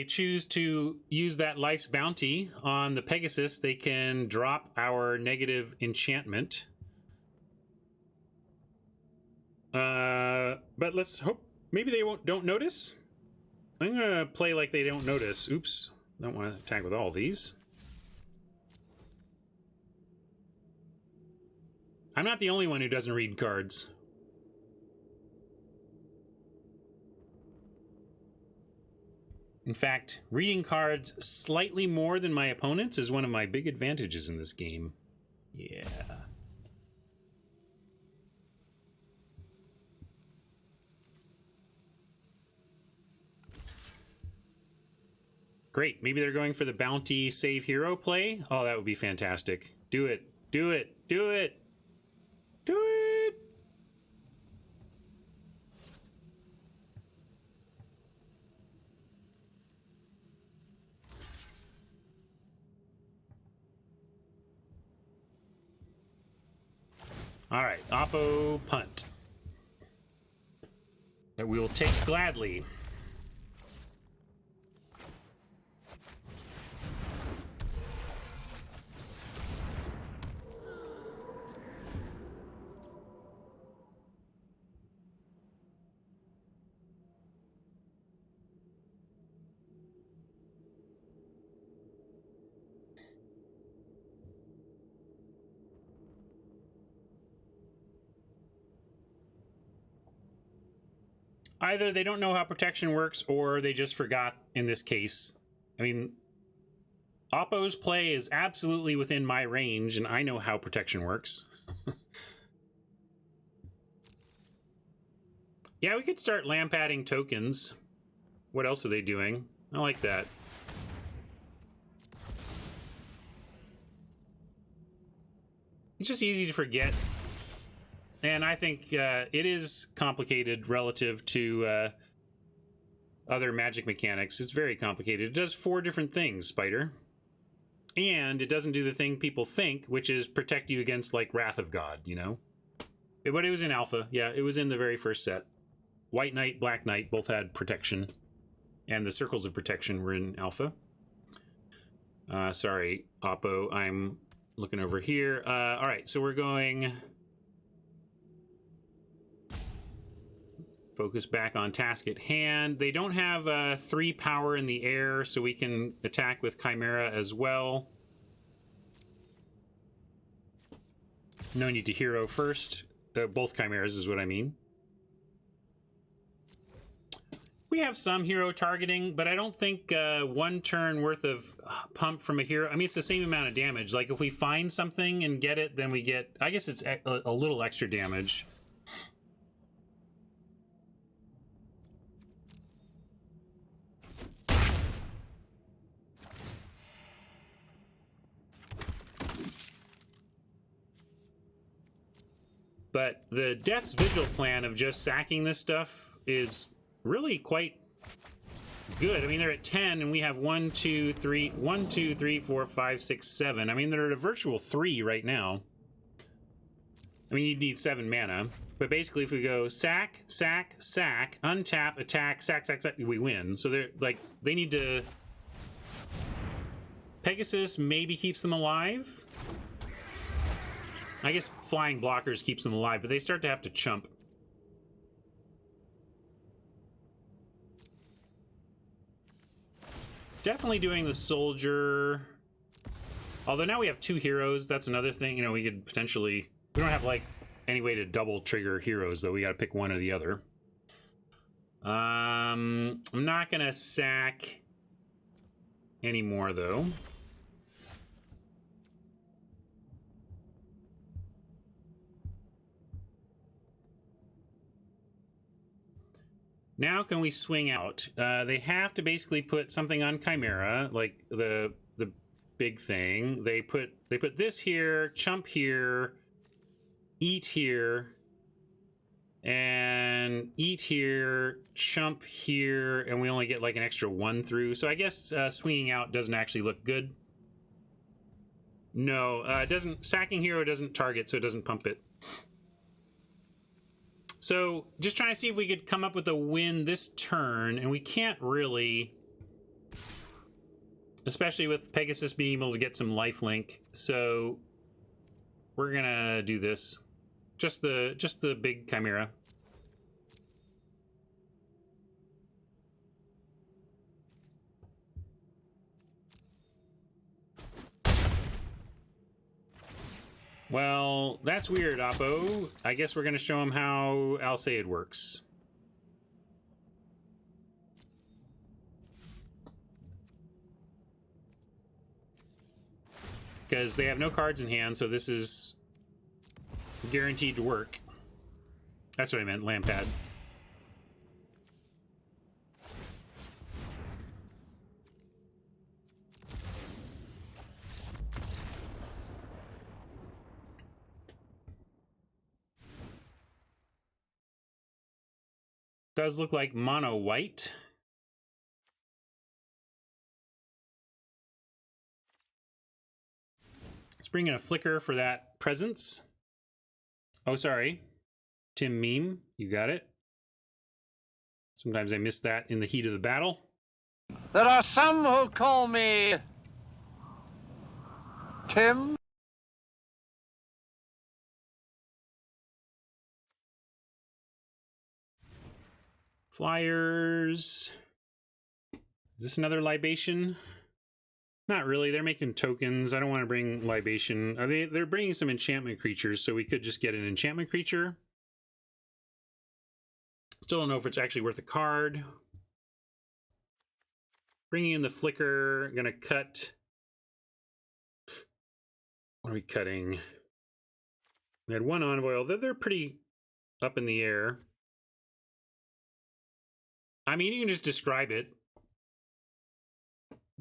choose to use that Life's Bounty on the Pegasus, they can drop our negative enchantment. But let's hope maybe they don't notice. I'm gonna play like they don't notice. Oops, don't want to attack with all these. I'm not the only one who doesn't read cards. In fact, reading cards slightly more than my opponents is one of my big advantages in this game. Yeah. Great. Maybe they're going for the bounty save hero play. Oh, that would be fantastic. Do it. Do it. Do it. Do it. All right, Oppo punt. That we will take gladly. Either they don't know how protection works, or they just forgot in this case. I mean, Oppo's play is absolutely within my range, and I know how protection works. Yeah, we could start lamp adding tokens. What else are they doing? I like that. It's just easy to forget. And I think it is complicated relative to other Magic mechanics. It's very complicated. It does 4 different things, Spider. And it doesn't do the thing people think, which is protect you against, like, Wrath of God, you know? But it was in Alpha. Yeah, it was in the very first set. White Knight, Black Knight both had protection. And the Circles of Protection were in Alpha. Sorry, Oppo. I'm looking over here. All right, so we're going... Focus back on task at hand. They don't have 3 power in the air, so we can attack with Chimera as well. No need to hero first. Both Chimeras is what I mean. We have some hero targeting, but I don't think 1 turn worth of pump from a hero. I mean, it's the same amount of damage. Like, if we find something and get it, then we get... I guess it's a little extra damage. But the Death's Vigil plan of just sacking this stuff is really quite good. I mean, they're at 10, and we have 1, 2, 3, 4, 5, 6, 7. I mean, they're at a virtual 3 right now. I mean, you'd need 7 mana. But basically, if we go sack, sack, sack, untap, attack, sack, sack, sack, we win. So they're like, they need to... Pegasus maybe keeps them alive. I guess flying blockers keeps them alive, but they start to have to chump. Definitely doing the soldier. Although now we have 2 heroes, that's another thing. You know, we could potentially... We don't have, like, any way to double trigger heroes, though. We gotta pick one or the other. I'm not gonna sack anymore, though. Now can we swing out? They have to basically put something on Chimera, like the big thing. They put this here, chump here, eat here, and eat here, chump here, and we only get like an extra 1 through. So I guess swinging out doesn't actually look good. No, it doesn't. Sacking hero doesn't target, so it doesn't pump it. So, just trying to see if we could come up with a win this turn, and we can't really, especially with Pegasus being able to get some lifelink. So, we're gonna do this. Just the big Chimera. Well, that's weird, Oppo. I guess we're going to show him how Alseid works. Because they have no cards in hand, so this is guaranteed to work. That's what I meant, Lampad. Does look like mono white. Let's bring in a flicker for that presence. Oh, sorry. Tim Meme, you got it. Sometimes I miss that in the heat of the battle. There are some who call me Tim. Flyers. Is this another libation? Not really. They're making tokens. I don't want to bring libation. They're bringing some enchantment creatures, so we could just get an enchantment creature. Still don't know if it's actually worth a card. Bringing in the flicker. Gonna cut. What are we cutting? We had 1 envoy, although they're pretty up in the air. I mean, you can just describe it.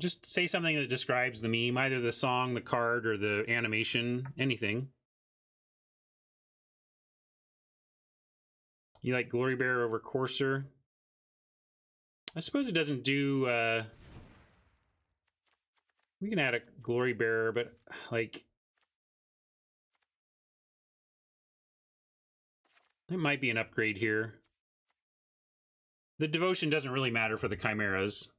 Just say something that describes the meme, either the song, the card, or the animation, anything. You like Glory Bearer over Courser? I suppose it doesn't do... We can add a Glory Bearer, but, like... It might be an upgrade here. The devotion doesn't really matter for the chimeras.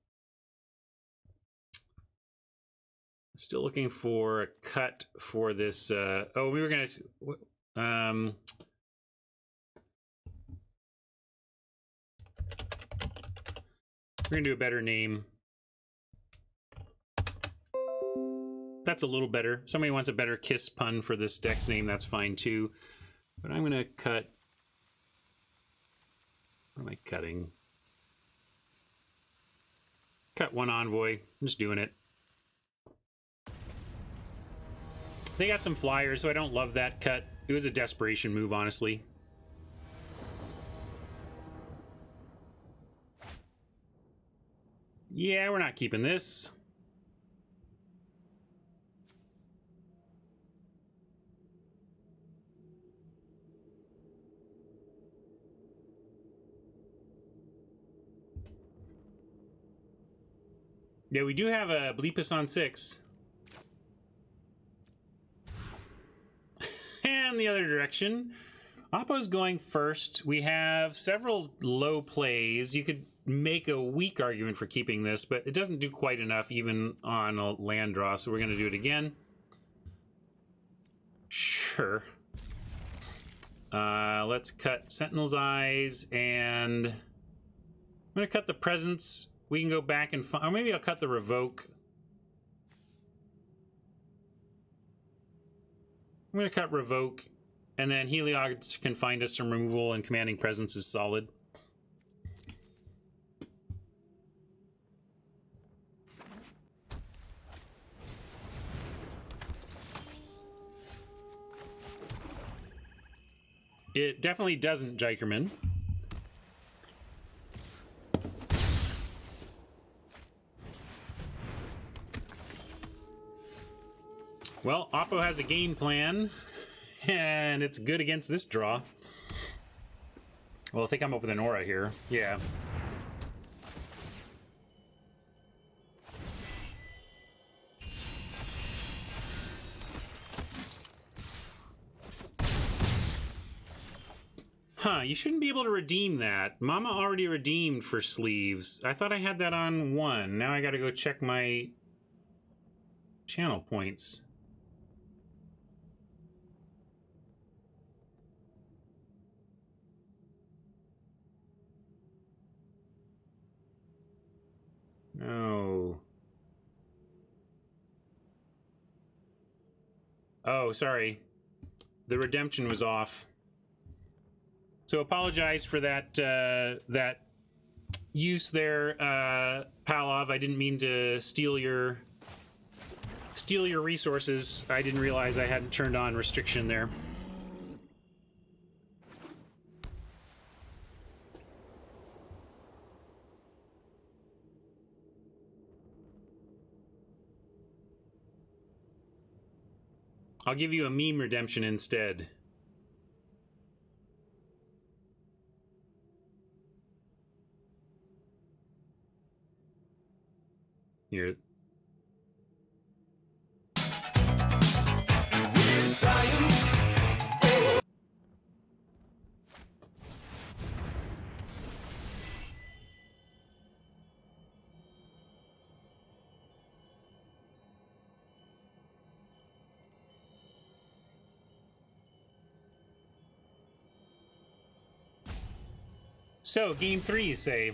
Still looking for a cut for this. Oh, we were gonna. We're gonna do a better name. That's a little better. Somebody wants a better kiss pun for this deck's name. That's fine too. But I'm gonna cut. What am I cutting? Cut one envoy. I'm just doing it. They got some flyers, so I don't love that cut. It was a desperation move, honestly. Yeah, we're not keeping this. Yeah, we do have a Bleepus on 6. And the other direction. Oppo's going first. We have several low plays. You could make a weak argument for keeping this, but it doesn't do quite enough even on a land draw, so we're going to do it again. Sure. Let's cut Sentinel's Eyes, and I'm going to cut the Presence. We can go back and find, or maybe I'll cut the Revoke. I'm going to cut Revoke, and then Heliod can find us some removal, and Commanding Presence is solid. It definitely doesn't, Jikerman. Well, Oppo has a game plan, and it's good against this draw. Well, I think I'm up with an aura here. Yeah. Huh, you shouldn't be able to redeem that. Mama already redeemed for sleeves. I thought I had that on 1. Now I gotta go check my channel points. No. Oh, sorry. The redemption was off. So apologize for that that use there, Palov. I didn't mean to steal your resources. I didn't realize I hadn't turned on restriction there. I'll give you a meme redemption instead. Here. So, game 3, you say?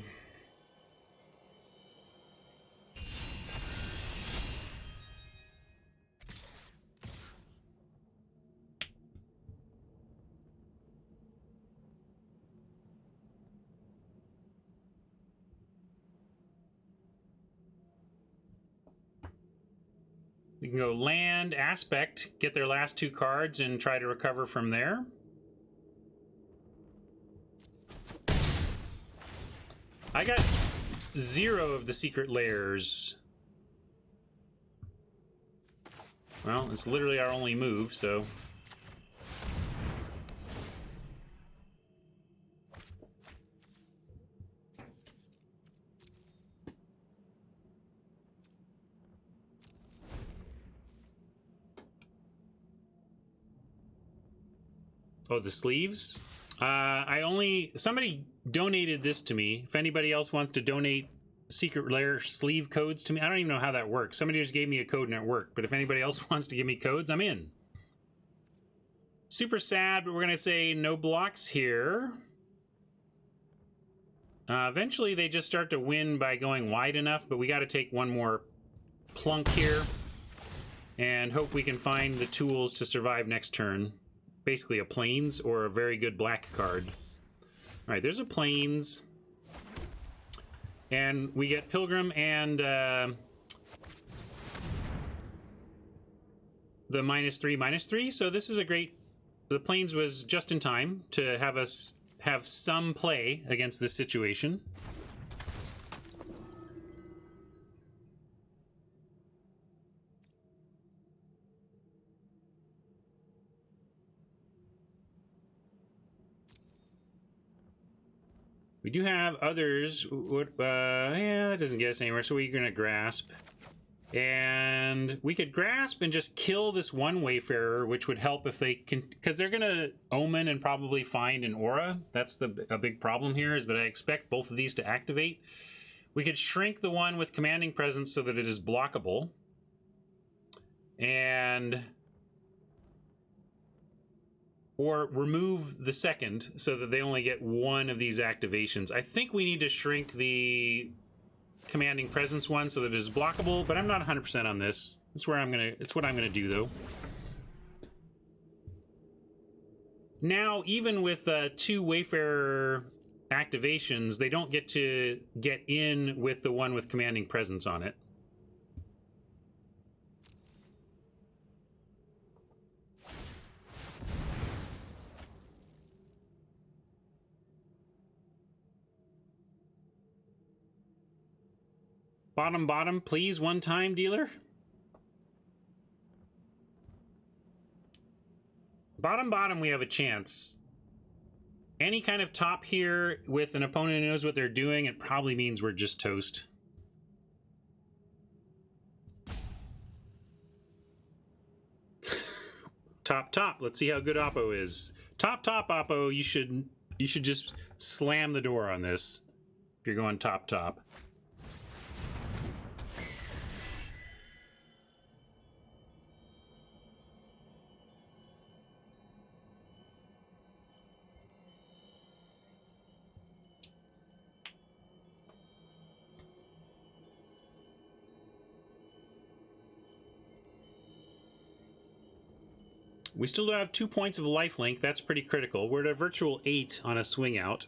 We can go land, aspect, get their last 2 cards, and try to recover from there. I got 0 of the secret layers. Well, it's literally our only move, so... Oh, the sleeves? Somebody donated this to me. If anybody else wants to donate secret lair sleeve codes to me, I don't even know how that works. Somebody just gave me a code and it worked. But if anybody else wants to give me codes, I'm in. Super sad, but we're going to say no blocks here. Eventually, they just start to win by going wide enough, but we got to take one more plunk here and hope we can find the tools to survive next turn. Basically a plains or a very good black card. All right, there's a plains. And we get Pilgrim and the -3/-3. So this is a great... The Plains was just in time to have us have some play against this situation. We do have others. Yeah, that doesn't get us anywhere, so we're going to grasp. And we could grasp and just kill this one Wayfarer, which would help if they can... Because they're going to omen and probably find an aura. That's a big problem here, is that I expect both of these to activate. We could shrink the one with Commanding Presence so that it is blockable. And... Or remove the second so that they only get one of these activations. I think we need to shrink the Commanding Presence one so that it is blockable, but I'm not 100% on this. It's what I'm gonna do though. Now, even with 2 Wayfarer activations, they don't get to get in with the one with Commanding Presence on it. Bottom, please, one time, dealer. Bottom, we have a chance. Any kind of top here with an opponent who knows what they're doing, it probably means we're just toast. Top. Let's see how good Oppo is. Top, Oppo. You should just slam the door on this if you're going top. We still have 2 points of lifelink. That's pretty critical. We're at a virtual 8 on a swing out.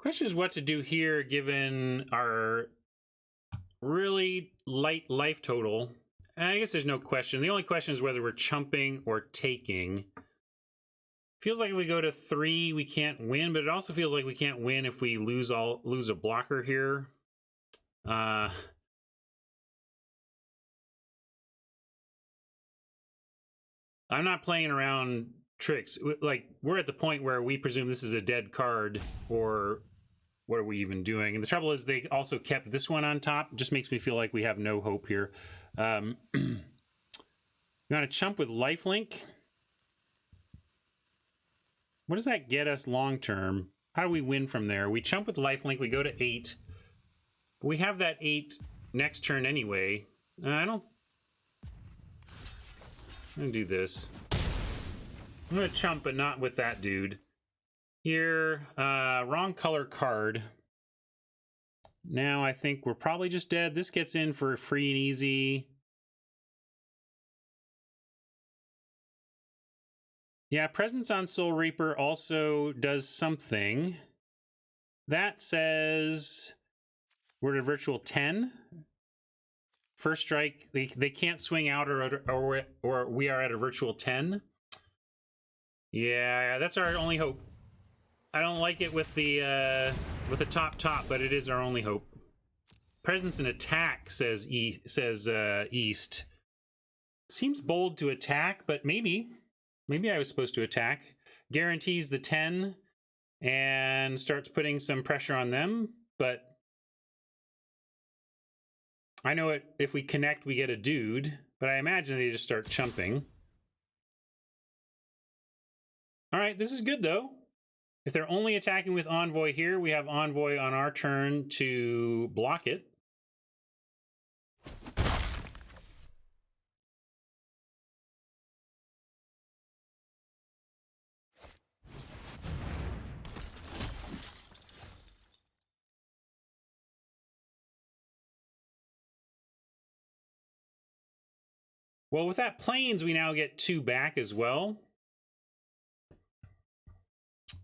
Question is what to do here given our really light life total. And I guess there's no question. The only question is whether we're chumping or taking. Feels like if we go to 3, we can't win, but it also feels like we can't win if we lose a blocker here. I'm not playing around tricks. Like, we're at the point where we presume this is a dead card, or what are we even doing? And the trouble is they also kept this one on top. It just makes me feel like we have no hope here. You want to chump with lifelink? What does that get us long term? How do we win from there? We chump with lifelink, we go to 8. We have that 8 next turn anyway. I'm gonna do this. I'm gonna chump, but not with that dude. Here, wrong color card. Now I think we're probably just dead. This gets in for free and easy. Yeah, Presence on Soul Reaper also does something. That says we're at a virtual 10. First strike, they can't swing out, or we are at a virtual 10. Yeah, that's our only hope. I don't like it with the top, but it is our only hope. Presence and attack says East. Seems bold to attack, but maybe I was supposed to attack. Guarantees the 10 and starts putting some pressure on them, but I know it. If we connect, we get a dude, but I imagine they just start chumping. All right, this is good though. If they're only attacking with Envoy here, we have Envoy on our turn to block it. Well, with that Plains, we now get 2 back as well.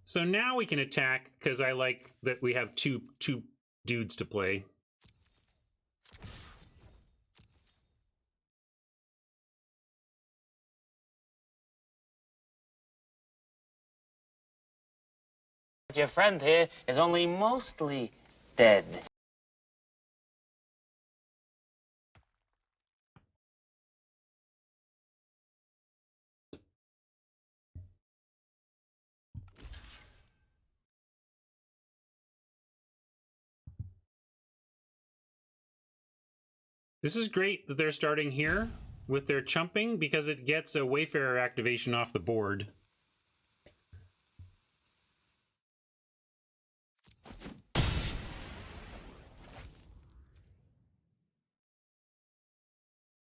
So now we can attack, because I like that we have two dudes to play. Your friend here is only mostly dead. This is great that they're starting here with their chumping, because it gets a Wayfarer activation off the board.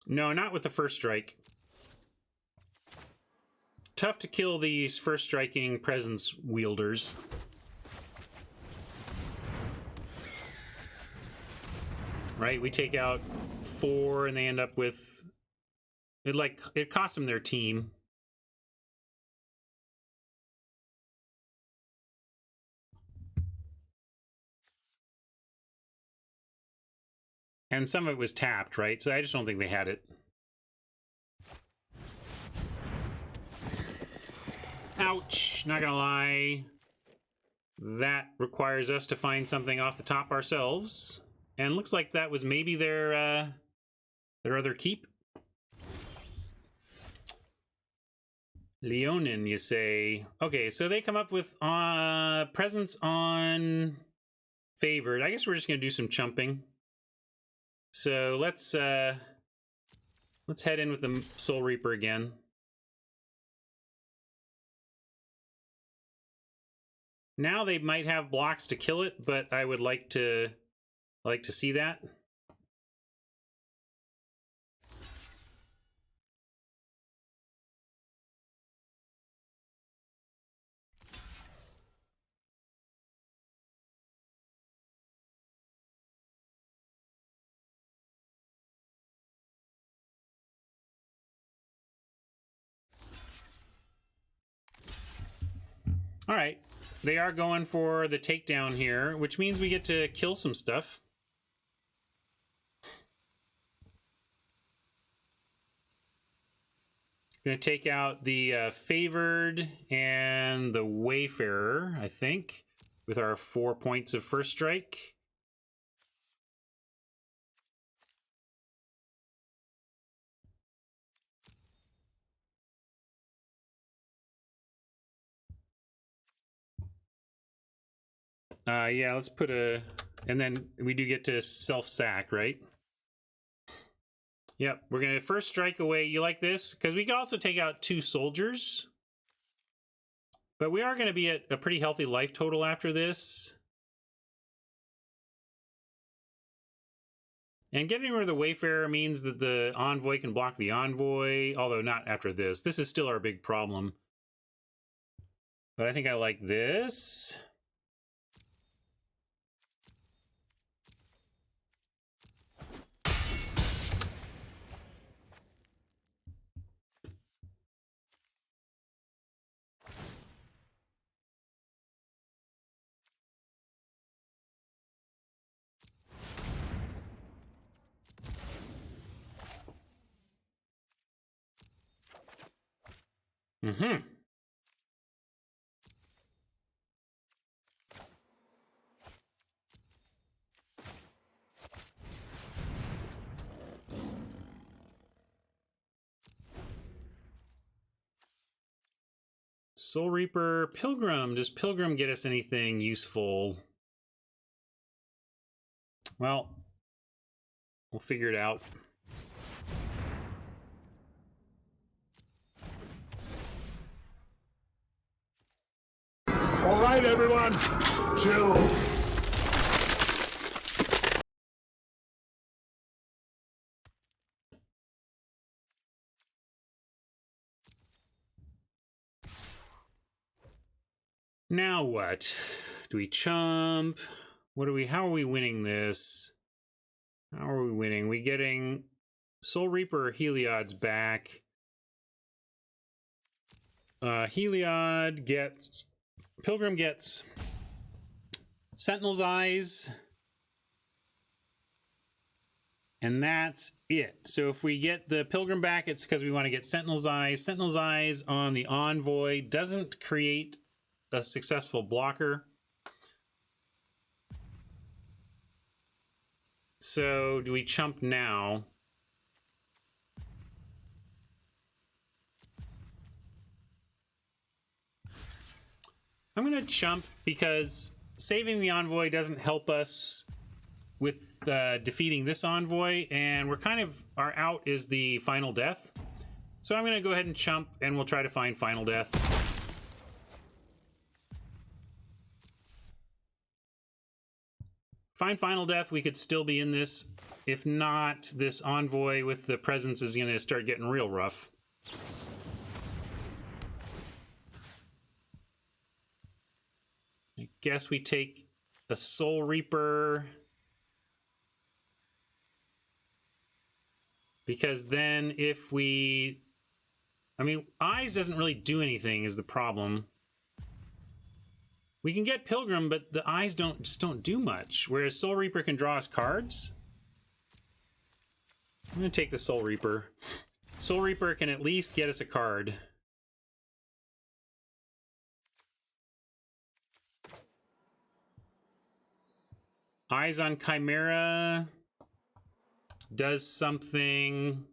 No, not with the first strike. Tough to kill these first striking presence wielders. Right, we take out 4 and they end up with it cost them their team. And some of it was tapped, right? So I just don't think they had it. Ouch, not gonna lie. That requires us to find something off the top ourselves. And looks like that was maybe their other keep. Leonin, you say. Okay, so they come up with presence on favored. I guess we're just gonna do some chumping. So let's head in with the Soul Reaper again. Now they might have blocks to kill it, but I would like to see that. All right. They are going for the takedown here, which means we get to kill some stuff. Going to take out the Favored and the Wayfarer, I think, with our 4 points of first strike. Yeah, let's put a... And then we do get to self-sack, right? Yep, we're going to first strike away. You like this? Because we can also take out 2 soldiers. But we are going to be at a pretty healthy life total after this. And getting rid of the Wayfarer means that the Envoy can block the Envoy, although not after this. This is still our big problem. But I think I like this. Mm-hmm. Soul Reaper, Pilgrim. Does Pilgrim get us anything useful? Well, we'll figure it out. All right. right, everyone. Chill. Now what? Do we chump? How are we winning this? How are we winning? We getting Soul Reaper or Heliod's back? Heliod gets... Pilgrim gets Sentinel's Eyes. And that's it. So if we get the Pilgrim back, it's because we want to get Sentinel's Eyes. Sentinel's Eyes on the Envoy doesn't create a successful blocker. So do we chump now? I'm going to chump because saving the Envoy doesn't help us with defeating this Envoy, and we're kind of, our out is the Final Death. So I'm going to go ahead and chump, and we'll try to find Final Death. Find Final Death, we could still be in this. If not, this Envoy with the presence is going to start getting real rough. I guess we take a Soul Reaper. Because then if we... I mean, Eyes doesn't really do anything is the problem. We can get Pilgrim, but the Eyes just don't do much. Whereas Soul Reaper can draw us cards. I'm going to take the Soul Reaper. Soul Reaper can at least get us a card. Eyes on Chimera does something.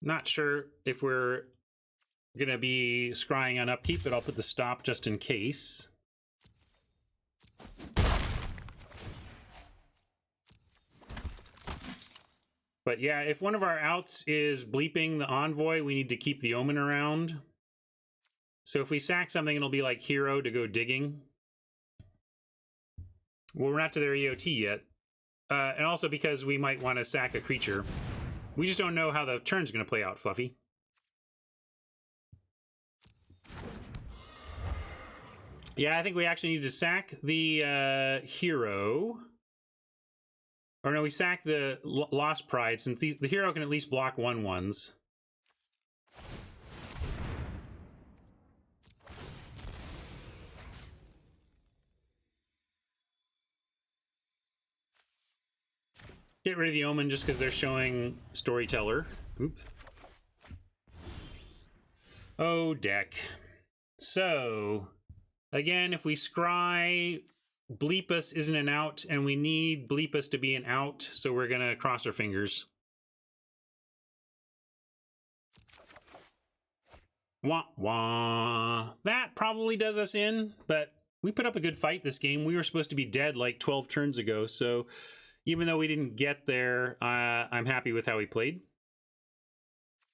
Not sure if we're gonna be scrying on upkeep, but I'll put the stop just in case. But yeah, if one of our outs is bleeping the Envoy, we need to keep the Omen around. So if we sack something, it'll be like Hero to go digging. Well, we're not to their EOT yet. And also because we might want to sack a creature. We just don't know how the turn's going to play out, Fluffy. Yeah, I think we actually need to sack the Hero. Or no, we sack the Lost Pride, since the Hero can at least block 1/1s. Get rid of the Omen just because they're showing Storyteller. Oop. Oh, deck. So, again, if we scry, Bleepus isn't an out, and we need Bleepus to be an out, so we're going to cross our fingers. Wah, wah. That probably does us in, but we put up a good fight this game. We were supposed to be dead like 12 turns ago, so even though we didn't get there, I'm happy with how he played.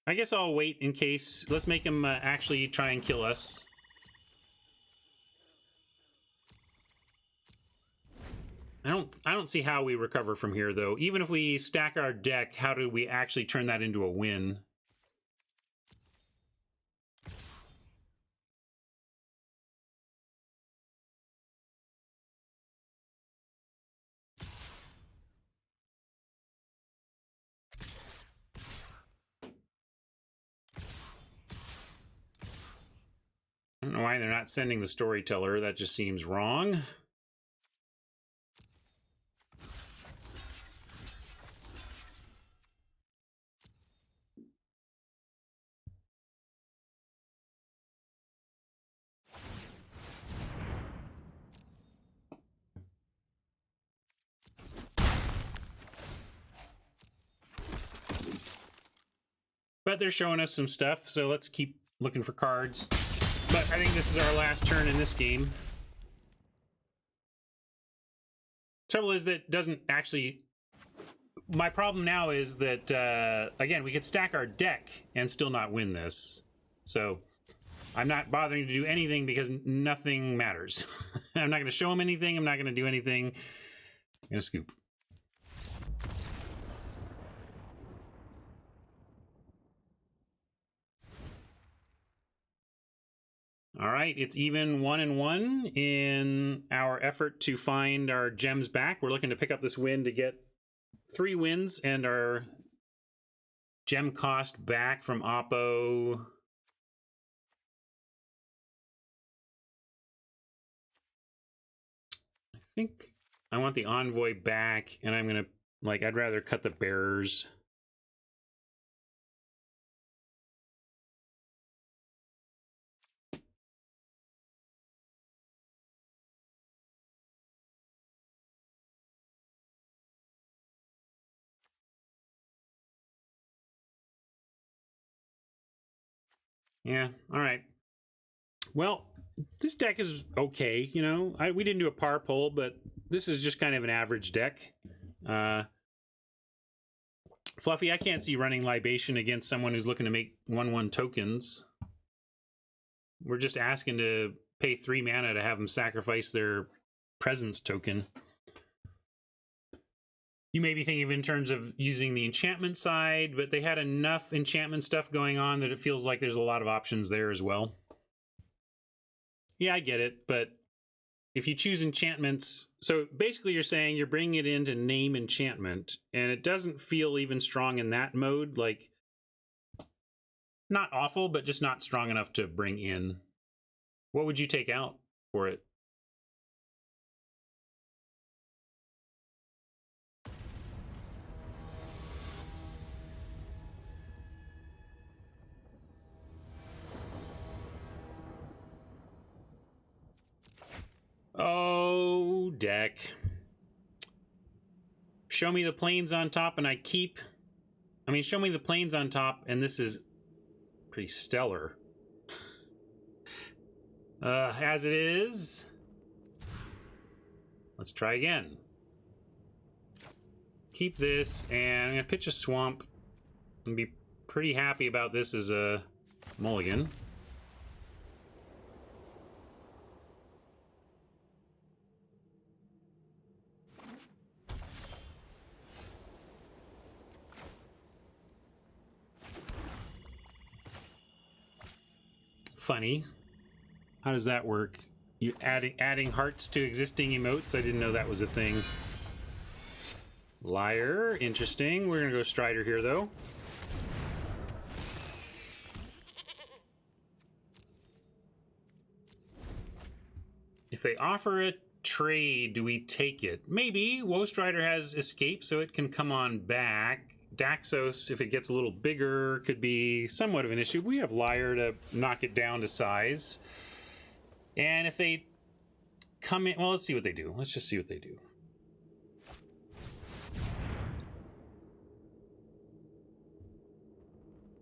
I guess I'll wait in case. Let's make him actually try and kill us. I don't see how we recover from here, though. Even if we stack our deck, how do we actually turn that into a win? I don't know why they're not sending the Storyteller. That just seems wrong. But they're showing us some stuff, so let's keep looking for cards. But I think this is our last turn in this game. Trouble is that doesn't actually... My problem now is that, again, we could stack our deck and still not win this. So I'm not bothering to do anything because nothing matters. I'm not going to show him anything. I'm not going to do anything. I'm going to scoop. All right, it's even 1-1 in our effort to find our gems back. We're looking to pick up this win to get 3 wins and our gem cost back from Oppo. I think I want the envoy back, and I'm gonna, like, I'd rather cut the bearers. Yeah, all right. Well, this deck is okay, you know. We didn't do a par pull, but this is just kind of an average deck. Fluffy, I can't see running Libation against someone who's looking to make 1/1 tokens. We're just asking to pay 3 mana to have them sacrifice their presence token. You may be thinking of in terms of using the enchantment side, but they had enough enchantment stuff going on that it feels like there's a lot of options there as well. Yeah, I get it, but if you choose enchantments... So basically you're saying you're bringing it in to name enchantment, and it doesn't feel even strong in that mode. Like, not awful, but just not strong enough to bring in. What would you take out for it? Oh, deck. Show me the planes on top and I keep... I mean, show me the planes on top and this is pretty stellar. As it is... Let's try again. Keep this, and I'm going to pitch a swamp and be pretty happy about this as a mulligan. Funny. How does that work? You adding hearts to existing emotes? I didn't know that was a thing. Liar. Interesting. We're going to go Strider here, though. If they offer a trade, do we take it? Maybe. Woe Strider has escape, so it can come on back. Daxos, if it gets a little bigger, could be somewhat of an issue. We have Liar to knock it down to size. And if they come in... Well, let's see what they do. Let's just see what they do.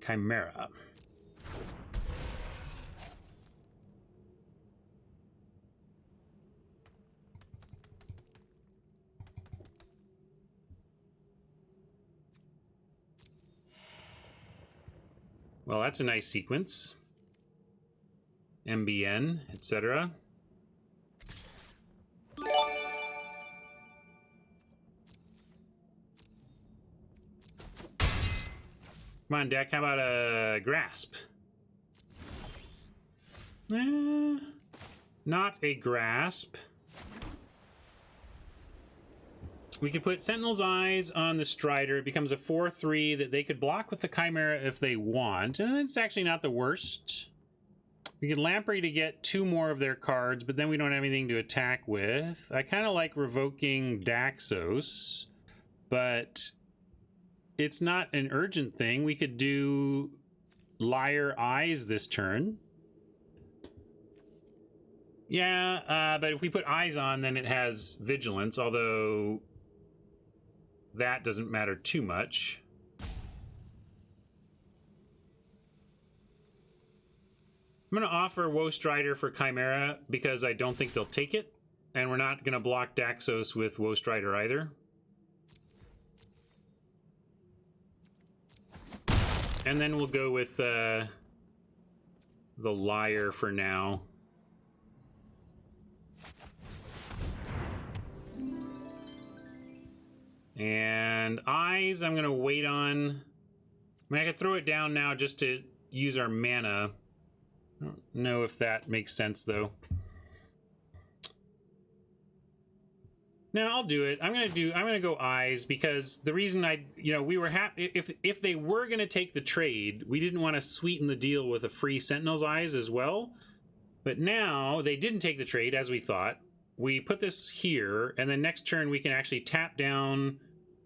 Chimera. Well, that's a nice sequence. MBN, etc. Come on, deck. How about a grasp? Not a grasp. We could put Sentinel's Eyes on the Strider. It becomes a 4/3 that they could block with the Chimera if they want. And it's actually not the worst. We could Lamprey to get 2 more of their cards, but then we don't have anything to attack with. I kind of like revoking Daxos, but it's not an urgent thing. We could do Liar Eyes this turn. Yeah, but if we put Eyes on, then it has Vigilance, although that doesn't matter too much. I'm going to offer Woe Strider for Chimera because I don't think they'll take it. And we're not going to block Daxos with Woe Strider either. And then we'll go with the Liar for now. And Eyes, I'm going to wait on. I mean, I could throw it down now just to use our mana. I don't know if that makes sense, though. No, I'll do it. I'm gonna go Eyes because the reason we were happy if they were gonna take the trade, we didn't want to sweeten the deal with a free Sentinel's Eyes as well. But now they didn't take the trade as we thought. We put this here, and then next turn we can actually tap down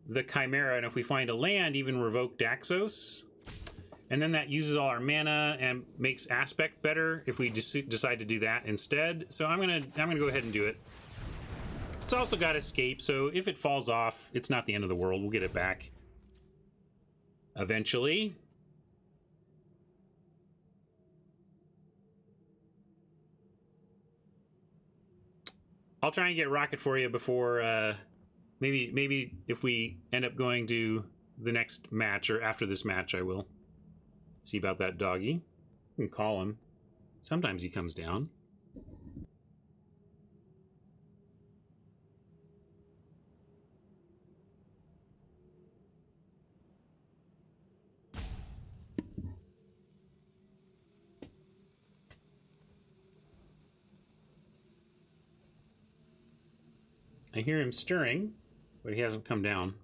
the Chimera, and if we find a land, even revoke Daxos. And then that uses all our mana and makes Aspect better if we decide to do that instead. So I'm gonna go ahead and do it. It's also got Escape, so if it falls off, it's not the end of the world. We'll get it back eventually. I'll try and get Rocket for you before, maybe if we end up going to the next match, or after this match, I will. See about that doggy. You can call him. Sometimes he comes down. I hear him stirring, but he hasn't come down.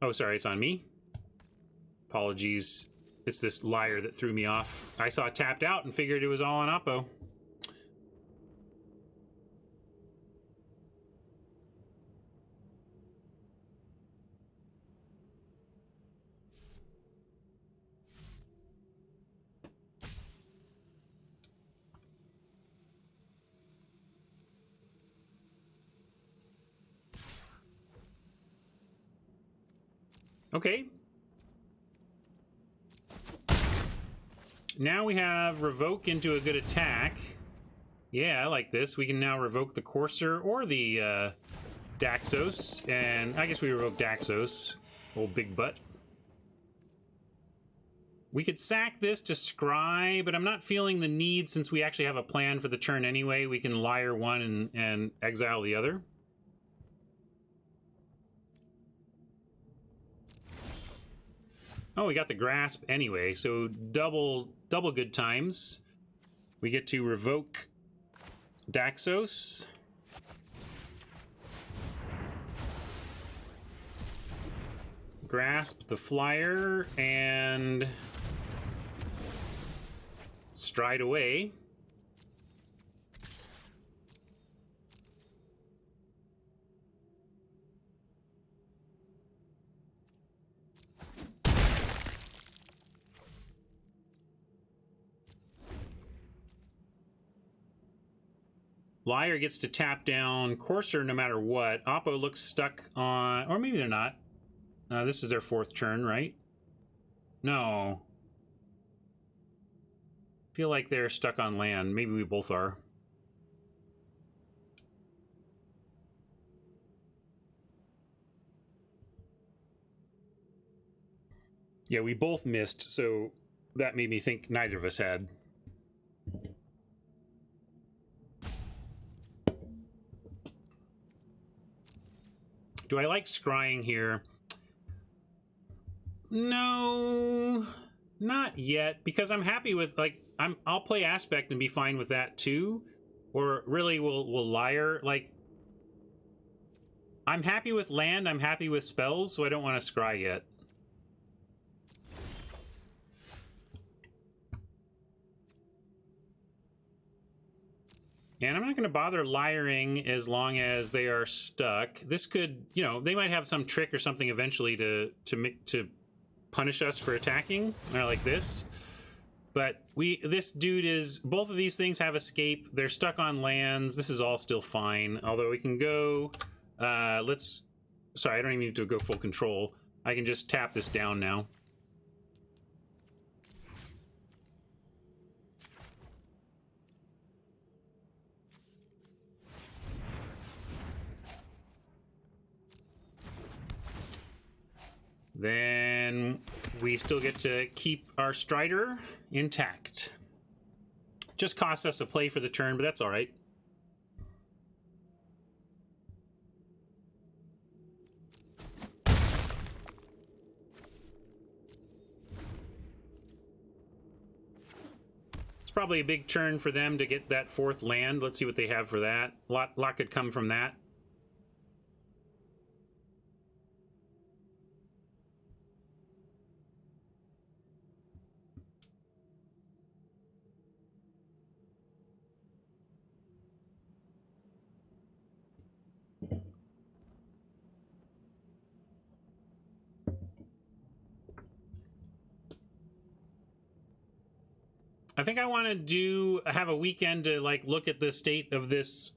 Oh, sorry, it's on me. Apologies. It's this Liar that threw me off. I saw it tapped out and figured it was all on Oppo. Okay. Now we have Revoke into a good attack. Yeah, I like this. We can now revoke the Courser or the Daxos. And I guess we revoke Daxos. Old big butt. We could sack this to Scry, but I'm not feeling the need since we actually have a plan for the turn anyway. We can Liar one and exile the other. Oh, we got the Grasp anyway, so double good times. We get to revoke Daxos. Grasp the Flyer and stride away. Liar gets to tap down Courser no matter what. Oppo looks stuck on... Or maybe they're not. This is their fourth turn, right? No. Feel like they're stuck on land. Maybe we both are. Yeah, we both missed, so that made me think neither of us had. Do I like scrying here? No, not yet, because I'm happy with, like, I'll play Aspect and be fine with that too. Or really we'll Liar. Like, I'm happy with land, I'm happy with spells, so I don't want to scry yet. And I'm not going to bother Liaring as long as they are stuck. This could, you know, they might have some trick or something eventually to punish us for attacking, or like this. But this dude is, both of these things have escape. They're stuck on lands. This is all still fine. Although we can go, sorry, I don't even need to go full control. I can just tap this down now. Then we still get to keep our Strider intact. Just costs us a play for the turn, but that's all right. It's probably a big turn for them to get that 4th land. Let's see what they have for that. A lot could come from that. I think I want to have a weekend to like look at the state of this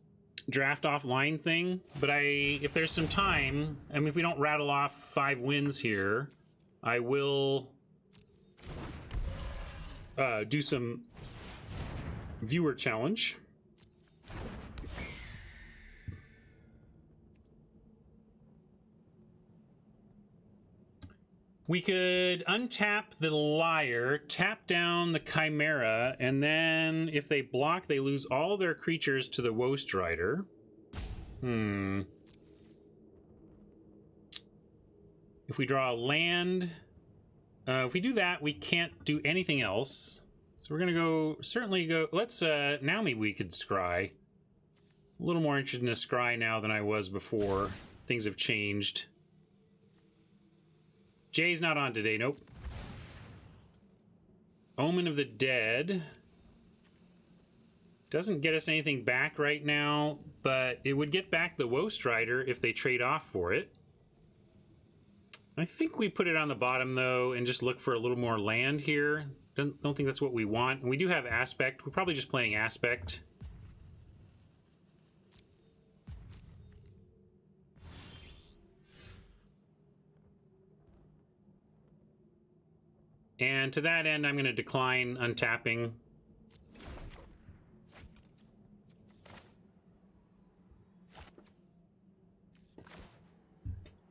draft offline thing, but if there's some time, I mean, if we don't rattle off 5 wins here, I will do some viewer challenge. We could untap the Liar, tap down the Chimera, and then if they block, they lose all their creatures to the Woe Strider. If we draw a land, if we do that, we can't do anything else. So we're gonna certainly go, let's, now maybe we could scry. A little more interested in a scry now than I was before. Things have changed. Jay's not on today, nope. Omen of the Dead. Doesn't get us anything back right now, but it would get back the Woe Strider if they trade off for it. I think we put it on the bottom, though, and just look for a little more land here. Don't think that's what we want. We do have Aspect. We're probably just playing Aspect. And to that end, I'm going to decline untapping.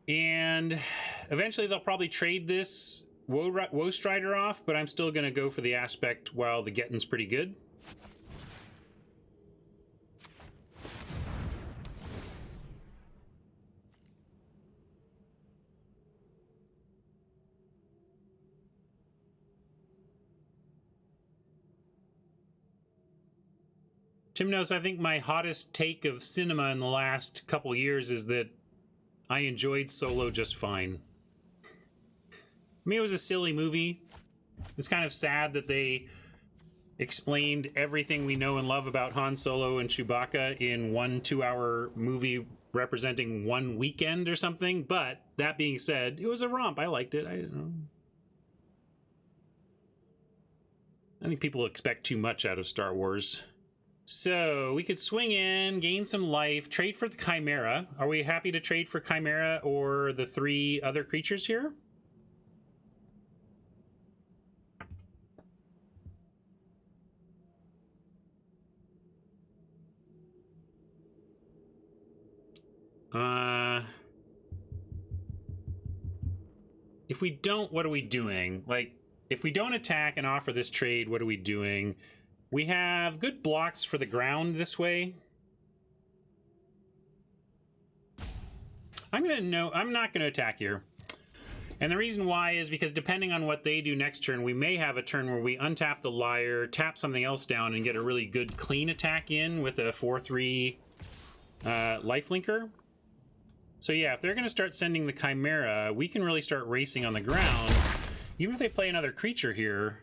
And eventually they'll probably trade this Woe Strider off, but I'm still going to go for the Aspect while the getting's pretty good. Tim knows I think my hottest take of cinema in the last couple years is that I enjoyed Solo just fine. I mean, it was a silly movie. It's kind of sad that they explained everything we know and love about Han Solo and Chewbacca in one 2-hour movie representing one weekend or something. But that being said, it was a romp. I liked it. I think people expect too much out of Star Wars. So we could swing in, gain some life, trade for the Chimera. Are we happy to trade for Chimera or the 3 other creatures here? If we don't, what are we doing? Like, if we don't attack and offer this trade, what are we doing? We have good blocks for the ground this way. I'm not gonna attack here. And the reason why is because depending on what they do next turn, we may have a turn where we untap the Liar, tap something else down, and get a really good clean attack in with a 4/3 lifelinker. So yeah, if they're gonna start sending the Chimera, we can really start racing on the ground. Even if they play another creature here,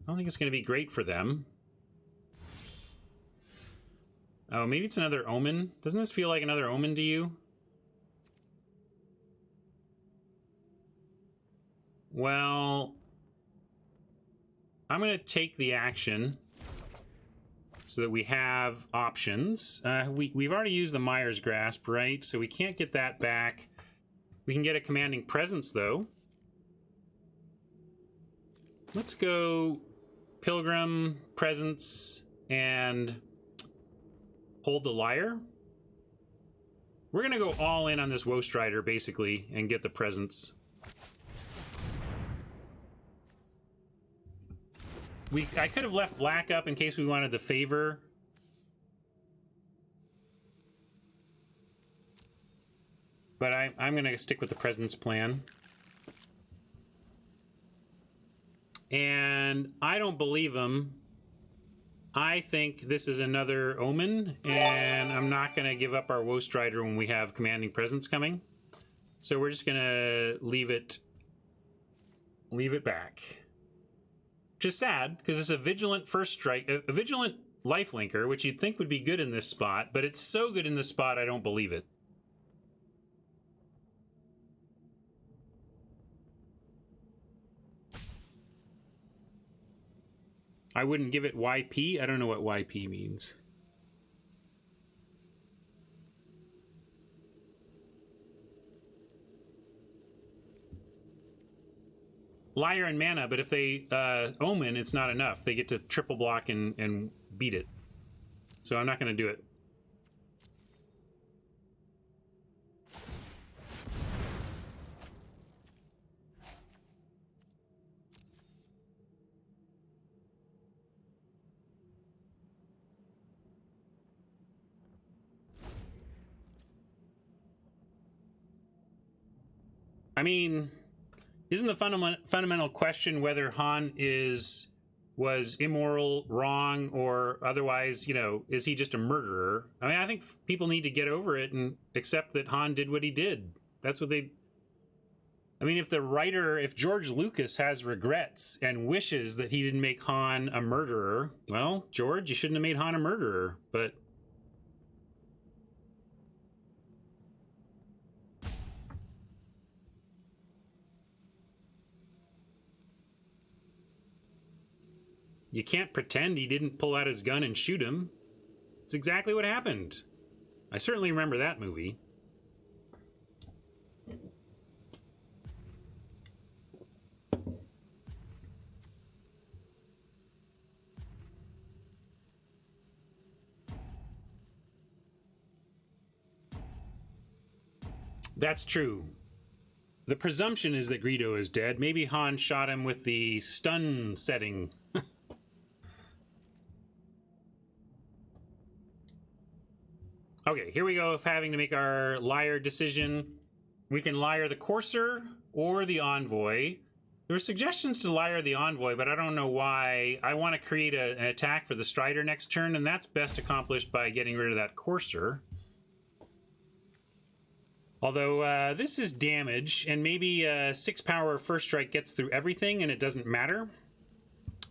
I don't think it's going to be great for them. Oh, maybe it's another Omen. Doesn't this feel like another Omen to you? Well, I'm going to take the action so that we have options. We've already used the Mire's Grasp, right? So we can't get that back. We can get a commanding presence, though. Let's go Pilgrim, Presence, and hold the Lyre. We're going to go all in on this Woe Strider, basically, and get the Presence. I could have left black up in case we wanted the favor. But I'm going to stick with the Presence plan. And I don't believe him. I think this is another Omen, and I'm not going to give up our Woe Strider when we have Commanding Presence coming. So we're just going to leave it back. Which is sad, because it's a Vigilant First Strike, a Vigilant Lifelinker, which you'd think would be good in this spot, but it's so good in this spot, I don't believe it. I wouldn't give it YP. I don't know what YP means. Lyre and mana, but if they Omen, it's not enough. They get to triple block and beat it. So I'm not going to do it. I mean, isn't the fundamental question whether Han was immoral, wrong, or otherwise, you know, is he just a murderer? I mean, I think people need to get over it and accept that Han did what he did. That's what they... I mean, if George Lucas has regrets and wishes that he didn't make Han a murderer, well, George, you shouldn't have made Han a murderer, but... You can't pretend he didn't pull out his gun and shoot him. It's exactly what happened. I certainly remember that movie. That's true. The presumption is that Greedo is dead. Maybe Han shot him with the stun setting. Okay, here we go. If having to make our Lyre decision, we can Lyre the Courser or the Envoy. There were suggestions to Lyre the Envoy, but I don't know why. I want to create an attack for the Strider next turn, and that's best accomplished by getting rid of that Courser. Although this is damage, and maybe 6 power First Strike gets through everything, and it doesn't matter.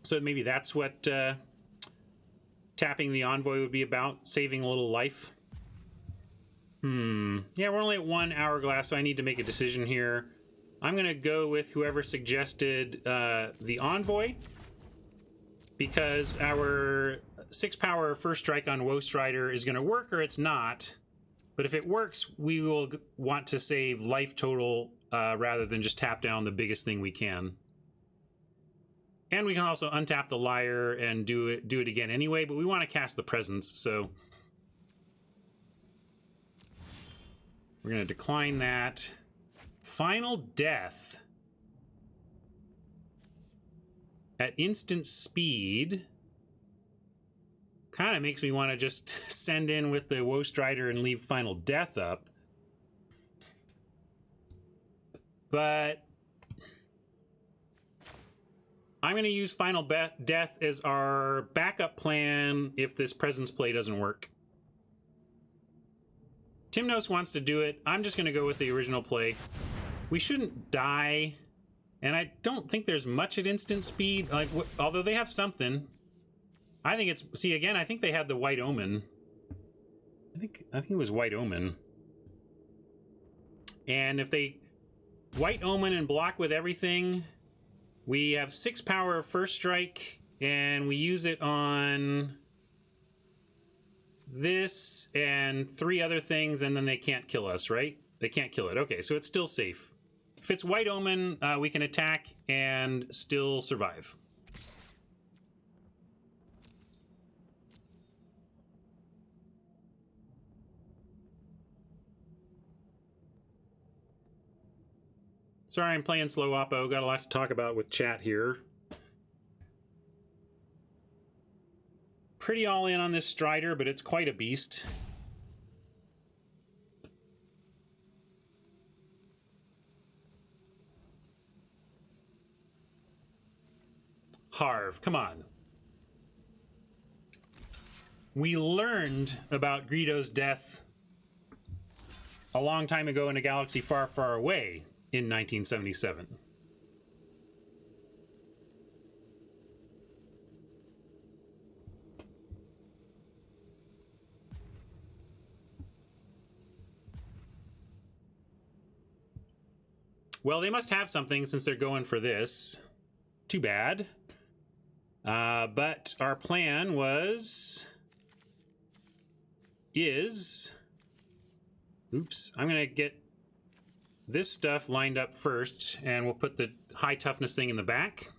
So maybe that's what tapping the Envoy would be about, saving a little life. Yeah, we're only at 1 hourglass, so I need to make a decision here. I'm going to go with whoever suggested the Envoy, because our 6 power First Strike on Woe Strider is going to work or it's not. But if it works, we will want to save life total rather than just tap down the biggest thing we can. And we can also untap the Lyre and do it again anyway, but we want to cast the Presence, so... We're going to decline that. Final Death. At instant speed. Kind of makes me want to just send in with the Woe Strider and leave Final Death up. But I'm going to use Final Death as our backup plan if this Presence play doesn't work. Timnos wants to do it. I'm just going to go with the original play. We shouldn't die, and I don't think there's much at instant speed. Like, although they have something. I think it's... See, again, I think they had the White Omen. I think it was White Omen. And if they White Omen and block with everything, we have 6 power First Strike, and we use it on... this and 3 other things, and then they can't kill us, right? They can't kill it. Okay, so it's still safe. If it's White Omen, we can attack and still survive. Sorry, I'm playing slow oppo. Got a lot to talk about with chat here. Pretty all in on this Strider, but it's quite a beast. Harv, come on. We learned about Greedo's death a long time ago in a galaxy far, far away in 1977. Well, they must have something since they're going for this. Too bad. But our plan is... Oops. I'm going to get this stuff lined up first, and we'll put the high toughness thing in the back.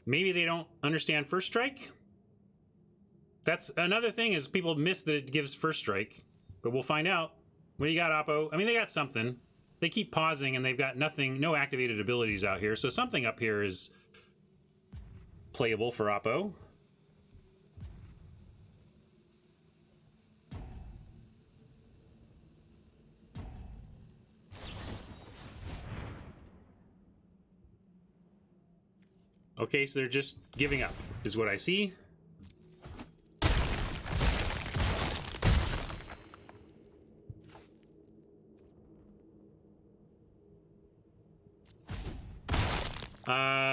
Maybe they don't understand first strike? That's another thing, is people miss that it gives first strike. But we'll find out. What do you got, Oppo? I mean, they got something. They keep pausing, and they've got nothing, no activated abilities out here. So something up here is playable for Oppo. Okay, so they're just giving up, is what I see.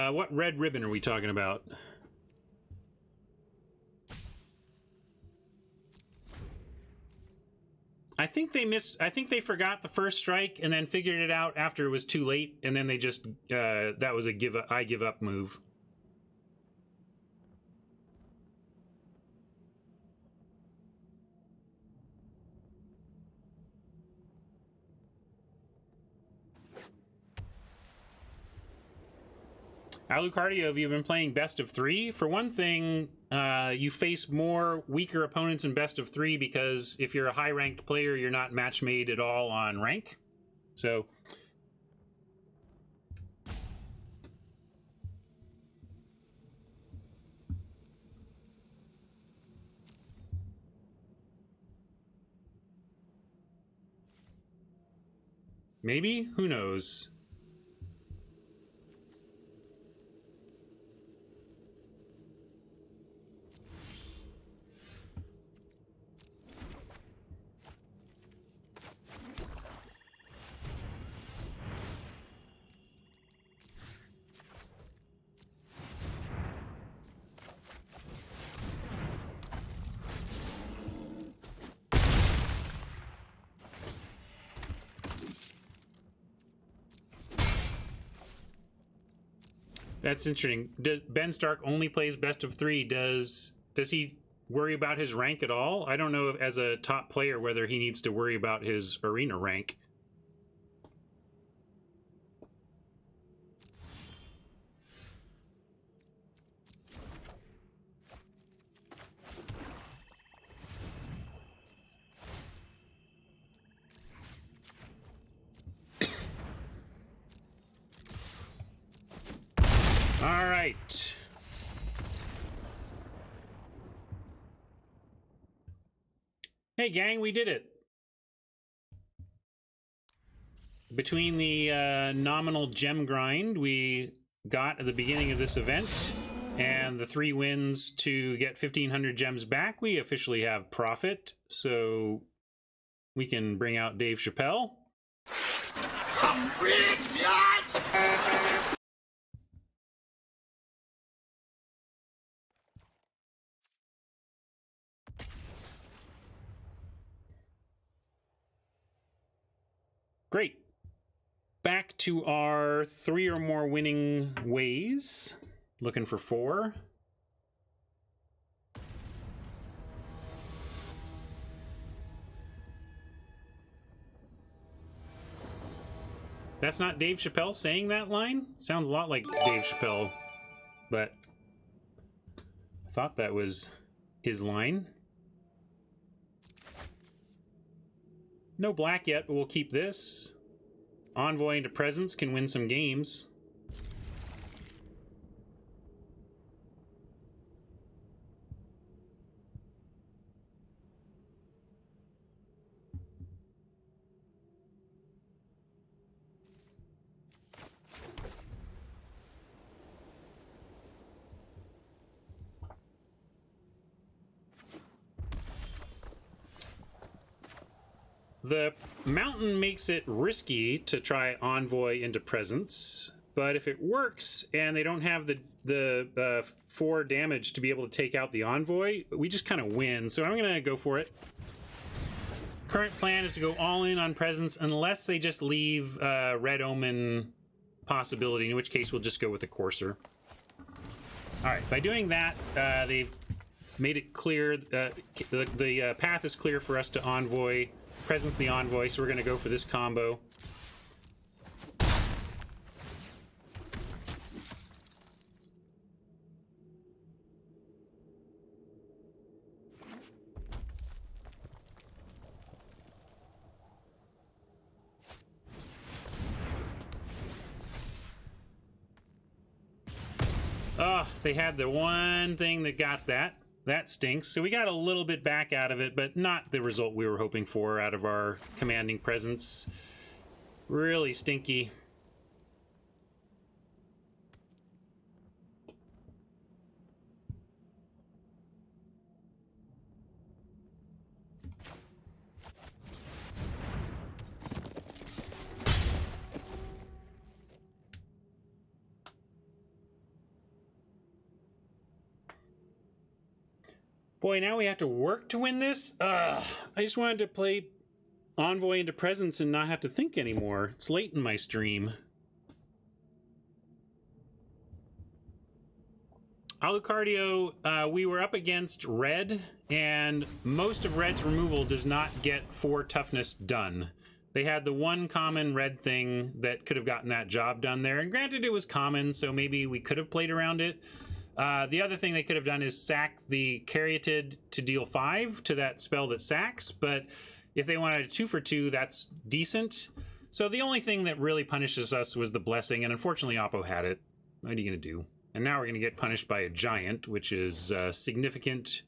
What red ribbon are we talking about? I think they forgot the first strike and then figured it out after it was too late, and then they just that was a I give up move. Alucardio, have you been playing best of 3? For one thing, you face more weaker opponents in best of 3 because if you're a high-ranked player, you're not match-made at all on rank. So... maybe? Who knows? That's interesting. Ben Stark only plays best of 3. Does he worry about his rank at all? I don't know if, as a top player, whether he needs to worry about his arena rank. All right. Hey, gang, we did it. Between the nominal gem grind we got at the beginning of this event and the 3 wins to get 1,500 gems back, we officially have profit. So we can bring out Dave Chappelle. Great. Back to our 3 or more winning ways. Looking for 4. That's not Dave Chappelle saying that line? Sounds a lot like Dave Chappelle, but I thought that was his line. No black yet, but we'll keep this. Envoy into presence can win some games. The mountain makes it risky to try envoy into presence, but if it works and they don't have the 4 damage to be able to take out the envoy, we just kind of win. So I'm gonna go for it. Current plan is to go all in on presence unless they just leave red omen possibility, in which case we'll just go with the courser. All right, by doing that, they've made it clear. The path is clear for us to envoy. Presence the envoy, so we're going to go for this combo. Oh, they had the one thing that got that. That stinks. So we got a little bit back out of it, but not the result we were hoping for out of our commanding presence. Really stinky. Boy, now we have to work to win this? I just wanted to play Envoy into Presence and not have to think anymore. It's late in my stream. Alucardio, we were up against Red, and most of Red's removal does not get 4 toughness done. They had the one common Red thing that could have gotten that job done there, and granted it was common, so maybe we could have played around it. The other thing they could have done is sack the Caryatid to deal 5 to that spell that sacks, but if they wanted a 2 for 2, that's decent. So the only thing that really punishes us was the Blessing, and unfortunately Oppo had it. What are you going to do? And now we're going to get punished by a Giant, which is significant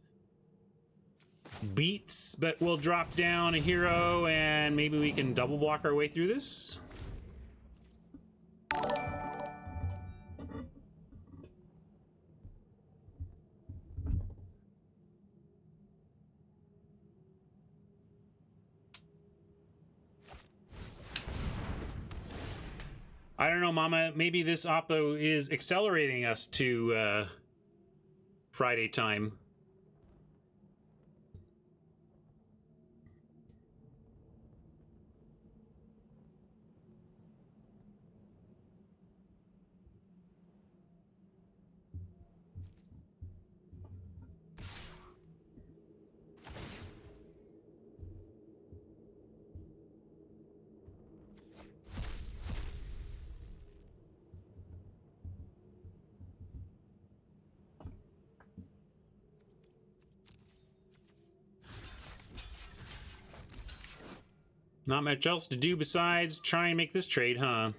beats, but we'll drop down a hero, and maybe we can double block our way through this. I don't know, Mama. Maybe this Oppo is accelerating us to Friday time. Not much else to do besides try and make this trade, huh?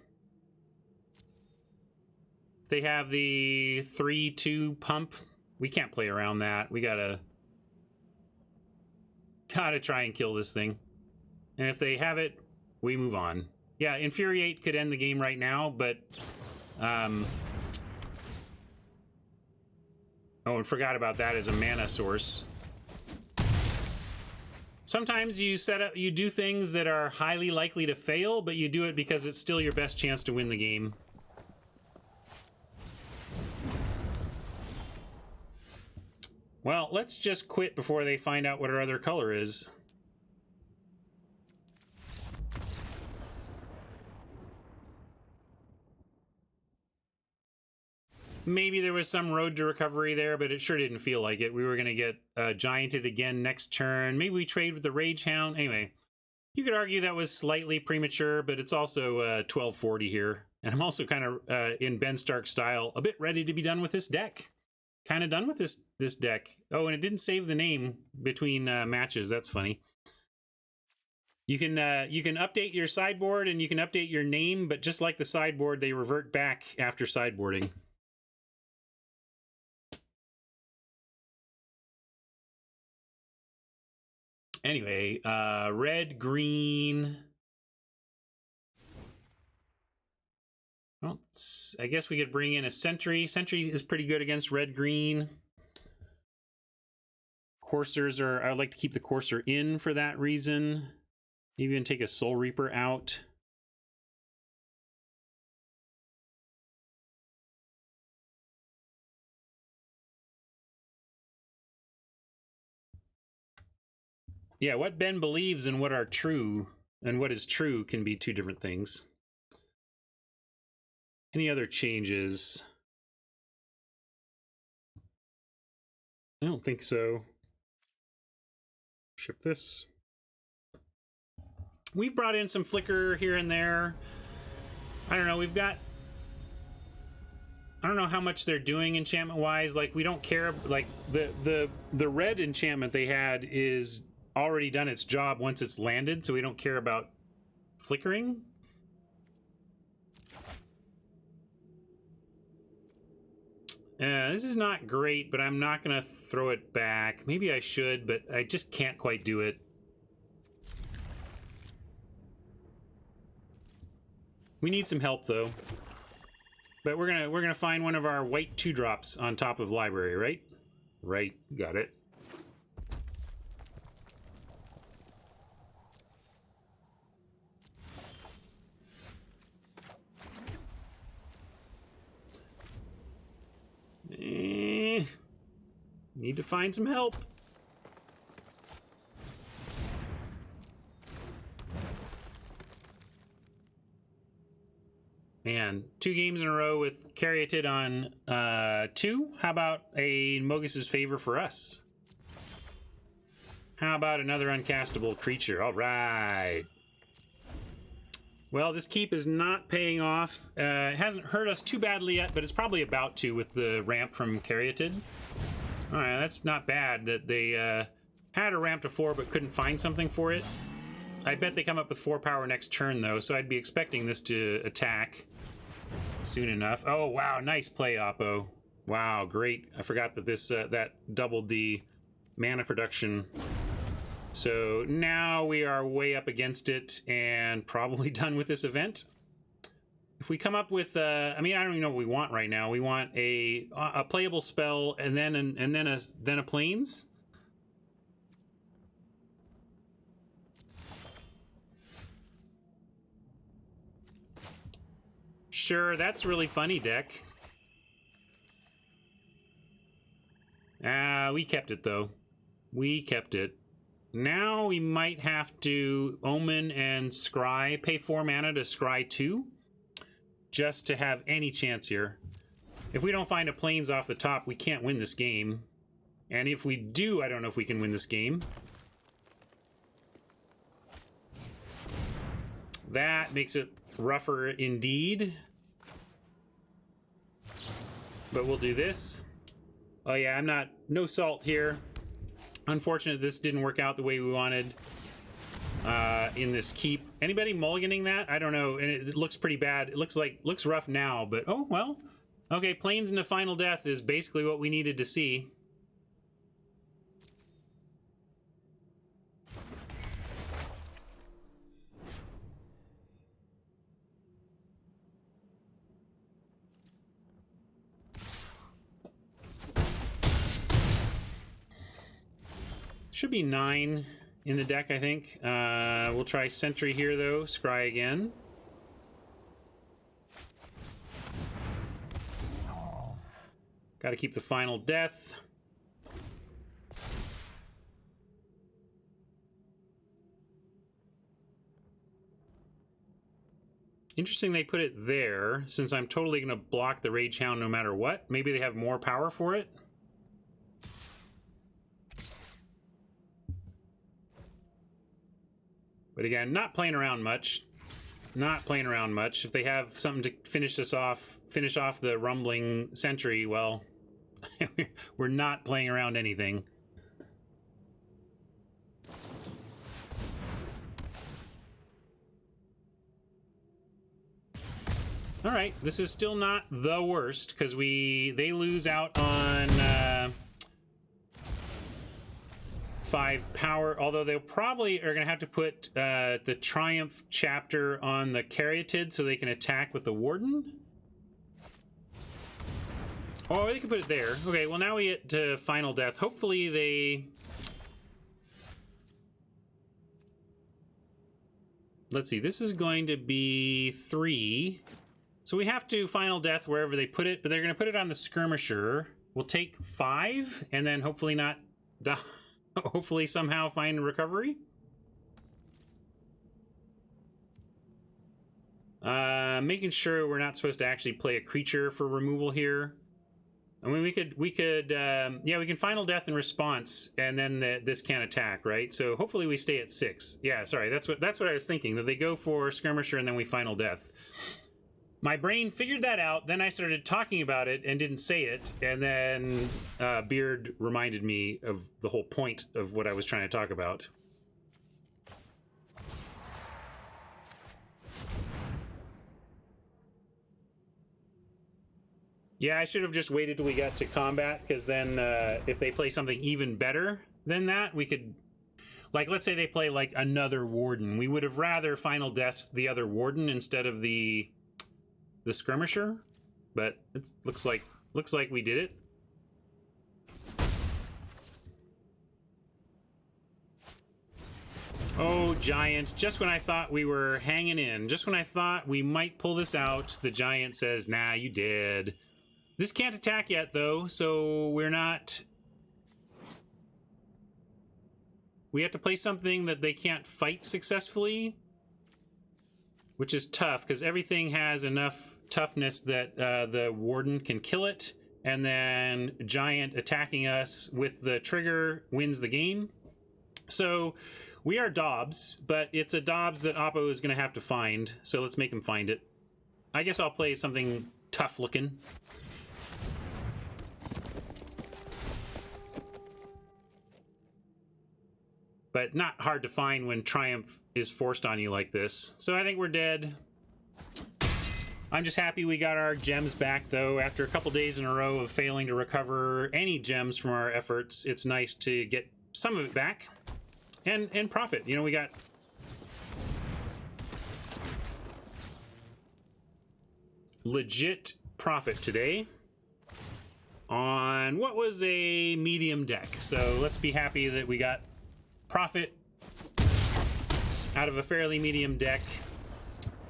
They have the 3-2 pump. We can't play around that. We gotta try and kill this thing. And if they have it, we move on. Yeah, Infuriate could end the game right now, but oh, and forgot about that as a mana source. Sometimes you do things that are highly likely to fail, but you do it because it's still your best chance to win the game. Well, let's just quit before they find out what our other color is. Maybe there was some road to recovery there, but it sure didn't feel like it. We were going to get gianted again next turn. Maybe we trade with the Rage Hound. Anyway, You could argue that was slightly premature, but it's also 1240 here. And I'm also kind of, in Ben Stark style, a bit ready to be done with this deck. Kind of done with this deck. Oh, and it didn't save the name between matches. That's funny. You can update your sideboard and you can update your name, but just like the sideboard, they revert back after sideboarding. Anyway, red, green. Well, I guess we could bring in a Sentry. Sentry is pretty good against red, green. Coursers are, I would like to keep the Courser in for that reason. Even take a Soul Reaper out. Yeah, what Ben believes and what are true and what is true can be two different things. Any other changes? I don't think so. Ship this. We've brought in some flicker here and there. I don't know, we've got... I don't know how much they're doing enchantment-wise. Like, we don't care. Like, the red enchantment they had is already done its job once it's landed, so we don't care about flickering. This is not great, but I'm not going to throw it back. Maybe I should, but I just can't quite do it. We need some help, though. But we're gonna find one of our white 2-drops on top of library, right? Right, got it. Need to find some help. Man, 2 games in a row with Caryatid on 2. How about a Mogus's Favor for us? How about another uncastable creature? All right. Well, this keep is not paying off. It hasn't hurt us too badly yet, but it's probably about to with the ramp from Caryatid. All right, that's not bad that they had a ramp to 4 but couldn't find something for it. I bet they come up with 4 power next turn, though, so I'd be expecting this to attack soon enough. Oh, wow, nice play, Oppo. Wow, great. I forgot that this that doubled the mana production. So now we are way up against it and probably done with this event. If we come up with, I mean, I don't even know what we want right now. We want a playable spell and then a plains. Sure, that's really funny, deck. We kept it, though. We kept it. Now we might have to Omen and Scry, pay 4 mana to Scry 2, just to have any chance here. If we don't find a plains off the top, we can't win this game. And if we do, I don't know if we can win this game. That makes it rougher indeed. But we'll do this. Oh yeah, no salt here. Unfortunate this didn't work out the way we wanted in this keep. Anybody mulliganing that? I don't know, and it looks pretty bad. It looks rough now, but oh well. Okay, plains into final death is basically what we needed to see. Should be 9 in the deck, I think. We'll try Sentry here, though. Scry again. Got to keep the final death. Interesting they put it there, since I'm totally going to block the Rage Hound no matter what. Maybe they have more power for it. But again, not playing around much. Not playing around much. If they have something to finish off the rumbling sentry, well, we're not playing around anything. All right, this is still not the worst because they lose out on 5 power, although they probably are going to have to put the Triumph chapter on the Caryatid so they can attack with the Warden. Oh, they can put it there. Okay, well now we get to Final Death. Hopefully they... Let's see, this is going to be 3. So we have to Final Death wherever they put it, but they're going to put it on the Skirmisher. We'll take 5, and then hopefully not die. Hopefully somehow find recovery. Making sure we're not supposed to actually play a creature for removal here. I mean, we could, yeah, we can Final Death in response, and then this can't attack, right? So hopefully we stay at 6. Yeah, sorry, that's what I was thinking, that they go for Skirmisher and then we Final Death. My brain figured that out, then I started talking about it and didn't say it, and then Beard reminded me of the whole point of what I was trying to talk about. Yeah, I should have just waited till we got to combat, because then if they play something even better than that, we could... Like, let's say they play, like, another Warden. We would have rather Final Death the other Warden instead of the Skirmisher, but it looks like we did it. Oh, Giant, just when I thought we were hanging in, just when I thought we might pull this out, the Giant says, nah, you did. This can't attack yet, though, so we're not... We have to play something that they can't fight successfully, which is tough, because everything has enough toughness that the Warden can kill it, and then Giant attacking us with the trigger wins the game. So we are Dobbs, but it's a Dobbs that Oppo is going to have to find, so let's make him find it. I guess I'll play something tough looking. But not hard to find when Triumph is forced on you like this. So I think we're dead. I'm just happy we got our gems back, though. After a couple days in a row of failing to recover any gems from our efforts, it's nice to get some of it back and profit. You know, we got... legit profit today on what was a medium deck. So let's be happy that we got profit out of a fairly medium deck.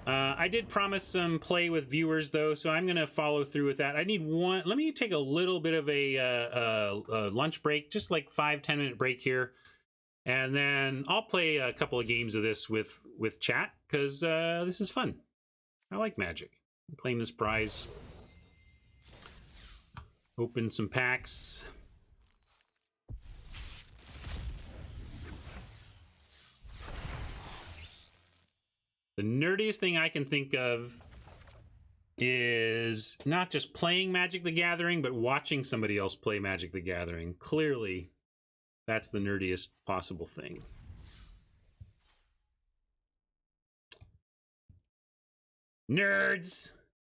I did promise some play with viewers, though, so I'm going to follow through with that. I need one... Let me take a little bit of a lunch break, just like 5-10 minute break here. And then I'll play a couple of games of this with chat, because this is fun. I like Magic. Claim this prize. Open some packs. The nerdiest thing I can think of is not just playing Magic the Gathering, but watching somebody else play Magic the Gathering. Clearly, that's the nerdiest possible thing. Nerds!